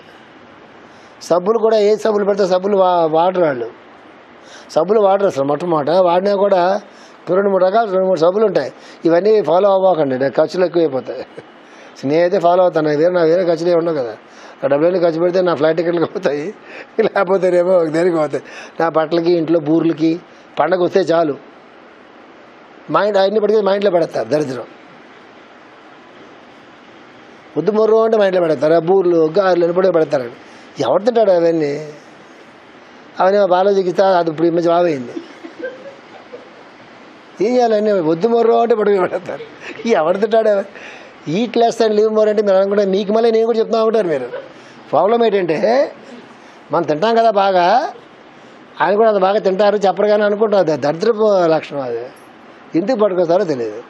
సబ్బులు కూడా ఏ సబ్బులు పెడితే సబ్బులు వాడరు వాళ్ళు. సబ్బులు వాడరు అసలు. మొట్టమొదట వాడినా కూడా 2-3 రకాలు 2-3 సబ్బులు ఉంటాయి. ఇవన్నీ ఫాలో అవ్వకండి, ఖర్చులు ఎక్కువైపోతాయి. నేనైతే ఫాలో అవుతాను. వేరే ఖర్చులు ఏమి ఉండవు కదా. నా డబ్బులన్నీ ఖర్చు పెడితే నా ఫ్లైట్ టికెట్లకు అవుతాయి, లేకపోతేనేమో దేనికి అవుతాయి. నా బట్టలకి, ఇంట్లో బూర్లకి. పండగ వస్తే చాలు అన్ని పడితే మా ఇంట్లో పెడతారు. దరిద్రం ముద్దు మొర్రు అంటే మా ఇంట్లో పెడతారు. బూర్లు గారెలు ఎన్నపడే పెడతారండి. ఎవరు తింటాడు అవన్నీ? అవన్నీ మా బాలోజీకి ఇస్తా. అది ఇప్పుడు ఈ మధ్య బాగైంది. ఏం చేయాలన్నీ వద్దు మొర్రు అంటే పడుకుని పెడతారు. ఎవరు తింటాడు? Eat less and live more అంటే మీరు అనుకుంటే మీకు మళ్ళీ నేను కూడా చెప్తా ఉంటారు. మీరు ప్రాబ్లం ఏంటంటే మనం తింటాం కదా బాగా, ఆయన కూడా అది బాగా తింటారు చెప్పరు కానీ అనుకుంటారు. అది దరిద్రపు లక్షణం. అది ఎందుకు పట్టుకొస్తారో తెలియదు.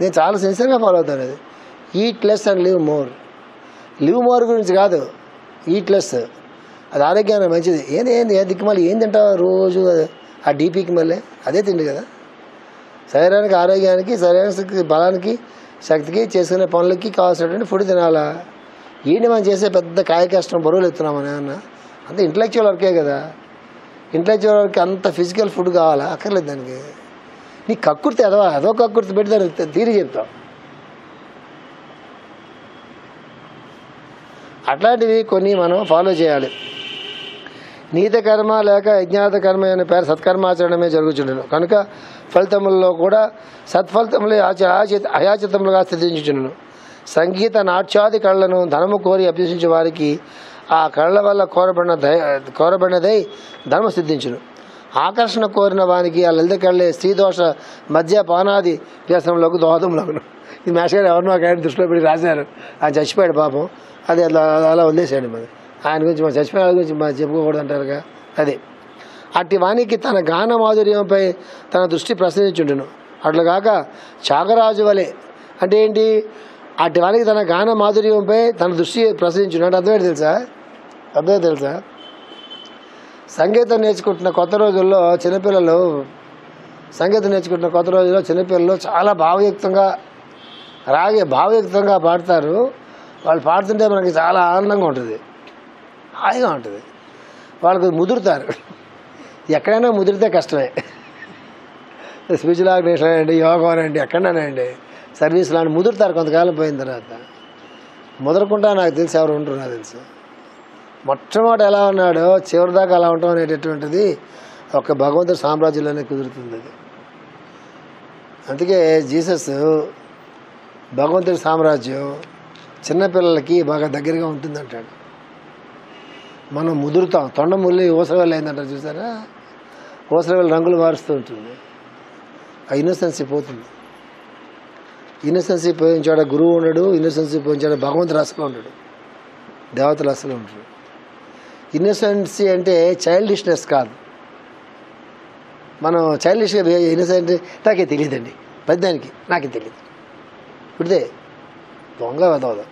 నేను చాలా సిన్సియర్గా ఫాలో అవుతాను. అది eat less and live more. Live more గురించి కాదు, ఈట్ లెస్. అది ఆరోగ్యానికి మంచిది. ఏంది దిక్కు మళ్ళీ ఏం తింటావు రోజు? ఆ డీపీకి మళ్ళీ అదే తిండి కదా. శరీరానికి, ఆరోగ్యానికి, శరీరానికి బలానికి, శక్తికి, చేసుకునే పనులకి కావాల్సినటువంటి ఫుడ్ తినాలా. ఏంటి మనం చేసే పెద్ద కాయ కష్టం బరువులు ఎత్తున్నామని ఏమన్నా? అంత ఇంటలెక్చువల్ వర్కే కదా. ఇంటలెక్చువల్ వర్క్ అంత ఫిజికల్ ఫుడ్ కావాలా? అక్కర్లేదు దానికి. నీ కక్కుర్తి అదో కక్కుర్తి పెట్టి దాన్ని తీరి చెప్తాం. అట్లాంటివి కొన్ని మనం ఫాలో చేయాలి. నీత కర్మ లేక యజ్ఞాత కర్మ అనే పేరు సత్కర్మాచరణమే జరుగుతుండను కనుక ఫలితములలో కూడా సత్ఫలితములే అయాచితములుగా స్థితించుచుండును. సంగీత నాట్యాది కళలను ధనము కోరి అభ్యసించే వారికి ఆ కళల వల్ల కోరబడినదై ధనము సిద్ధించును. ఆకర్షణ కోరిన వానికి ఆ లలిత కళ్ళే స్త్రీదోష మద్యపానాది వ్యసనంలోకి దోహదములగును. ఇది మేషగారు ఎవరినో ఒక ఆయన దృష్టిలో పెట్టి రాశారు. ఆయన చచ్చిపోయాడు పాపం. అది అలా వదిలేసాడు. మరి ఆయన గురించి మన చచ్చిపోయిన వాళ్ళ గురించి మనం చెప్పుకోకూడదు అంటారుగా. అదే అట్టి వానికి తన గాన మాధుర్యంపై తన దృష్టి ప్రసరించుండును. అట్లుగాక త్యాగరాజు వలె అంటే ఏంటి? అట్టి వానికి తన గాన మాధుర్యంపై తన దృష్టి ప్రసరించుండు అంటే అర్థమేంటి తెలుసా? సంగీతం నేర్చుకుంటున్న కొత్త రోజుల్లో చిన్నపిల్లలు చాలా భావయుక్తంగా పాడతారు. వాళ్ళు పాడుతుంటే మనకి చాలా ఆనందంగా ఉంటుంది, హాయిగా ఉంటుంది. వాళ్ళకు ముదురుతారు. ఎక్కడైనా ముదిరితే కష్టమే. స్పీచ్ ఆర్గనైజేషన్ అండి, యోగా అండి, ఎక్కడైనానండి, సర్వీస్ లాంటి ముదురుతారు కొంతకాలం పోయిన తర్వాత. ముదరకుండా నాకు తెలిసి ఎవరు ఉంటారు, నాకు తెలుసు. మొట్టమొదటి ఎలా ఉన్నాడో చివరిదాకా అలా ఉంటాం అనేటటువంటిది ఒక భగవంతుడి సామ్రాజ్యంలోనే కుదురుతుంది. అది అందుకే జీసస్ భగవంతుడి సామ్రాజ్యం చిన్నపిల్లలకి బాగా దగ్గరగా ఉంటుందంటాడు. మనం ముదురుతాం. తొండ ముల్లి ఊసరవేలు అయిందంటారు చూసారా, ఊసరవేలు రంగులు మారుస్తూ ఉంటుంది. ఆ ఇన్నోసెన్సీ పోతుంది. ఇన్నోసెన్సీ పోయించాడు గురువు ఉండడు, ఇన్నోసెన్సీ పోయించాడు భగవంతుడు అసలు ఉండడు, దేవతలు అసలు ఉంటాడు. ఇన్నోసెన్సీ అంటే చైల్డిష్నెస్ కాదు. మనం చైల్డిష్గా ఇన్నోసెంట్ నాకే తెలియదండి, పెద్దానికి నాకే తెలియదు, ఇప్పుడే దొంగ వెదవదు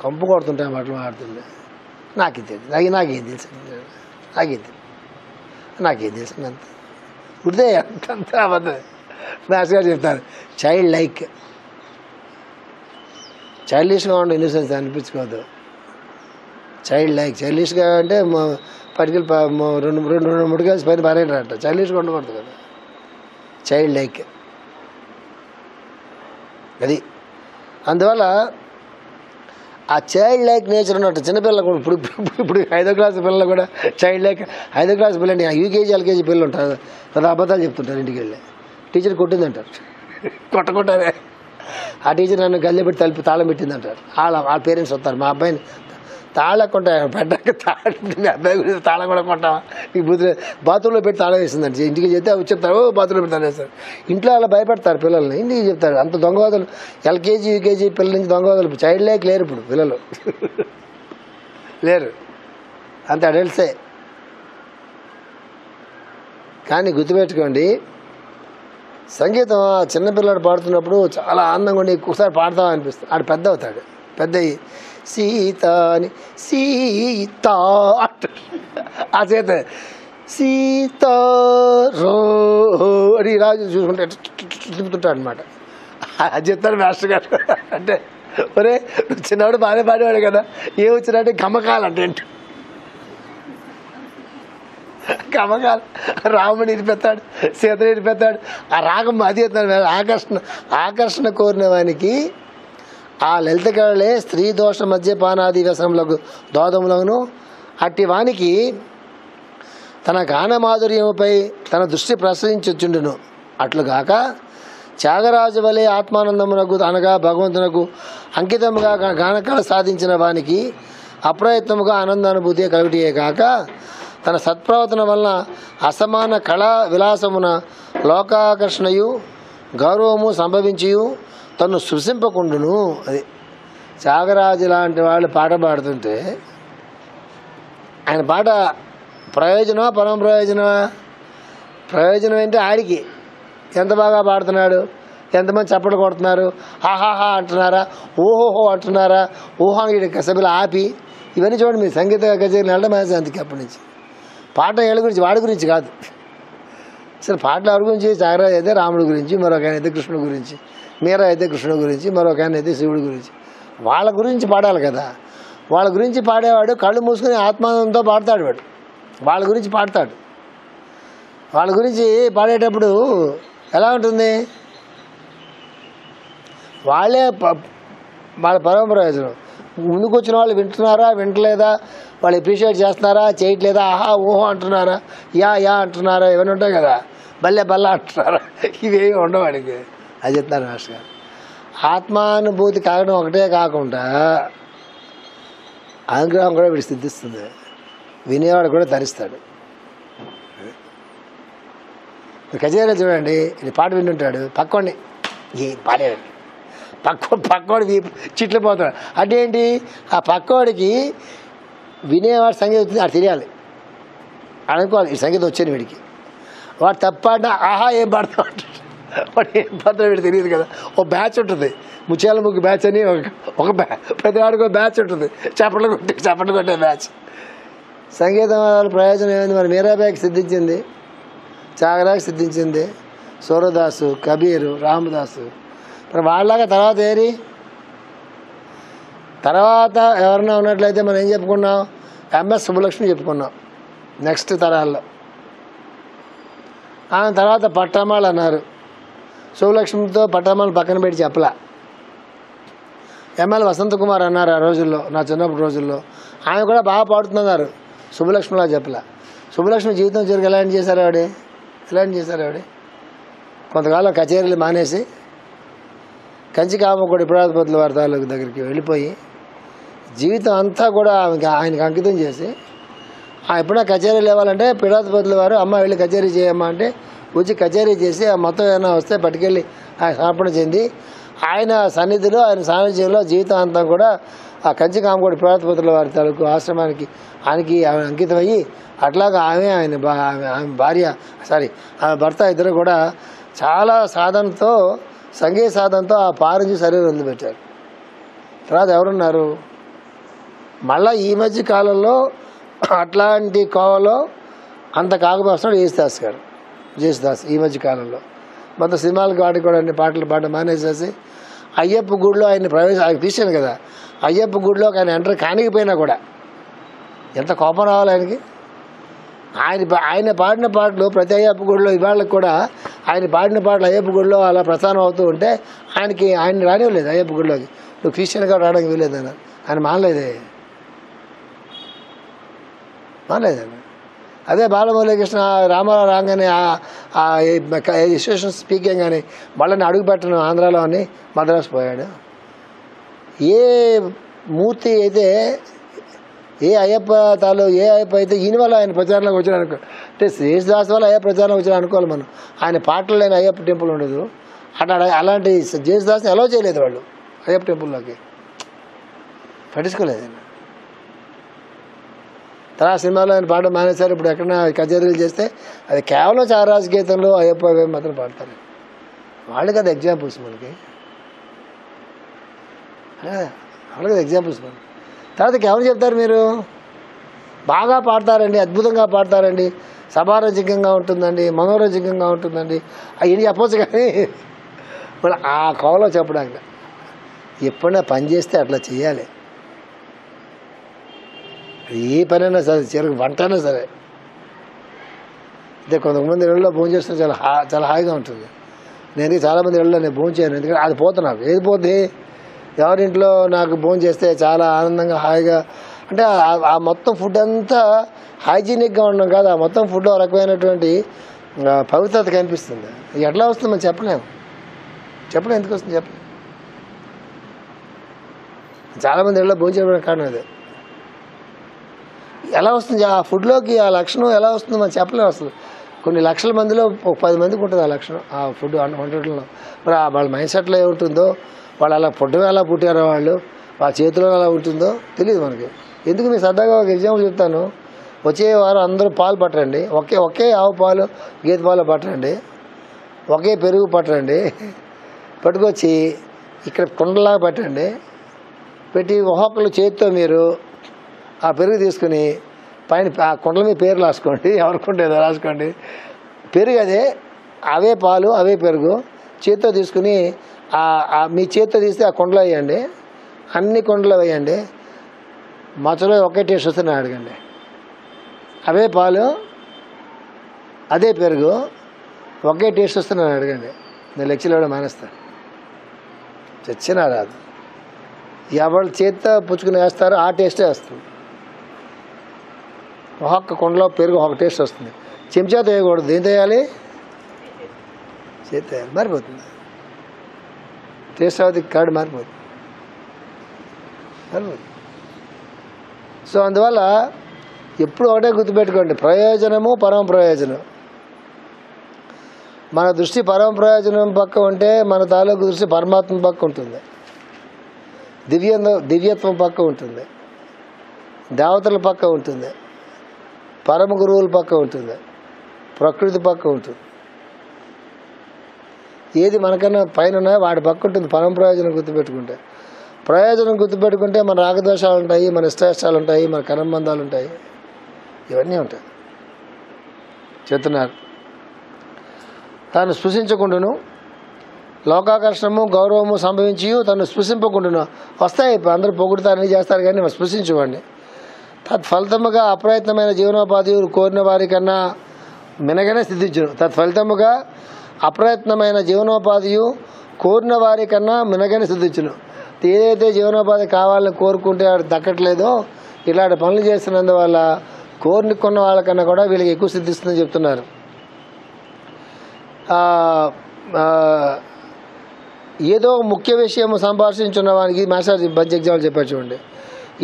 కంపు కొడుతుంటాయి మాటలు మాడుతుండే, నాకేం తెలియదు, నాకేం తెలుసు, నాకేం తెలుసు అంత ఇప్పుడే అంత అబద్ధం. మాస్టర్ గారు చెప్తారు చైల్డ్ లైక్, చైల్డిష్గా ఉండే ఇన్నోసెన్స్ అనిపించుకోవద్దు. చైల్డ్ లైక్, చైల్డిష్గా అంటే పట్టుకెళ్ళి రెండు మూడు కలిసి పైన పారేటట, చైల్డిష్గా ఉండకూడదు కదా, చైల్డ్ లైక్ అది. అందువల్ల ఆ చైల్డ్ లైక్ నేచర్ ఉన్నట్టు చిన్నపిల్లలు కూడా ఇప్పుడు 5వ క్లాస్ పిల్లలు కూడా చైల్డ్ లైక్. 5వ క్లాస్ పిల్లలు యూకేజీ ఎల్కేజీ పిల్లలు ఉంటారు, పెద్ద అబద్ధాలు చెప్తుంటారు. ఇంటికి వెళ్ళి టీచర్ కొట్టిందంటారు, కొట్టకుంటారే ఆ టీచర్ నన్ను గల్లె పెట్టి తాళం పెట్టిందంటారు. వాళ్ళ పేరెంట్స్ వస్తారు, మా అబ్బాయిని తాళం కొంటాను పెట్టాక మీ అబ్బాయి గురించి తాళం కూడా కొంటావా, ఈ బుద్ధి బాత్రూంలో పెట్టి తాళం వేసిందంట. ఇంటికి చెప్తే చెప్తారు బాత్రూంలో పెట్టి తాళం వేస్తారు. ఇంట్లో అలా భయపడతారు పిల్లల్ని, ఇంటికి చెప్తారు. అంత దొంగవాదులు ఎల్కేజీ యూకేజీ పిల్లల నుంచి దొంగవాదులు చైల్డ్ లైక్ లేరు ఇప్పుడు పిల్లలు లేరు, అంత అడల్ట్సే. కానీ గుర్తుపెట్టుకోండి, సంగీతం చిన్నపిల్లడు పాడుతున్నప్పుడు చాలా ఆనందంగా ఉండి ఒక్కసారి పాడతాం అనిపిస్తుంది. ఆడు పెద్ద అవుతాడు, పెద్ద సీత అని సీత ఆ చేత సీత రో అని రాజు చూసుకుంటే తిప్పుతుంటాడు అనమాట. అది చెప్తారు మాస్టర్ గారు. అంటే ఒరే నువ్వు చిన్నవాడు బాగానే పాడేవాడు కదా, ఏమొచ్చినట్టే గమకాలంటే గమకాలు రాముని ఇరిపెత్తాడు, సీతని ఇరిపెత్తాడు. ఆ రాగం అది ఆకర్షణ కోరిన వానికి ఆ లలిత కళలే స్త్రీ దోష మద్యపానాది వ్యసనములకు దోదములను అట్టి వానికి తన గానమాధుర్యముపై తన దృష్టి ప్రసరించుచుండును. అట్లుగాక త్యాగరాజు వలె ఆత్మానందమునకు అనగా భగవంతునకు అంకితముగా గానకళ సాధించిన వానికి అప్రయత్నముగా ఆనందానుభూతి కలుగుటియే కాక తన సత్ప్రవర్తన వలన అసమాన కళా విలాసమున లోకాకర్షణయు గౌరవము సంభవించియు తను సృశింపకుండును. అది త్యాగరాజు లాంటి వాళ్ళు పాట పాడుతుంటే ఆయన పాట ప్రయోజనమా పరమ ప్రయోజనమా? ప్రయోజనం ఏంటి, ఆడికి ఎంత బాగా పాడుతున్నాడు, ఎంతమంది చప్పట్లు కొడుతున్నారు, ఆహాహా అంటున్నారా, ఓహోహో అంటున్నారా, ఊహాంగిడి కసబిల ఆపి ఇవన్నీ చూడండి. మీరు సంగీత కచేరీలు వెళ్ళడం మానేసి అందుకే అప్పటి నుంచి పాట ఏళ్ళ గురించి వాడి గురించి కాదు. అసలు పాటలు ఎవరి గురించి? త్యాగరాజు అయితే రాముడి గురించి, మరొక ఆయన అయితే కృష్ణుడి గురించి, మీరా అయితే కృష్ణుడి గురించి, మరొక ఆయన అయితే శివుడి గురించి. వాళ్ళ గురించి పాడాలి కదా. వాళ్ళ గురించి పాడేవాడు కళ్ళు మూసుకుని ఆత్మానందంతో పాడతాడు. వాడు వాళ్ళ గురించి పాడతాడు. వాళ్ళ గురించి పాడేటప్పుడు ఎలా ఉంటుంది? వాళ్ళే వాళ్ళ పరమ ప్రయోజనం. ముందుకు వచ్చిన వాళ్ళు వింటున్నారా, వింటలేదా, వాళ్ళు అప్రిషియేట్ చేస్తున్నారా, చేయట్లేదా, ఆహా ఓహో అంటున్నారా, యా యా అంటున్నారా, ఇవన్నీ ఉంటాయి కదా, బల్లె బల్ల అంటున్నారా, ఇవేమి ఉండవు వాడికి. అది చెప్తారు మాస్టర్ గారు. ఆత్మానుభూతి కాగడం ఒకటే కాకుండా అనుగ్రహం కూడా వీడు సిద్ధిస్తుంది. వినేవాడు కూడా తరిస్తాడు. కచేరీలో చూడండి, ఇది పాట వింటుంటాడు, పక్కోడిని ఏ పాడేవాడు, పక్కోడి చిట్లు పోతాడు. అంటే ఏంటి, ఆ పక్కోడికి వినేవాడు సంగీతం అది తెలియాలి, అనుకోవాలి ఈ సంగీతం వచ్చేది వీడికి. వాడు తప్పాడినా ఆహా ఏం పాడతాడు అంటాడు. వాడు ఏం పాడతాడు వీడు తెలియదు కదా. ఓ బ్యాచ్ ఉంటుంది, ముత్యాల ముగ్గు బ్యాచ్ అని ఒక ప్రతి వాడికి ఒక బ్యాచ్ ఉంటుంది, చప్పట్లు కొట్టే బ్యాచ్. సంగీతం వల్ల ప్రయోజనం ఏమైంది? మరి మీరాబాయికి సిద్ధించింది, త్యాగరాజుకి సిద్ధించింది, సూరదాసు, కబీరు, రామదాసు. మరి వాళ్ళలాగా తర్వాత ఏరి తర్వాత ఎవరన్నా ఉన్నట్లయితే మనం ఏం చెప్పుకున్నాం? ఎంఎస్ సుబ్బలక్ష్మి చెప్పుకున్నాం. నెక్స్ట్ తరాల్లో. ఆయన తర్వాత పట్టమ్మాళ్ళు అన్నారు. శుభలక్ష్మితో పట్టమ్మాళ్ళు పక్కన పెట్టి చెప్పలా. ఎమ్మెల్యే వసంత కుమార్ అన్నారు ఆ రోజుల్లో, నా చిన్నప్పటి రోజుల్లో. ఆయన కూడా బాగా పాడుతున్నారు, శుభలక్ష్మిలా చెప్పలా. శుభలక్ష్మి జీవితం చివరికి ఎలాంటి చేశారు ఆవిడ కొంతకాలం కచేరీలు మానేసి కంచి కామకోటి పురాధిపతుల వారి తాలూకు దగ్గరికి వెళ్ళిపోయి జీవితం అంతా కూడా ఆయనకి అంకితం చేసి, ఎప్పుడైనా కచేరీలు ఇవ్వాలంటే పీఠాధిపతుల వారు అమ్మ వెళ్ళి కచేరీ చేయమ్మా అంటే వచ్చి కచేరీ చేసి ఆ మొత్తం ఏమైనా వస్తే పట్టుకెళ్ళి ఆయన సమర్పణ చెంది ఆయన సన్నిధిలో ఆయన సాన్నిధ్యంలో జీవితం అంతా కూడా ఆ కంచి కామకోటి పీఠాధిపతుల వారి తాలూకు ఆశ్రమానికి ఆయనకి అంకితం అయ్యి, అట్లాగా ఆయన భార్య ఆమె భర్త ఇద్దరు కూడా చాలా సాధనతో, సంగీత సాధనతో ఆ పారించి శరీరం వదిలిపెట్టారు. తర్వాత ఎవరున్నారు? మళ్ళీ ఈ మధ్య కాలంలో అట్లాంటి కోవలో అంత కాకపోతున్నాడు జేసుదాస్. ఈ మధ్య కాలంలో మొత్తం సినిమాలకు వాటికి కూడా అన్ని పాటలు పాట మానేసేసి అయ్యప్ప గుడిలో ఆయన ఆయన తీశాను కదా, అయ్యప్ప గుడిలోకి ఆయన ఎంటర్ కానికపోయినా కూడా ఎంత కోపం రావాలి ఆయనకి. ఆయన పాడిన పాటలు ప్రతి అయ్యప్ప గుడిలో ఇవాళకి కూడా ఆయన పాడిన పాటలు అయ్యప్ప గుడిలో అలా ప్రస్థానం అవుతూ ఉంటే ఆయన రానివ్వలేదు అయ్యప్ప గుడిలోకి. నువ్వు క్రిస్టియన్గా రావడానికి వీలేదు అన్నారు. ఆయన మానలేదండి. అదే బాలమురళీకృష్ణ రామారావు రాగానే ఇన్స్టిట్యూషన్ స్పీకింగ్ అని వాళ్ళని అడుగు పెట్టను ఆంధ్రాలో అని మద్రాసు పోయాడు. ఏ మూర్తి అయితే ఏ అయ్యప్ప అయితే ఈయన వల్ల ఆయన ప్రచారంలోకి వచ్చాడు అనుకో, అంటే యేసుదాస్ వల్ల అయ్యప్ప ప్రచారంలోకి వచ్చాడు అనుకోవాలి మనం. ఆయన పాటలు లేని అయ్యప్ప టెంపుల్ ఉండదు. అలాంటి యేసుదాస్ని అలౌ చేయలేదు వాళ్ళు అయ్యప్ప టెంపుల్లోకి, పట్టించుకోలేదు. తర్వాత సినిమాలో ఆయన పాట మానేశారు. ఇప్పుడు ఎక్కడైనా కచేరీలు చేస్తే అది కేవలం చారాజు గీతంలో అయ్యప్ప మాత్రం పాడతారు. వాళ్ళు కదా ఎగ్జాంపుల్స్ మనకి, వాళ్ళు కదా ఎగ్జాంపుల్స్ మనకి. తర్వాత ఎవరు చెప్తారు? మీరు బాగా పాడతారండి, అద్భుతంగా పాడతారండి, సభారజకంగా ఉంటుందండి, మనోరజకంగా ఉంటుందండి, అవన్నీ చెప్పవచ్చు. కానీ మళ్ళీ ఆ కోవలో చెప్పడానికి ఎప్పుడైనా పని చేస్తే అట్లా చేయాలి. ఏ పనైనా సరే, చివరికి వంట అయినా సరే. అంటే కొంతమంది ఇళ్ళలో భోజనం చేస్తే చాలా హాయిగా ఉంటుంది. నేను చాలామంది ఇళ్ళలో నేను భోజనం చేయను, ఎందుకంటే అది పోతుంది. నాకు ఏది పోతుంది? ఎవరింట్లో నాకు భోజనం చేస్తే చాలా ఆనందంగా హాయిగా, అంటే ఆ మొత్తం ఫుడ్ అంతా హైజీనిక్గా ఉండడం కాదు, ఆ మొత్తం ఫుడ్ ఒక రకమైనటువంటి పవిత్రత కనిపిస్తుంది. ఎట్లా వస్తుంది మనం చెప్పలేము. ఎందుకు వస్తుంది చెప్పలేము. చాలామంది ఇళ్ళలో భోజనం చేయడం కారణం అదే. ఎలా వస్తుంది ఆ ఫుడ్లోకి ఆ లక్షణం ఎలా వస్తుందో మనం చెప్పలేము అసలు. కొన్ని లక్షల మందిలో ఒక 10 మందికి ఉంటుంది ఆ లక్షణం ఆ ఫుడ్ వంటలో. మరి వాళ్ళ మైండ్ సెట్లో ఏముంటుందో, వాళ్ళు అలా పుట్టడం ఎలా పుట్టారో, వాళ్ళ చేతిలో ఎలా ఉంటుందో తెలియదు మనకి. ఎందుకు మీకు సరదాగా ఒక ఎగ్జాంపుల్ చెప్తాను. వచ్చే వారం అందరూ పాలు పట్టరండి, ఒకే ఆవు పాలు గేదె పాలు పట్టరండి, ఒకే పెరుగు పట్టరండి, పట్టుకొచ్చి ఇక్కడ కుండలాగా పెట్టండి, పెట్టి ఒక్కొక్కరు చేతితో మీరు ఆ పెరుగు తీసుకుని పైన ఆ కుండల మీద పేరు రాసుకోండి, ఎవరికుంటేదో రాసుకోండి. పెరుగు అవే పాలు అవే పెరుగు చేతితో తీసుకుని మీ చేతితో తీస్తే ఆ కుండలో వేయండి, అన్ని కుండలో వేయండి, మచ్చలో ఒకే టేస్ట్ వస్తుంది అడగండి. అవే పాలు అదే పెరుగు ఒకే టేస్ట్ వస్తున్నాను అడగండి. నేను లెక్చర్లు కూడా మానేస్తాను, చచ్చినా రాదు. ఎవరు చేతితో పుచ్చుకుని వేస్తారో ఆ టేస్టే వస్తుంది. ఒక్కొక్క కుండలో పెరుగు ఒక టేస్ట్ వస్తుంది. చెంచాతో వేయకూడదు. దేంతో వేయాలి? చేతి వేయాలి. మారిపోతుంది టేస్ట్. అవుతుంది కర్డ్ మారిపోతుంది. సో అందువల్ల ఎప్పుడు ఒకటే గుర్తుపెట్టుకోండి, ప్రయోజనము పరమ ప్రయోజనం. మన దృష్టి పరమ ప్రయోజనం పక్క ఉంటే మన తాలూకు దృష్టి పరమాత్మ పక్క ఉంటుంది, దివ్యత్వం పక్క ఉంటుంది, దేవతల పక్క ఉంటుంది, పరమ గురువుల పక్క ఉంటుంది, ప్రకృతి పక్క ఉంటుంది. ఏది మనకన్నా పైన ఉన్నాయో వాటి పక్క ఉంటుంది పరమ ప్రయోజనం గుర్తుపెట్టుకుంటే. ప్రయోజనం గుర్తుపెట్టుకుంటే మన రాగదోషాలు ఉంటాయి, మన ఇష్టాయిష్టాలు ఉంటాయి, మన కర్మబంధాలు ఉంటాయి, ఇవన్నీ ఉంటాయి. చెప్తున్నారు. తాను స్పృశించకుండాను లోకాకర్షణము గౌరవము సంభవించి తను స్పృశింపకుండాను వస్తాయి. అందరూ పొగుడుతారని చేస్తారు కానీ స్పృశించువాడిని. తత్ఫలితముగా అప్రయత్నమైన జీవనోపాధి కోరిన వారికన్నా మినగనే సిద్ధించును. తత్ఫలితముగా అప్రయత్నమైన జీవనోపాధి కోరిన వారికన్నా మినగనే సిద్ధించును. ఏదైతే జీవనోపాధి కావాలని కోరుకుంటే వాడు దక్కట్లేదో ఇలాంటి పనులు చేస్తున్నందువల్ల కోరుకున్న వాళ్ళకన్నా కూడా వీళ్ళకి ఎక్కువ సిద్ధిస్తుందని చెప్తున్నారు. ఏదో ముఖ్య విషయము సంభాషించున్న వారికి మాస్టర్ మంచి ఎగ్జాంపుల్ చెప్పారు చూడండి.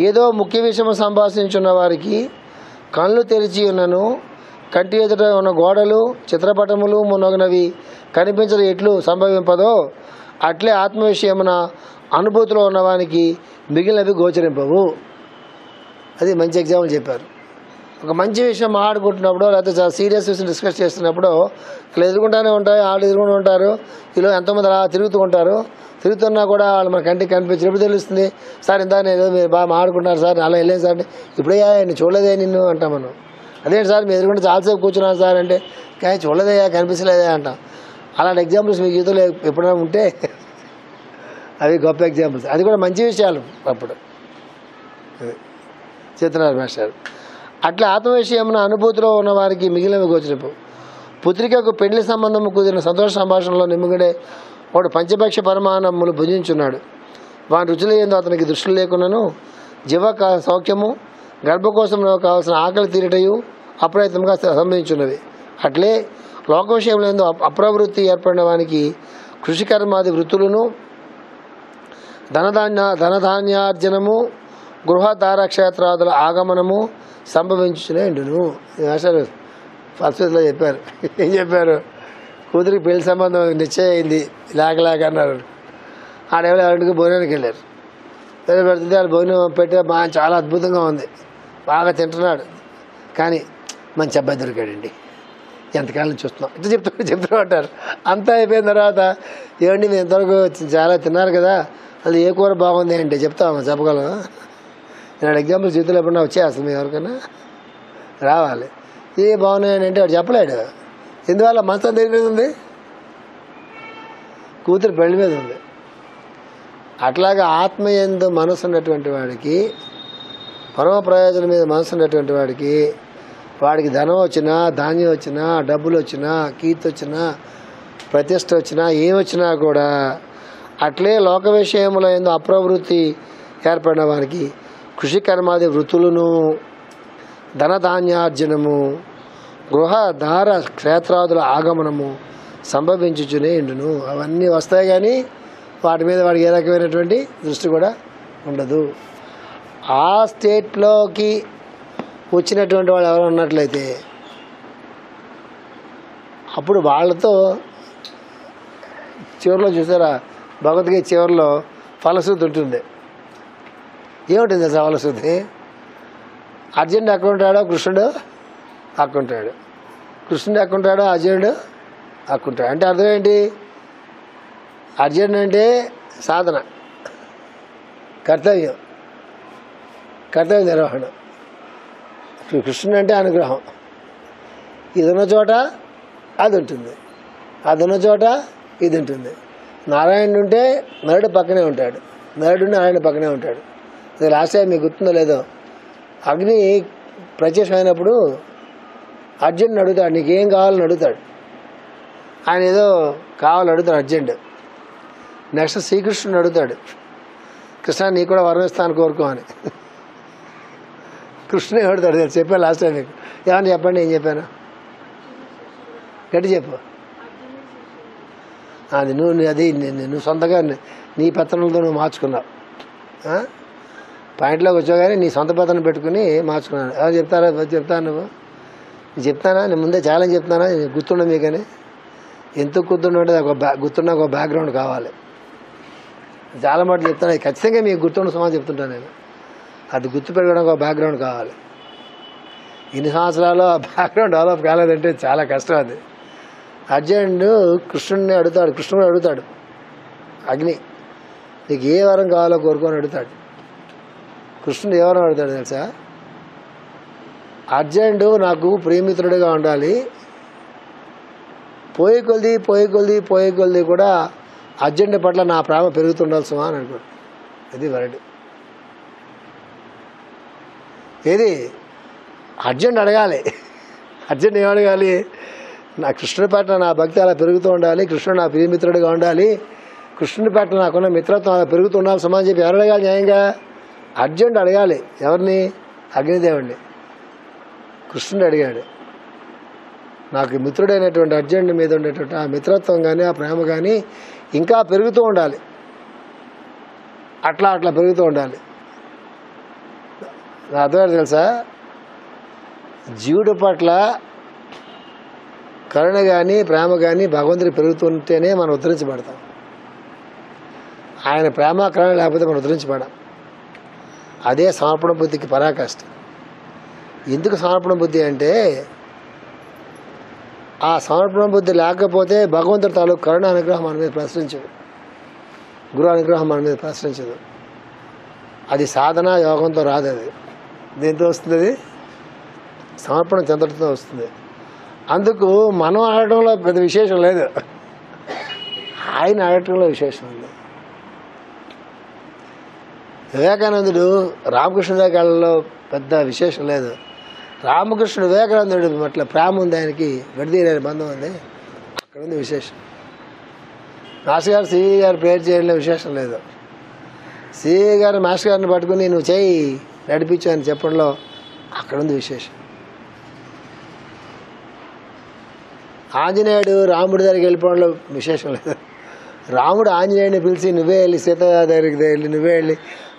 ఏదో ముఖ్య విషయము సంభాషించున్న వారికి కళ్ళు తెరిచి ఉన్నను కంటి ఎదుట ఉన్న గోడలు చిత్రపటములు మున్నగినవి కనిపించడం ఎట్లు సంభవింపదో అట్లే ఆత్మ విషయమున అనుభూతిలో ఉన్నవానికి మిగిలినవి గోచరింపవు. అది మంచి ఎగ్జాంపుల్ చెప్పారు. ఒక మంచి విషయం మాట్లాడుకుంటున్నప్పుడు లేకపోతే చాలా సీరియస్ విషయం డిస్కస్ చేస్తున్నప్పుడు ఇట్లా ఎదుర్కొంటూనే ఉంటాయి, వాళ్ళు ఎదుర్కొంటూ ఉంటారు. ఇలా ఎంతోమంది అలా తిరుగుతూ ఉంటారు. తిరుగుతున్నా కూడా వాళ్ళు మన కంటికి కనిపించినప్పుడు తెలుస్తుంది. సార్ ఇంత నేను మీరు బాగా మాట్లాడుకుంటున్నారు సార్, అలా వెళ్ళేది సార్, ఇప్పుడే నేను చూడలేదే నిన్ను అంటాం మనం. అదేంటి సార్ మీరు ఎదుర్కొంటే చాలాసేపు కూర్చున్నాను సార్ అంటే కానీ చూడలేదయ్యా కనిపించలేదా అంటాం. అలాంటి ఎగ్జాంపుల్స్ మీ జీవితంలో ఎప్పుడైనా ఉంటే అవి గొప్ప ఎగ్జాంపుల్స్. అది కూడా మంచి విషయాలు అప్పుడు చెప్తున్నారు మాస్టర్. అట్లా ఆత్మ విషయమున అనుభూతిలో ఉన్న వారికి మిగిలినవి గోచరింపు. పుత్రికకు పెళ్లి సంబంధం కుదిరిన సంతోష సంభాషణలో నిమ్మగడే వాడు పంచభక్ష పరమాన్నములు భుజించున్నాడు. వాని రుచులు ఏందో అతనికి దృష్టి లేకున్నాను జీవ సౌఖ్యము గర్భకోశంలో కావాల్సిన ఆకలి తీరటయు అప్రయత్నంగా సంభవించున్నవి. అట్లే లోక విషయంలో ఏందో అప్రవృత్తి ఏర్పడిన వానికి కృషికర్మాది వృత్తులను ధనధాన్యార్జనము గృహదారక్షేత్రాదుల ఆగమనము సంభవించునే ఉండును. అసలు ఫస్ట్లో చెప్పారు. ఏం చెప్పారు? కూతురికి పెళ్లి సంబంధం నిశ్చయం అయింది, లేకలేక అన్నారు. ఆడెవరో ఎవరికి భోజనానికి వెళ్ళారు. పెడితే వాళ్ళు భోజనం పెట్టే బాగా చాలా అద్భుతంగా ఉంది, బాగా తింటున్నాడు. కానీ మంచి అబ్బాయి దొరికాడండి, ఎంతకాలం చూస్తున్నాం ఇట్లా చెప్తూ ఉంటారు. అంతా అయిపోయిన తర్వాత ఏమండి మీరు ఇంతవరకు చాలా తిన్నారు కదా, అది ఏ కూర బాగుంది అంటే చెప్తామా, చెప్పగలమా? నేను ఎగ్జాంపుల్ జీవితంలో ఎప్పుడన్నా వచ్చే అసలు మీ ఎవరికైనా రావాలి. ఏ బాగున్నాయని అంటే వాడు చెప్పలేడు. ఎందువల్ల మనసు దేని మీద ఉంది? కూతురు పెళ్లి మీద ఉంది. అట్లాగా ఆత్మయందు మనసు ఉన్నటువంటి వాడికి, పరమ ప్రయోజనం మీద మనసు ఉన్నటువంటి వాడికి ధనం వచ్చినా, ధాన్యం వచ్చినా, డబ్బులు వచ్చినా, కీర్తి వచ్చినా, ప్రతిష్ట వచ్చినా, ఏమొచ్చినా కూడా అట్లే లోక విషయముల యందు అప్రవృత్తి ఏర్పడిన వారికి కృషి కర్మాది వృత్తులను ధనధాన్యార్జనము గృహదార క్షేత్రాదుల ఆగమనము సంభవించుచునే ఉండును. అవన్నీ వస్తాయి కానీ వాటి మీద వాడికి ఏ రకమైనటువంటి దృష్టి కూడా ఉండదు. ఆ స్టేట్లోకి వచ్చినటువంటి వాళ్ళు ఎవరు ఉన్నట్లయితే అప్పుడు వాళ్ళతో చివరిలో చూసారా, భగవద్గీత చివరిలో ఫలశ్రుతి ఉంటుంది. ఏముంటుంది సార్ ఫలశ్రుతి? అర్జునుడు అక్కడ ఉంటాడో కృష్ణుడు అక్కుంటాడు, కృష్ణుడు అక్కుంటాడో అర్జునుడు అక్కుంటాడు. అంటే అర్థం ఏంటి? అర్జునుడు అంటే సాధన, కర్తవ్యం నిర్వహణ. కృష్ణుడు అంటే అనుగ్రహం. ఇది ఉన్న చోట అది ఉంటుంది, అది ఉన్న చోట ఇది ఉంటుంది. నారాయణుడు ఉంటే నరుడు పక్కనే ఉంటాడు, నరుడు నారాయణ పక్కనే ఉంటాడు. అది లాస్ట్ టైం మీకు గుర్తుందో లేదో, అగ్ని ప్రత్యక్షమైనప్పుడు అర్జునుడు అడుగుతాడు, నీకేం కావాలని అడుగుతాడు. ఆయన ఏదో కావాలని అడుగుతాడు అర్జునుడు. నెక్స్ట్ శ్రీకృష్ణుడు అడుగుతాడు, కృష్ణ నీకు కూడా వరం ఇస్తాను కోరుకో అని. కృష్ణుడు అడుగుతాడు. చెప్పాను లాస్ట్ టైం మీకు. ఏమన్నా చెప్పండి, ఏం చెప్పాను గట్టి చెప్పు. అది నువ్వు సొంతగా నీ పెత్తనంతో నువ్వు మార్చుకున్నావు. పాయింట్లోకి వచ్చావు కానీ నీ సొంత పెత్తనం పెట్టుకుని మార్చుకున్నాను. ఎవరు చెప్తాను నువ్వు చెప్తానా? నేను ముందే ఛాలెంజ్ చెప్తానా? గుర్తుండ మీకని. ఎంత గుర్తుండే గుర్తున్న ఒక బ్యాక్గ్రౌండ్ కావాలి. చాలా మాట చెప్తాను, అది ఖచ్చితంగా మీకు గుర్తుండ సమాజం చెప్తుంటాను నేను. అది గుర్తు పెట్టుకోవడానికి ఒక బ్యాక్గ్రౌండ్ కావాలి. ఇన్ని సంవత్సరాలు ఆ బ్యాక్గ్రౌండ్ డెవలప్ కాలేదంటే చాలా కష్టం. అది అర్జునుడు కృష్ణుడిని అడుగుతాడు, కృష్ణుడు అడుగుతాడు అగ్ని నీకు ఏ వరం కావాలో కోరుకొని అడుగుతాడు. కృష్ణుడు ఏ వరం అడుగుతాడు తెలుసా? అర్జునుడు నాకు ప్రియమిత్రుడిగా ఉండాలి, పోయి కొలిది కూడా అర్జునుడి పట్ల నా ప్రేమ పెరుగుతుండాల్సిన అని అనుకోడు. అది వరడు. ఏది అర్జెంట్ అడగాలి. అర్జెంట్ ఏం అడగాలి? నా కృష్ణుడి పట్ల నా భక్తి అలా పెరుగుతూ ఉండాలి, కృష్ణుడు నా ప్రియమిత్రుడిగా ఉండాలి, కృష్ణుడి పట్ల నాకున్న మిత్రత్వం అలా పెరుగుతూ ఉండాలి సమాజం చెప్పి ఎవరు అడగాలి? న్యాయంగా అర్జెంట్ అడగాలి. ఎవరిని? అగ్నిదేవుడిని. కృష్ణుడు అడిగాడు, నాకు మిత్రుడైనటువంటి అర్జునుడి మీద ఉండేటువంటి ఆ మిత్రత్వం కానీ ఆ ప్రేమ కానీ ఇంకా పెరుగుతూ ఉండాలి, అట్లా పెరుగుతూ ఉండాలి. నా అర్థం తెలుసా? జీవుడి పట్ల కరుణ కానీ ప్రేమ కానీ భగవంతుడికి పెరుగుతుంటేనే మనం ఉద్ధరించబడతాం. ఆయన ప్రేమ కరుణ లేకపోతే మనం ఉద్ధరించబడాం. అదే సమర్పణ బుద్ధికి పరాకాష్ట. ఎందుకు సమర్పణ బుద్ధి అంటే, ఆ సమర్పణ బుద్ధి లేకపోతే భగవంతుడి తాలూకు కరుణ అనుగ్రహం మన మీద ప్రసరించదు, గురు అనుగ్రహం మన మీద ప్రసరించదు. అది సాధన యోగంతో రాదు. అది దేంతో వస్తుంది? అది సమర్పణ చెందడంతో వస్తుంది. అందుకు మనం ఆడటంలో పెద్ద విశేషం లేదు, ఆయన ఆడటంలో విశేషం ఉంది. వివేకానందుడు రామకృష్ణ దేకాలలో పెద్ద విశేషం లేదు. రామకృష్ణుడు వివేకానందుడు అట్లా ప్రేమ ఉంది, ఆయనకి విడదీయలేని బంధం ఉంది, అక్కడ ఉంది విశేషం. మాస్టర్ గారు సిఈ గారు ప్రేయర్ చేయడంలో విశేషం లేదు. సిఈ గారు మాస్టర్ గారిని పట్టుకుని నువ్వు చేయి నడిపించు అని చెప్పడంలో అక్కడ ఉంది విశేషం. ఆంజనేయుడు రాముడి దగ్గరికి వెళ్ళిపోవడంలో విశేషం లేదు. రాముడు ఆంజనేయుడిని పిలిచి నువ్వే వెళ్ళి సీత దగ్గరికి వెళ్ళి నువ్వే వెళ్ళి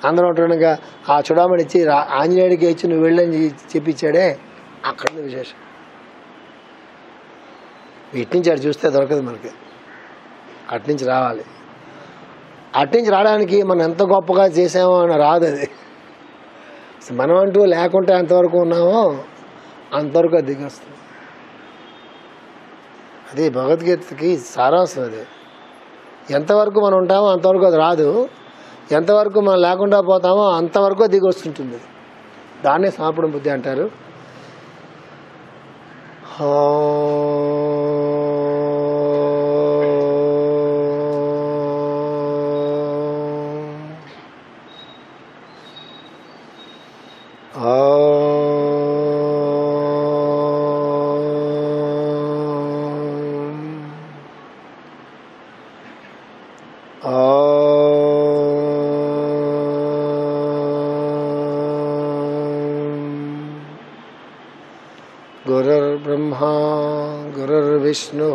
అందరూ ఉంటుండగా ఆ చుడామణి ఇచ్చి ఆంజనేయుడికి ఇచ్చి నువ్వు వెళ్ళని చెప్పించాడే, అక్కడ ఉంది విశేషం. ఇట్నుంచి అటు చూస్తే దొరకదు మనకి, అట్నుంచి రావాలి. అట్నుంచి రావడానికి మనం ఎంత గొప్పగా చేసామో అని రాదు. అది మనం అంటూ లేకుంటే ఎంతవరకు ఉన్నామో అంతవరకు అది దిగి వస్తుంది. అది భగవద్గీతకి సారాంశం. అది ఎంతవరకు మనం ఉంటామో అంతవరకు అది రాదు, ఎంతవరకు మనం లేకుండా పోతామో అంతవరకు దిగి వస్తుంటుంది. దాన్నే సమర్పణ బుద్ధి అంటారు. गुरुर्ब्रह्मा गुरुर्विष्णु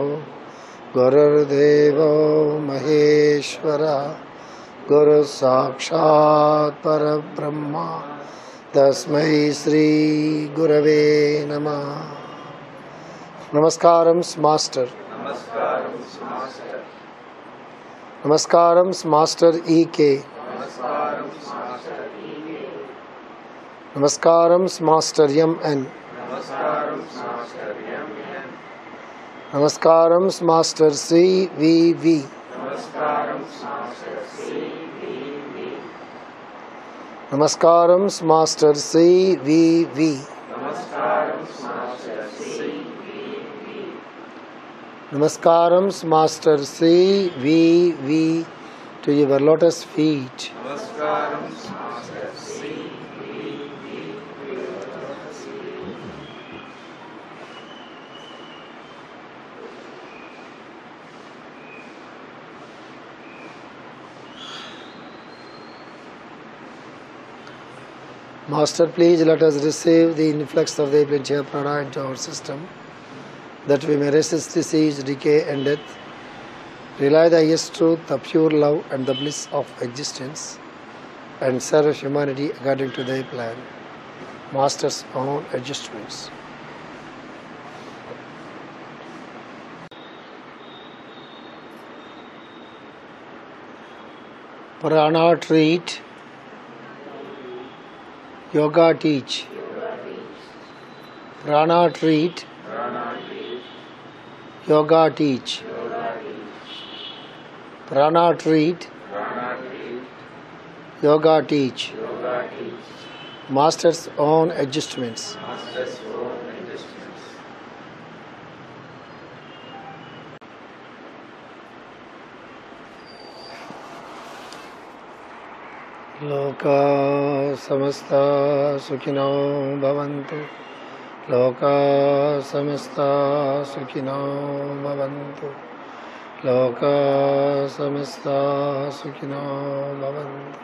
गुरुर्देवो महेश्वरः गुरु साक्षात् परब्रह्मा तस्मै श्री गुरवे नमः. नमस्कारं मास्टर. नमस्कारं मास्टर E.K. नमस्कारं मास्टर M.N. नमस्कारं मास्टर C.V.V. नमस्कारं मास्टर C.V.V. नमस्कारं master C.V.V. to your lotus feet. Master, please let us receive the influx of the Pancha Prana into our system, that we may resist disease, decay and death, rely the highest truth, the pure love and the bliss of existence, and serve humanity according to their plan. Master's own adjustments. Prana treat, yoga teach. Prana treat, yoga teach. Prana treat, yoga teach. Master's own adjustments. లోకా సమస్తా సుఖినో భవంతు. లోకా సమస్తా సుఖినో భవంతు. లోకా సమస్తా సుఖినో భవంతు.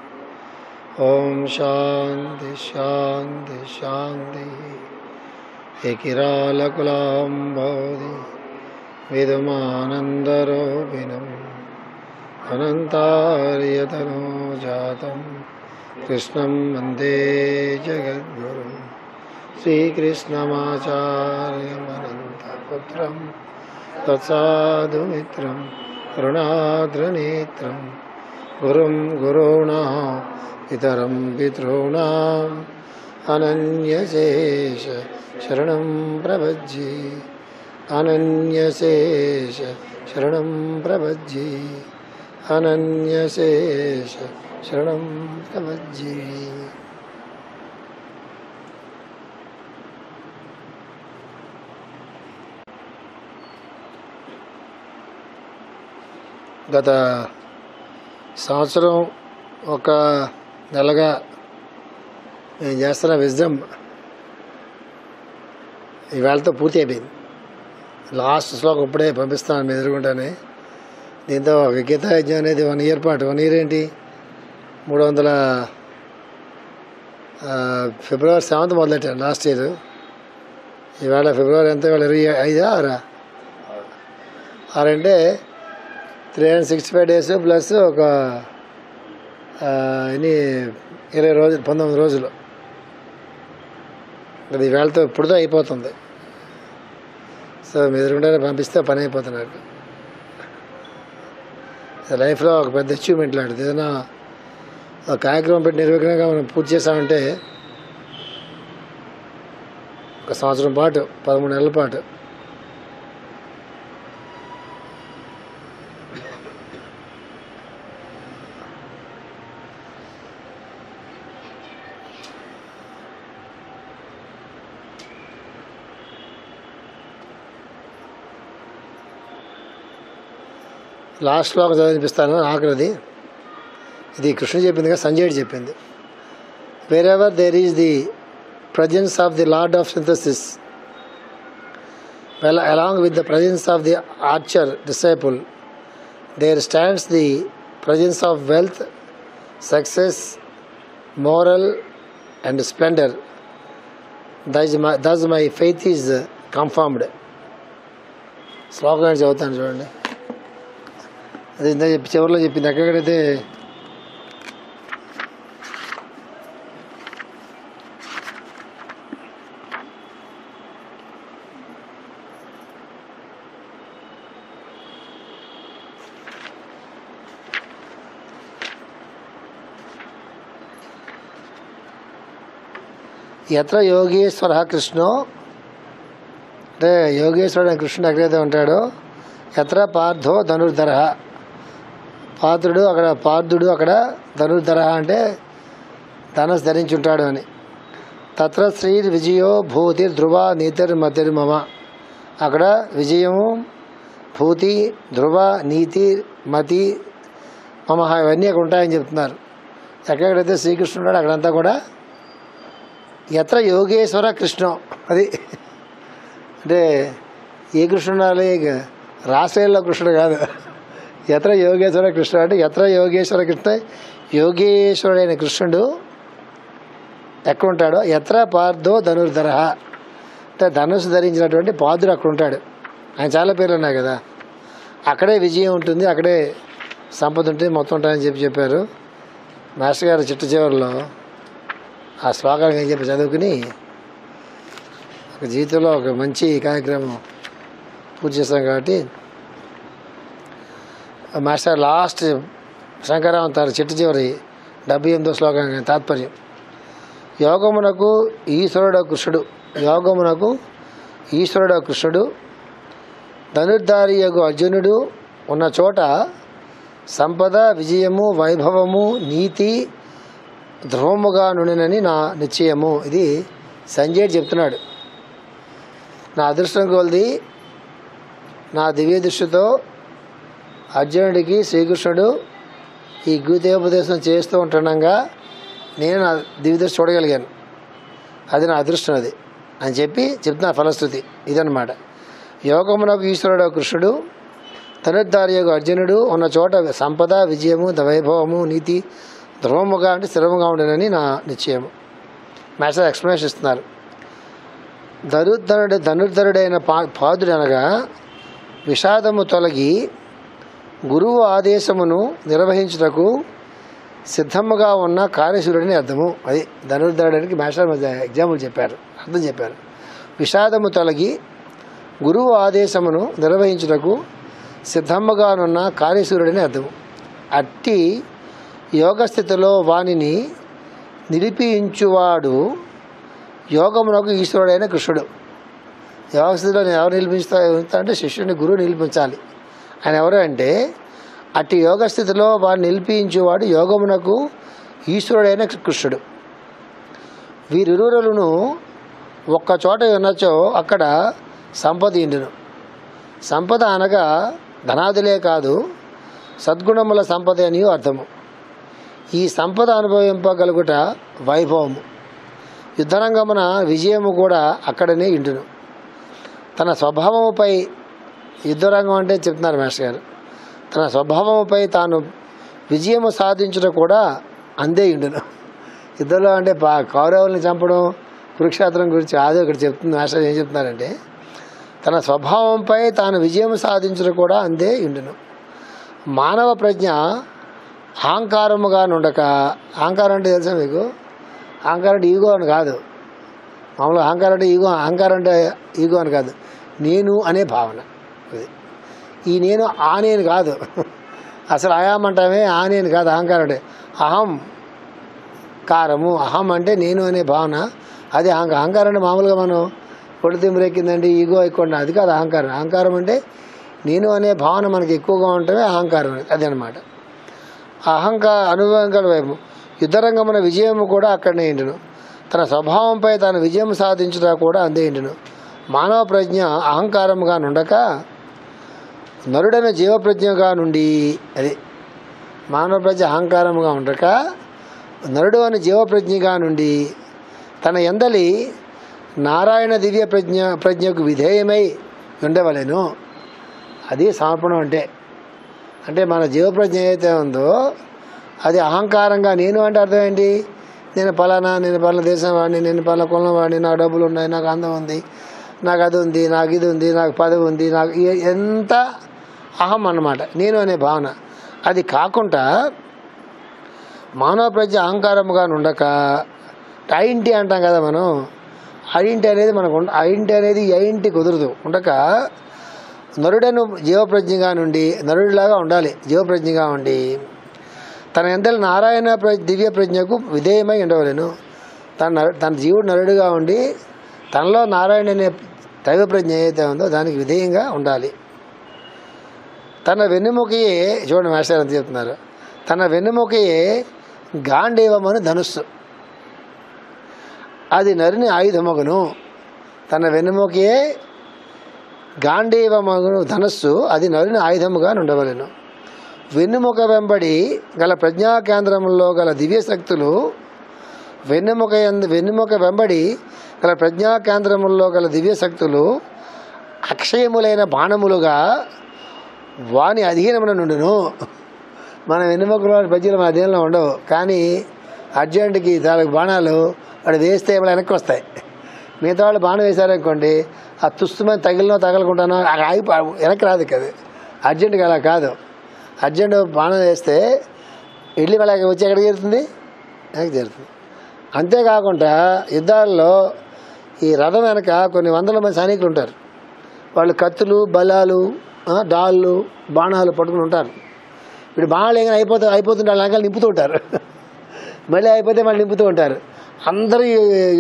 ఓం శాంతి శాంతి శాంతి. ఏకిరాలకులాంబోధి విదుమానందరూపిణం అనంతార్యతనోజాతం కృష్ణం వందే జగద్గురుం శ్రీకృష్ణమాచార్యమనంతపుత్రం తత్సాధుమిత్రం కరుణాద్రనేత్రం గురుం గురుణాం పితరం పితॄణాం అనన్యశేష శరణం ప్రపజ్యే. అనన్యశేష శరణం ప్రపజ్యే. అనన్యశేష శరణం ప్రపజ్యే. గత సంవత్సరం ఒక నెలగా నేను చేస్తున్న విజ్డమ్ ఈవేళతో పూర్తి అయిపోయింది. లాస్ట్ శ్లోకం ఇప్పుడే పంపిస్తాను మీ ఎదురుకుంటానే. దీంతో గీతా యజ్ఞం అనేది 1 year పాటు. 1 year ఏంటి, 300 February 7th మొదలెట్టాను లాస్ట్ ఇయర్. ఈవేళ ఫిబ్రవరి ఎంత, ఇవాళ 25 6 అంటే 365 days ప్లస్ ఒక 20 రోజులు, 19 రోజులు. అది ఈవేళతో ఇప్పుడుతో అయిపోతుంది. సో మీ ఎదురుకుంటే పంపిస్తే పని అయిపోతున్నారు. లైఫ్లో ఒక పెద్ద అచీవ్మెంట్ లాంటిది. ఏదైనా ఒక కార్యక్రమం పెట్టి నిర్విఘ్నంగా మనం పూర్తి చేసామంటే ఒక సంవత్సరం పాటు, 13 నెలల పాటు లాస్ట్లో ఒక చదివినిపిస్తాను. ఆఖరిది ఇది కృష్ణుడు చెప్పింది కదా, సంజయుడు చెప్పింది. Wherever there is the presence of the lord of synthesis, well along with the presence of the archer disciple, there stands the presence of wealth, success, moral and splendor. Thus my faith is confirmed. శ్లోకం చదువుతాను చూడండి. అది ఇందా చివరిలో చెప్పింది. ఎక్కడైతే ఎత్ర యోగేశ్వర కృష్ణో, అంటే యోగేశ్వరుడు కృష్ణుడు ఎక్కడైతే ఉంటాడో, ఎత్ర పార్థో ధనుర్ధర, పార్థుడు అక్కడ, పార్థుడు అక్కడ, ధనుర్ధర అంటే ధనుసు ధరించి ఉంటాడు అని. తత్ర శ్రీ విజయో భూతిర్ ధ్రువ నీతిర్ మతిర్మమ, అక్కడ విజయము, భూతి, ధ్రువ, నీతి, మతి, మమ ఇవన్నీ అక్కడ ఉంటాయని చెప్తున్నారు. ఎక్కడెక్కడైతే శ్రీకృష్ణుడు ఉన్నాడు అక్కడంతా కూడా ఎత్ర యోగేశ్వర కృష్ణం. అది అంటే ఏ కృష్ణుడు, రాష్ట్రీయంలో కృష్ణుడు కాదు. ఎత్ర యోగేశ్వర కృష్ణ అంటే ఎత్ర యోగేశ్వర కృష్ణ, యోగేశ్వరుడైన కృష్ణుడు ఎక్కడ ఉంటాడో, ఎత్ర పార్థో ధనుర్ధర అంటే ధనుసు ధరించినటువంటి పార్థుడు అక్కడ ఉంటాడు. ఆయన చాలా పేర్లు ఉన్నాయి కదా. అక్కడే విజయం ఉంటుంది, అక్కడే సంపద ఉంటుంది, మొత్తం ఉంటాయని చెప్పారు మాస్టర్ గారు. చిట్ట చివరిలో ఆ శ్లోకాలకు ఏం చెప్పి చదువుకుని ఒక జీవితంలో ఒక మంచి కార్యక్రమం పూర్తి చేస్తాం. కాబట్టి మాస్టర్ లాస్ట్ శంకరావంతారు చిట్ట చివరి 78వ శ్లోకానికి తాత్పర్యం. యోగమునకు ఈశ్వరుడు కృష్ణుడు, యోగమునకు ఈశ్వరుడు కృష్ణుడు, ధనుర్ధారియగు అర్జునుడు ఉన్న చోట సంపద, విజయము, వైభవము, నీతి ధ్రువముగా నుండినని నా నిశ్చయము. ఇది సంజయుడు చెప్తున్నాడు. నా అదృష్టం కొలది నా దివ్య దృష్టితో అర్జునుడికి శ్రీకృష్ణుడు ఈ గీతోపదేశం చేస్తూ ఉంటుండగా నేను నా దివ్యదృష్టి చూడగలిగాను, అది నా అదృష్టం అది అని చెప్తున్నా ఫలశ్రుతి ఇదన్నమాట. యోగమునకు ఈశ్వరుడు కృష్ణుడు, ధనుర్ధార్యకు అర్జునుడు ఉన్న చోట సంపద, విజయము, వైభవము, నీతి ధ్రువముగా అంటే స్థిరముగా ఉండనని నా నిశ్చయము. మాస్టర్ ఎక్స్ప్లెనేషన్ ఇస్తున్నారు. ధనుర్ధరుడైన పాదుడు అనగా విషాదము తొలగి గురువు ఆదేశమును నిర్వహించుటకు సిద్ధముగా ఉన్న కార్యశూరుడిని అర్థము. అది ధనుర్ధరుడానికి మాస్టర్ ఎగ్జాంపుల్ చెప్పారు, అర్థం చెప్పారు. విషాదము తొలగి గురువు ఆదేశమును నిర్వహించుటకు సిద్ధముగానున్న కార్యశూరుడిని అర్థము. అట్టి యోగస్థితిలో వానిని నిలిపించువాడు యోగమునకు ఈశ్వరుడైన కృష్ణుడు. యోగస్థితిలో ఎవరు నిలిపిస్తా అంటే శిష్యుడిని గురువు నిలిపించాలి. ఆయన ఎవరు అంటే అట్టి యోగస్థితిలో వారిని నిలిపించేవాడు యోగమునకు ఈశ్వరుడైన కృష్ణుడు. వీరిరువులను ఒక్క చోట ఉన్నచో అక్కడ సంపద ఇండును. సంపద అనగా ధనాదులే కాదు, సద్గుణముల సంపద అని అర్థము. ఈ సంపద అనుభవింపగలుగుట వైభవము. యుద్ధరంగమున విజయము కూడా అక్కడనే ఇండును. తన స్వభావముపై, యుద్ధరంగం అంటే చెప్తున్నారు మాస్టర్ గారు, తన స్వభావముపై తాను విజయము సాధించడం కూడా అందే ఇండును. యుద్ధంలో అంటే కౌరవుల్ని చంపడం, కురుక్షేత్రం గురించి ఆది ఒకటి చెప్తుంది మాస్టర్. ఏం చెప్తున్నారంటే తన స్వభావంపై తాను విజయం సాధించడం కూడా అందే ఇండును. మానవ ప్రజ్ఞ అహంకారముగా నుండక, అహంకారం అంటే తెలుసా మీకు? అహంకారం అంటే ఈగో అని కాదు. మామూలుగా అహంకారం అంటే ఈగో, అహంకారం అంటే ఈగో అని కాదు, నేను అనే భావన. అది ఈ నేను ఆ నేను కాదు, అసలు అయాం అంటామే, ఆ నేను కాదు. అహంకారం అంటే అహం కారము, అహం అంటే నేను అనే భావన, అది అహంకారం అంటే మామూలుగా మనం పొడి తిమ్మిరెక్కిందండి ఈగో ఎక్కువ, అది కాదు అహంకారం. అహంకారం అంటే నేను అనే భావన మనకి ఎక్కువగా ఉంటమే అహంకారం, అది అనమాట. అనుభవం గల వైపు యుద్ధరంగమున విజయము కూడా అక్కడనే ఇండును. తన స్వభావంపై తాను విజయం సాధించుట కూడా అందే ఇండును. మానవ ప్రజ్ఞ అహంకారముగా నుండక నరుడైన జీవప్రజ్ఞగా నుండి, అది మానవ ప్రజ్ఞ అహంకారముగా ఉండక నరుడు అని జీవప్రజ్ఞగా నుండి తన ఎందలి నారాయణ దివ్య ప్రజ్ఞకు విధేయమై ఉండవలెను. అది సమర్పణం అంటే. అంటే మన జీవప్రజ్ఞ ఏదైతే ఉందో అది అహంకారంగా, నేను అంటే అర్థం ఏంటి? నేను పలానా దేశం వాడిని, నేను పలానా కులం వాడిని, నాకు డబ్బులు ఉన్నాయి, నాకు అందం ఉంది, నాకు అది ఉంది, నాకు ఇది ఉంది, నాకు పదవి ఉంది, నాకు ఎంత అహం అన్నమాట, నేను అనే భావన. అది కాకుండా మానవ ప్రజ్ఞ అహంకారముగా ఉండక, ఐంటి అంటాం కదా మనం, ఐంటి అనేది మనకు ఐంటి అనేది ఐంటి కుదరదు ఉండక నరుడను జీవప్రజ్ఞగా నుండి నరుడిలాగా ఉండాలి. జీవప్రజ్ఞగా ఉండి తన ఎంతలో నారాయణ దివ్య ప్రజ్ఞకు విధేయమై ఉండవలేను. తన జీవుడు నరుడిగా ఉండి తనలో నారాయణ అనే దైవ ప్రజ్ఞ ఏదైతే ఉందో దానికి విధేయంగా ఉండాలి. తన వెన్నెముకయే, చూడండి మాస్టర్ ఎంత చెప్తున్నారు, తన వెన్నెముకయే గాంధీవమను ధనుస్సు, అది నరుని ఆయుధమగును. తన వెన్నెముకయే గాంధీవమగును ధనస్సు, అది నరుని ఆయుధముగా ఉండవలెను. వెన్నెముక వెంబడి గల ప్రజ్ఞా కేంద్రములో గల దివ్యశక్తులు, వెన్నెముక వెంబడి గల ప్రజ్ఞా కేంద్రముల్లో గల దివ్యశక్తులు అక్షయములైన బాణములుగా వాని అధీనమున నుండును. మన వెన్నెముకలో ప్రజ్ఞలు మన అధీనంలో ఉండవు, కానీ అర్జెంటుకి దానికి బాణాలు వాడు వేస్తే ఏమైనా వెనక్కి వస్తాయి. మిగతా వాళ్ళు బాణం వేశారనుకోండి, ఆ తుస్తుమని తగలకుంటానో ఆగి వెనక్కి రాదు కదా. అర్జెంటుగా అలా కాదు, అర్జెంటు బాణం వేస్తే ఇడ్లీ వాళ్ళకి వచ్చి ఎక్కడికి చేరుతుంది, వెనక్కి చేరుతుంది. అంతేకాకుండా యుద్ధాల్లో ఈ రథం వెనక కొన్ని వందల మంది సైనికులు ఉంటారు. వాళ్ళు కత్తులు, బలాలు, డాళ్ళు, బాణాలు పట్టుకుని ఉంటారు. ఇప్పుడు బాణాలు ఏమైనా అయిపోతుంటే వాళ్ళ వెనకాల నింపుతూ ఉంటారు, మళ్ళీ అయిపోతే మళ్ళీ నింపుతూ ఉంటారు. అందరూ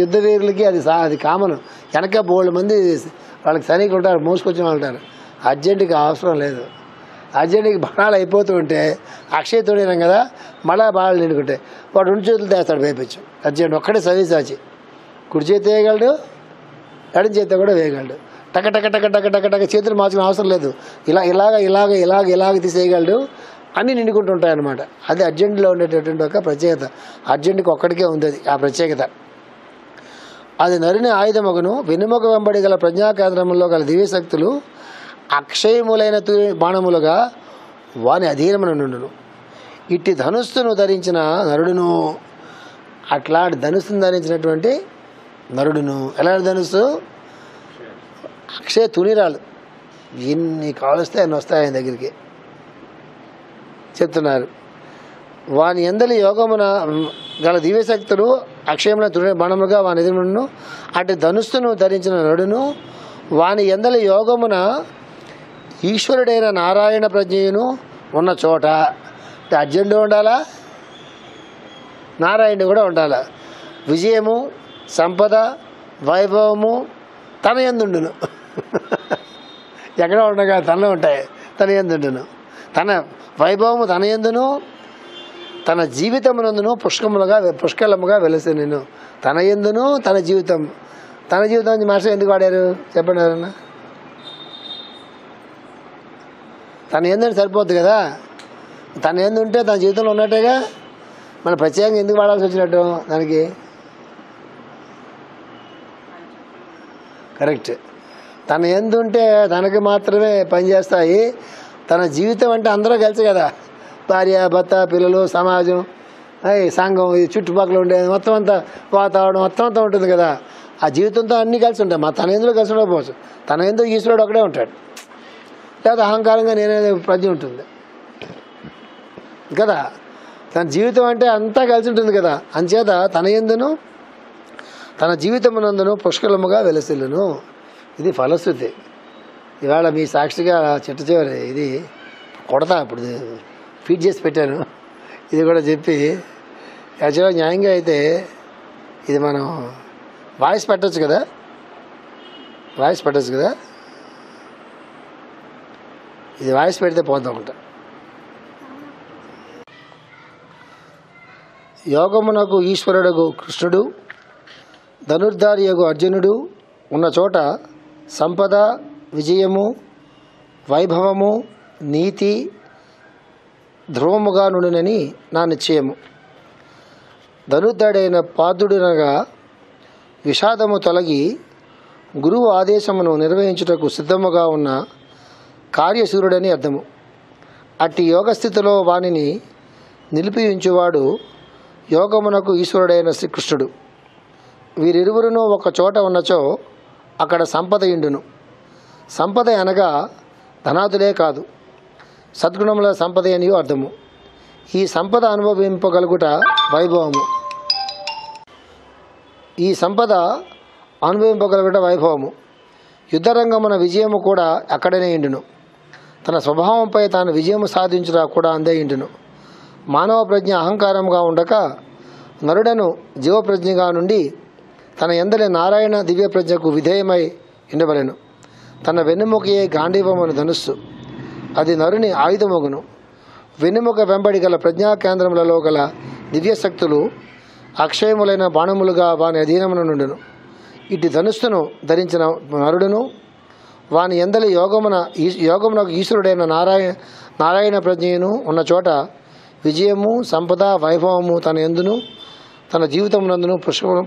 యుద్ధ వీరులకి అది కామన్. వెనక బోళ్ళు మంది వాళ్ళకి సైనికులు ఉంటారు, మోసుకొచ్చిన వాళ్ళు ఉంటారు. అర్జెంటుగా అవసరం లేదు. అర్జెంటుకి బాణాలు అయిపోతూ ఉంటే అక్షయ తోడినాం కదా, మళ్ళీ బాణాలు నిండుకుంటే వాడు 2 చేతులు తెస్తాడు వేపించు. అర్జెంట్ ఒక్కడే సవిసాచి కుడి చేతి వేయగలడు, ఎడం చేతి కూడా వేయగలడు. టక టక టక టక టక టక చేతులు మార్చుకునే అవసరం లేదు. ఇలాగ తీసేయగలడు. అన్నీ నిండుకుంటుంటాయి అన్నమాట. అది అర్జెంటులో ఉండేటటువంటి ఒక ప్రత్యేకత. అర్జెంటుకి ఒక్కడికే ఉంది అది ఆ ప్రత్యేకత. అది నరుని ఆయుధమగును, వెనుముక వెంబడి గల ప్రజ్ఞాకేంద్రములో గల దివ్యశక్తులు అక్షయములైన బాణములుగా వాని అధీనమున నుండును. ఇట్టి ధనుస్సును ధరించిన నరుడును, అట్లాంటి ధనుస్సును ధరించినటువంటి నరుడును, ఎలాంటి ధనుస్సు? అక్షయ తునిరాలు, ఎన్ని కావలిస్తే అన్ని వస్తాయి ఆయన దగ్గరికి చెప్తున్నారు. వాని ఎందలి యోగమున గల దివ్యశక్తులు అక్షయమున తుని బాణములుగా వాని ఎదురును. అటు ధనుస్సును ధరించిన నరుడును, వాని ఎందలి యోగమున ఈశ్వరుడైన నారాయణ ప్రజ్ఞయును ఉన్న చోట. అర్జునుడు ఉండాలా, నారాయణుడు కూడా ఉండాలా. విజయము, సంపద, వైభవము తన యందుండును. ఎక్కడ ఉండగా తనలో ఉంటాయి, తన యందుండును. తన వైభవము తన యందును, తన జీవితమునందును పుష్కలముగా వెలసి నేను. తన యందును తన జీవితం. తన జీవితం మాస్టర్ ఎందుకు వాడారు చెప్పండి ఎవరన్నా? తన ఏందంటే సరిపోద్ది కదా. తన ఏంది ఉంటే తన జీవితంలో ఉన్నట్టేగా. మన ప్రత్యేకంగా ఎందుకు వాడాల్సి వచ్చినట్టు దానికి? కరెక్ట్. తన ఎందు ఉంటే తనకి మాత్రమే పనిచేస్తాయి. తన జీవితం అంటే అందరూ కలిసి కదా, భార్య, భర్త, పిల్లలు, సమాజం, సంఘం, ఈ చుట్టుపక్కల ఉండే మొత్తం అంతా వాతావరణం మొత్తం అంతా ఉంటుంది కదా. ఆ జీవితంతో అన్నీ కలిసి ఉంటాయి. తన ఎందులో కలిసి ఉండకపోవచ్చు. తన ఎందుకు ఈశ్వరుడు ఒకడే ఉంటాడు. లేకపోతే అహంకారంగా నేనే ప్రజ్ఞ ఉంటుంది కదా. తన జీవితం అంటే అంతా కలిసి ఉంటుంది కదా. అంచేత తన యందును తన జీవితమునందును పుష్కలముగా వెలసిల్లును. ఇది ఫలశ్రుతి. ఇవాళ మీ సాక్షిగా చిట్ట చివరి ఇది కొడతా, ఇప్పుడు ఫీడ్ చేసి పెట్టాను. ఇది కూడా చెప్పి యాక్చువల్గా న్యాయంగా అయితే ఇది మనం వాయిస్ పెట్టచ్చు కదా, ఇది వాయిస్ పెడితే పోతాం ఒకట. యోగమునకు ఈశ్వరుడు కృష్ణుడు, ధనుర్ధారియగు అర్జునుడు ఉన్న చోట సంపద, విజయము, వైభవము, నీతి ధ్రువముగా నుండునని నా నిశ్చయము. ధనుర్ధుడైన పాదుడనగా విషాదము తొలగి గురువు ఆదేశమును నిర్వహించుటకు సిద్ధముగా ఉన్న కార్యశూరుడని అర్థము. అట్టి యోగస్థితిలో వానిని నిలిపియుంచువాడు యోగమునకు ఈశ్వరుడైన శ్రీకృష్ణుడు. వీరిరువురును ఒక చోట ఉన్నచో అక్కడ సంపద ఇండును. సంపద అనగా ధనాదులే కాదు, సద్గుణముల సంపద అని అర్థము. ఈ సంపద అనుభవింపగలుగుట వైభవము. యుద్ధరంగమున విజయము కూడా అక్కడనే ఇండును. తన స్వభావంపై తాను విజయము సాధించుట కూడా అందే ఇండును. మానవ ప్రజ్ఞ అహంకారంగా ఉండక నరుడను జీవప్రజ్ఞగా నుండి తన ఎందలి నారాయణ దివ్య ప్రజ్ఞకు విధేయమై ఉండవలెను. తన వెన్నెముకయే గాంధీవమును ధనుస్సు, అది నరుని ఆయుధమగును. వెన్నెముక వెంబడి గల ప్రజ్ఞా కేంద్రములలో గల దివ్యశక్తులు అక్షయములైన బాణములుగా వాని అధీనమున నుండును. ఇటు ధనుస్సును ధరించిన నరుడును, వాని ఎందలి యోగమునకు ఈశ్వరుడైన నారాయణ ప్రజ్ఞయును ఉన్న చోట విజయము, సంపద, వైభవము తన ఎందును తన జీవితమునందును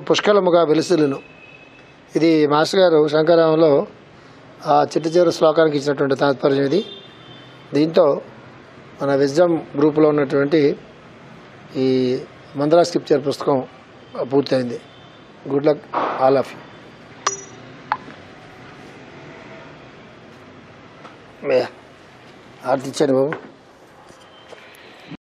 పుష్కలముగా వెలుసిల్లును. ఇది మాస్టర్ గారు శంకరామంలో ఆ చిట్ట చివరి శ్లోకానికి ఇచ్చినటువంటి తాత్పర్యం ఇది. దీంతో మన విజ్డమ్ గ్రూప్లో ఉన్నటువంటి ఈ మంత్రా స్క్రిప్చర్ పుస్తకం పూర్తయింది. Good luck all of you. Aarti ఇచ్చాను బాబు.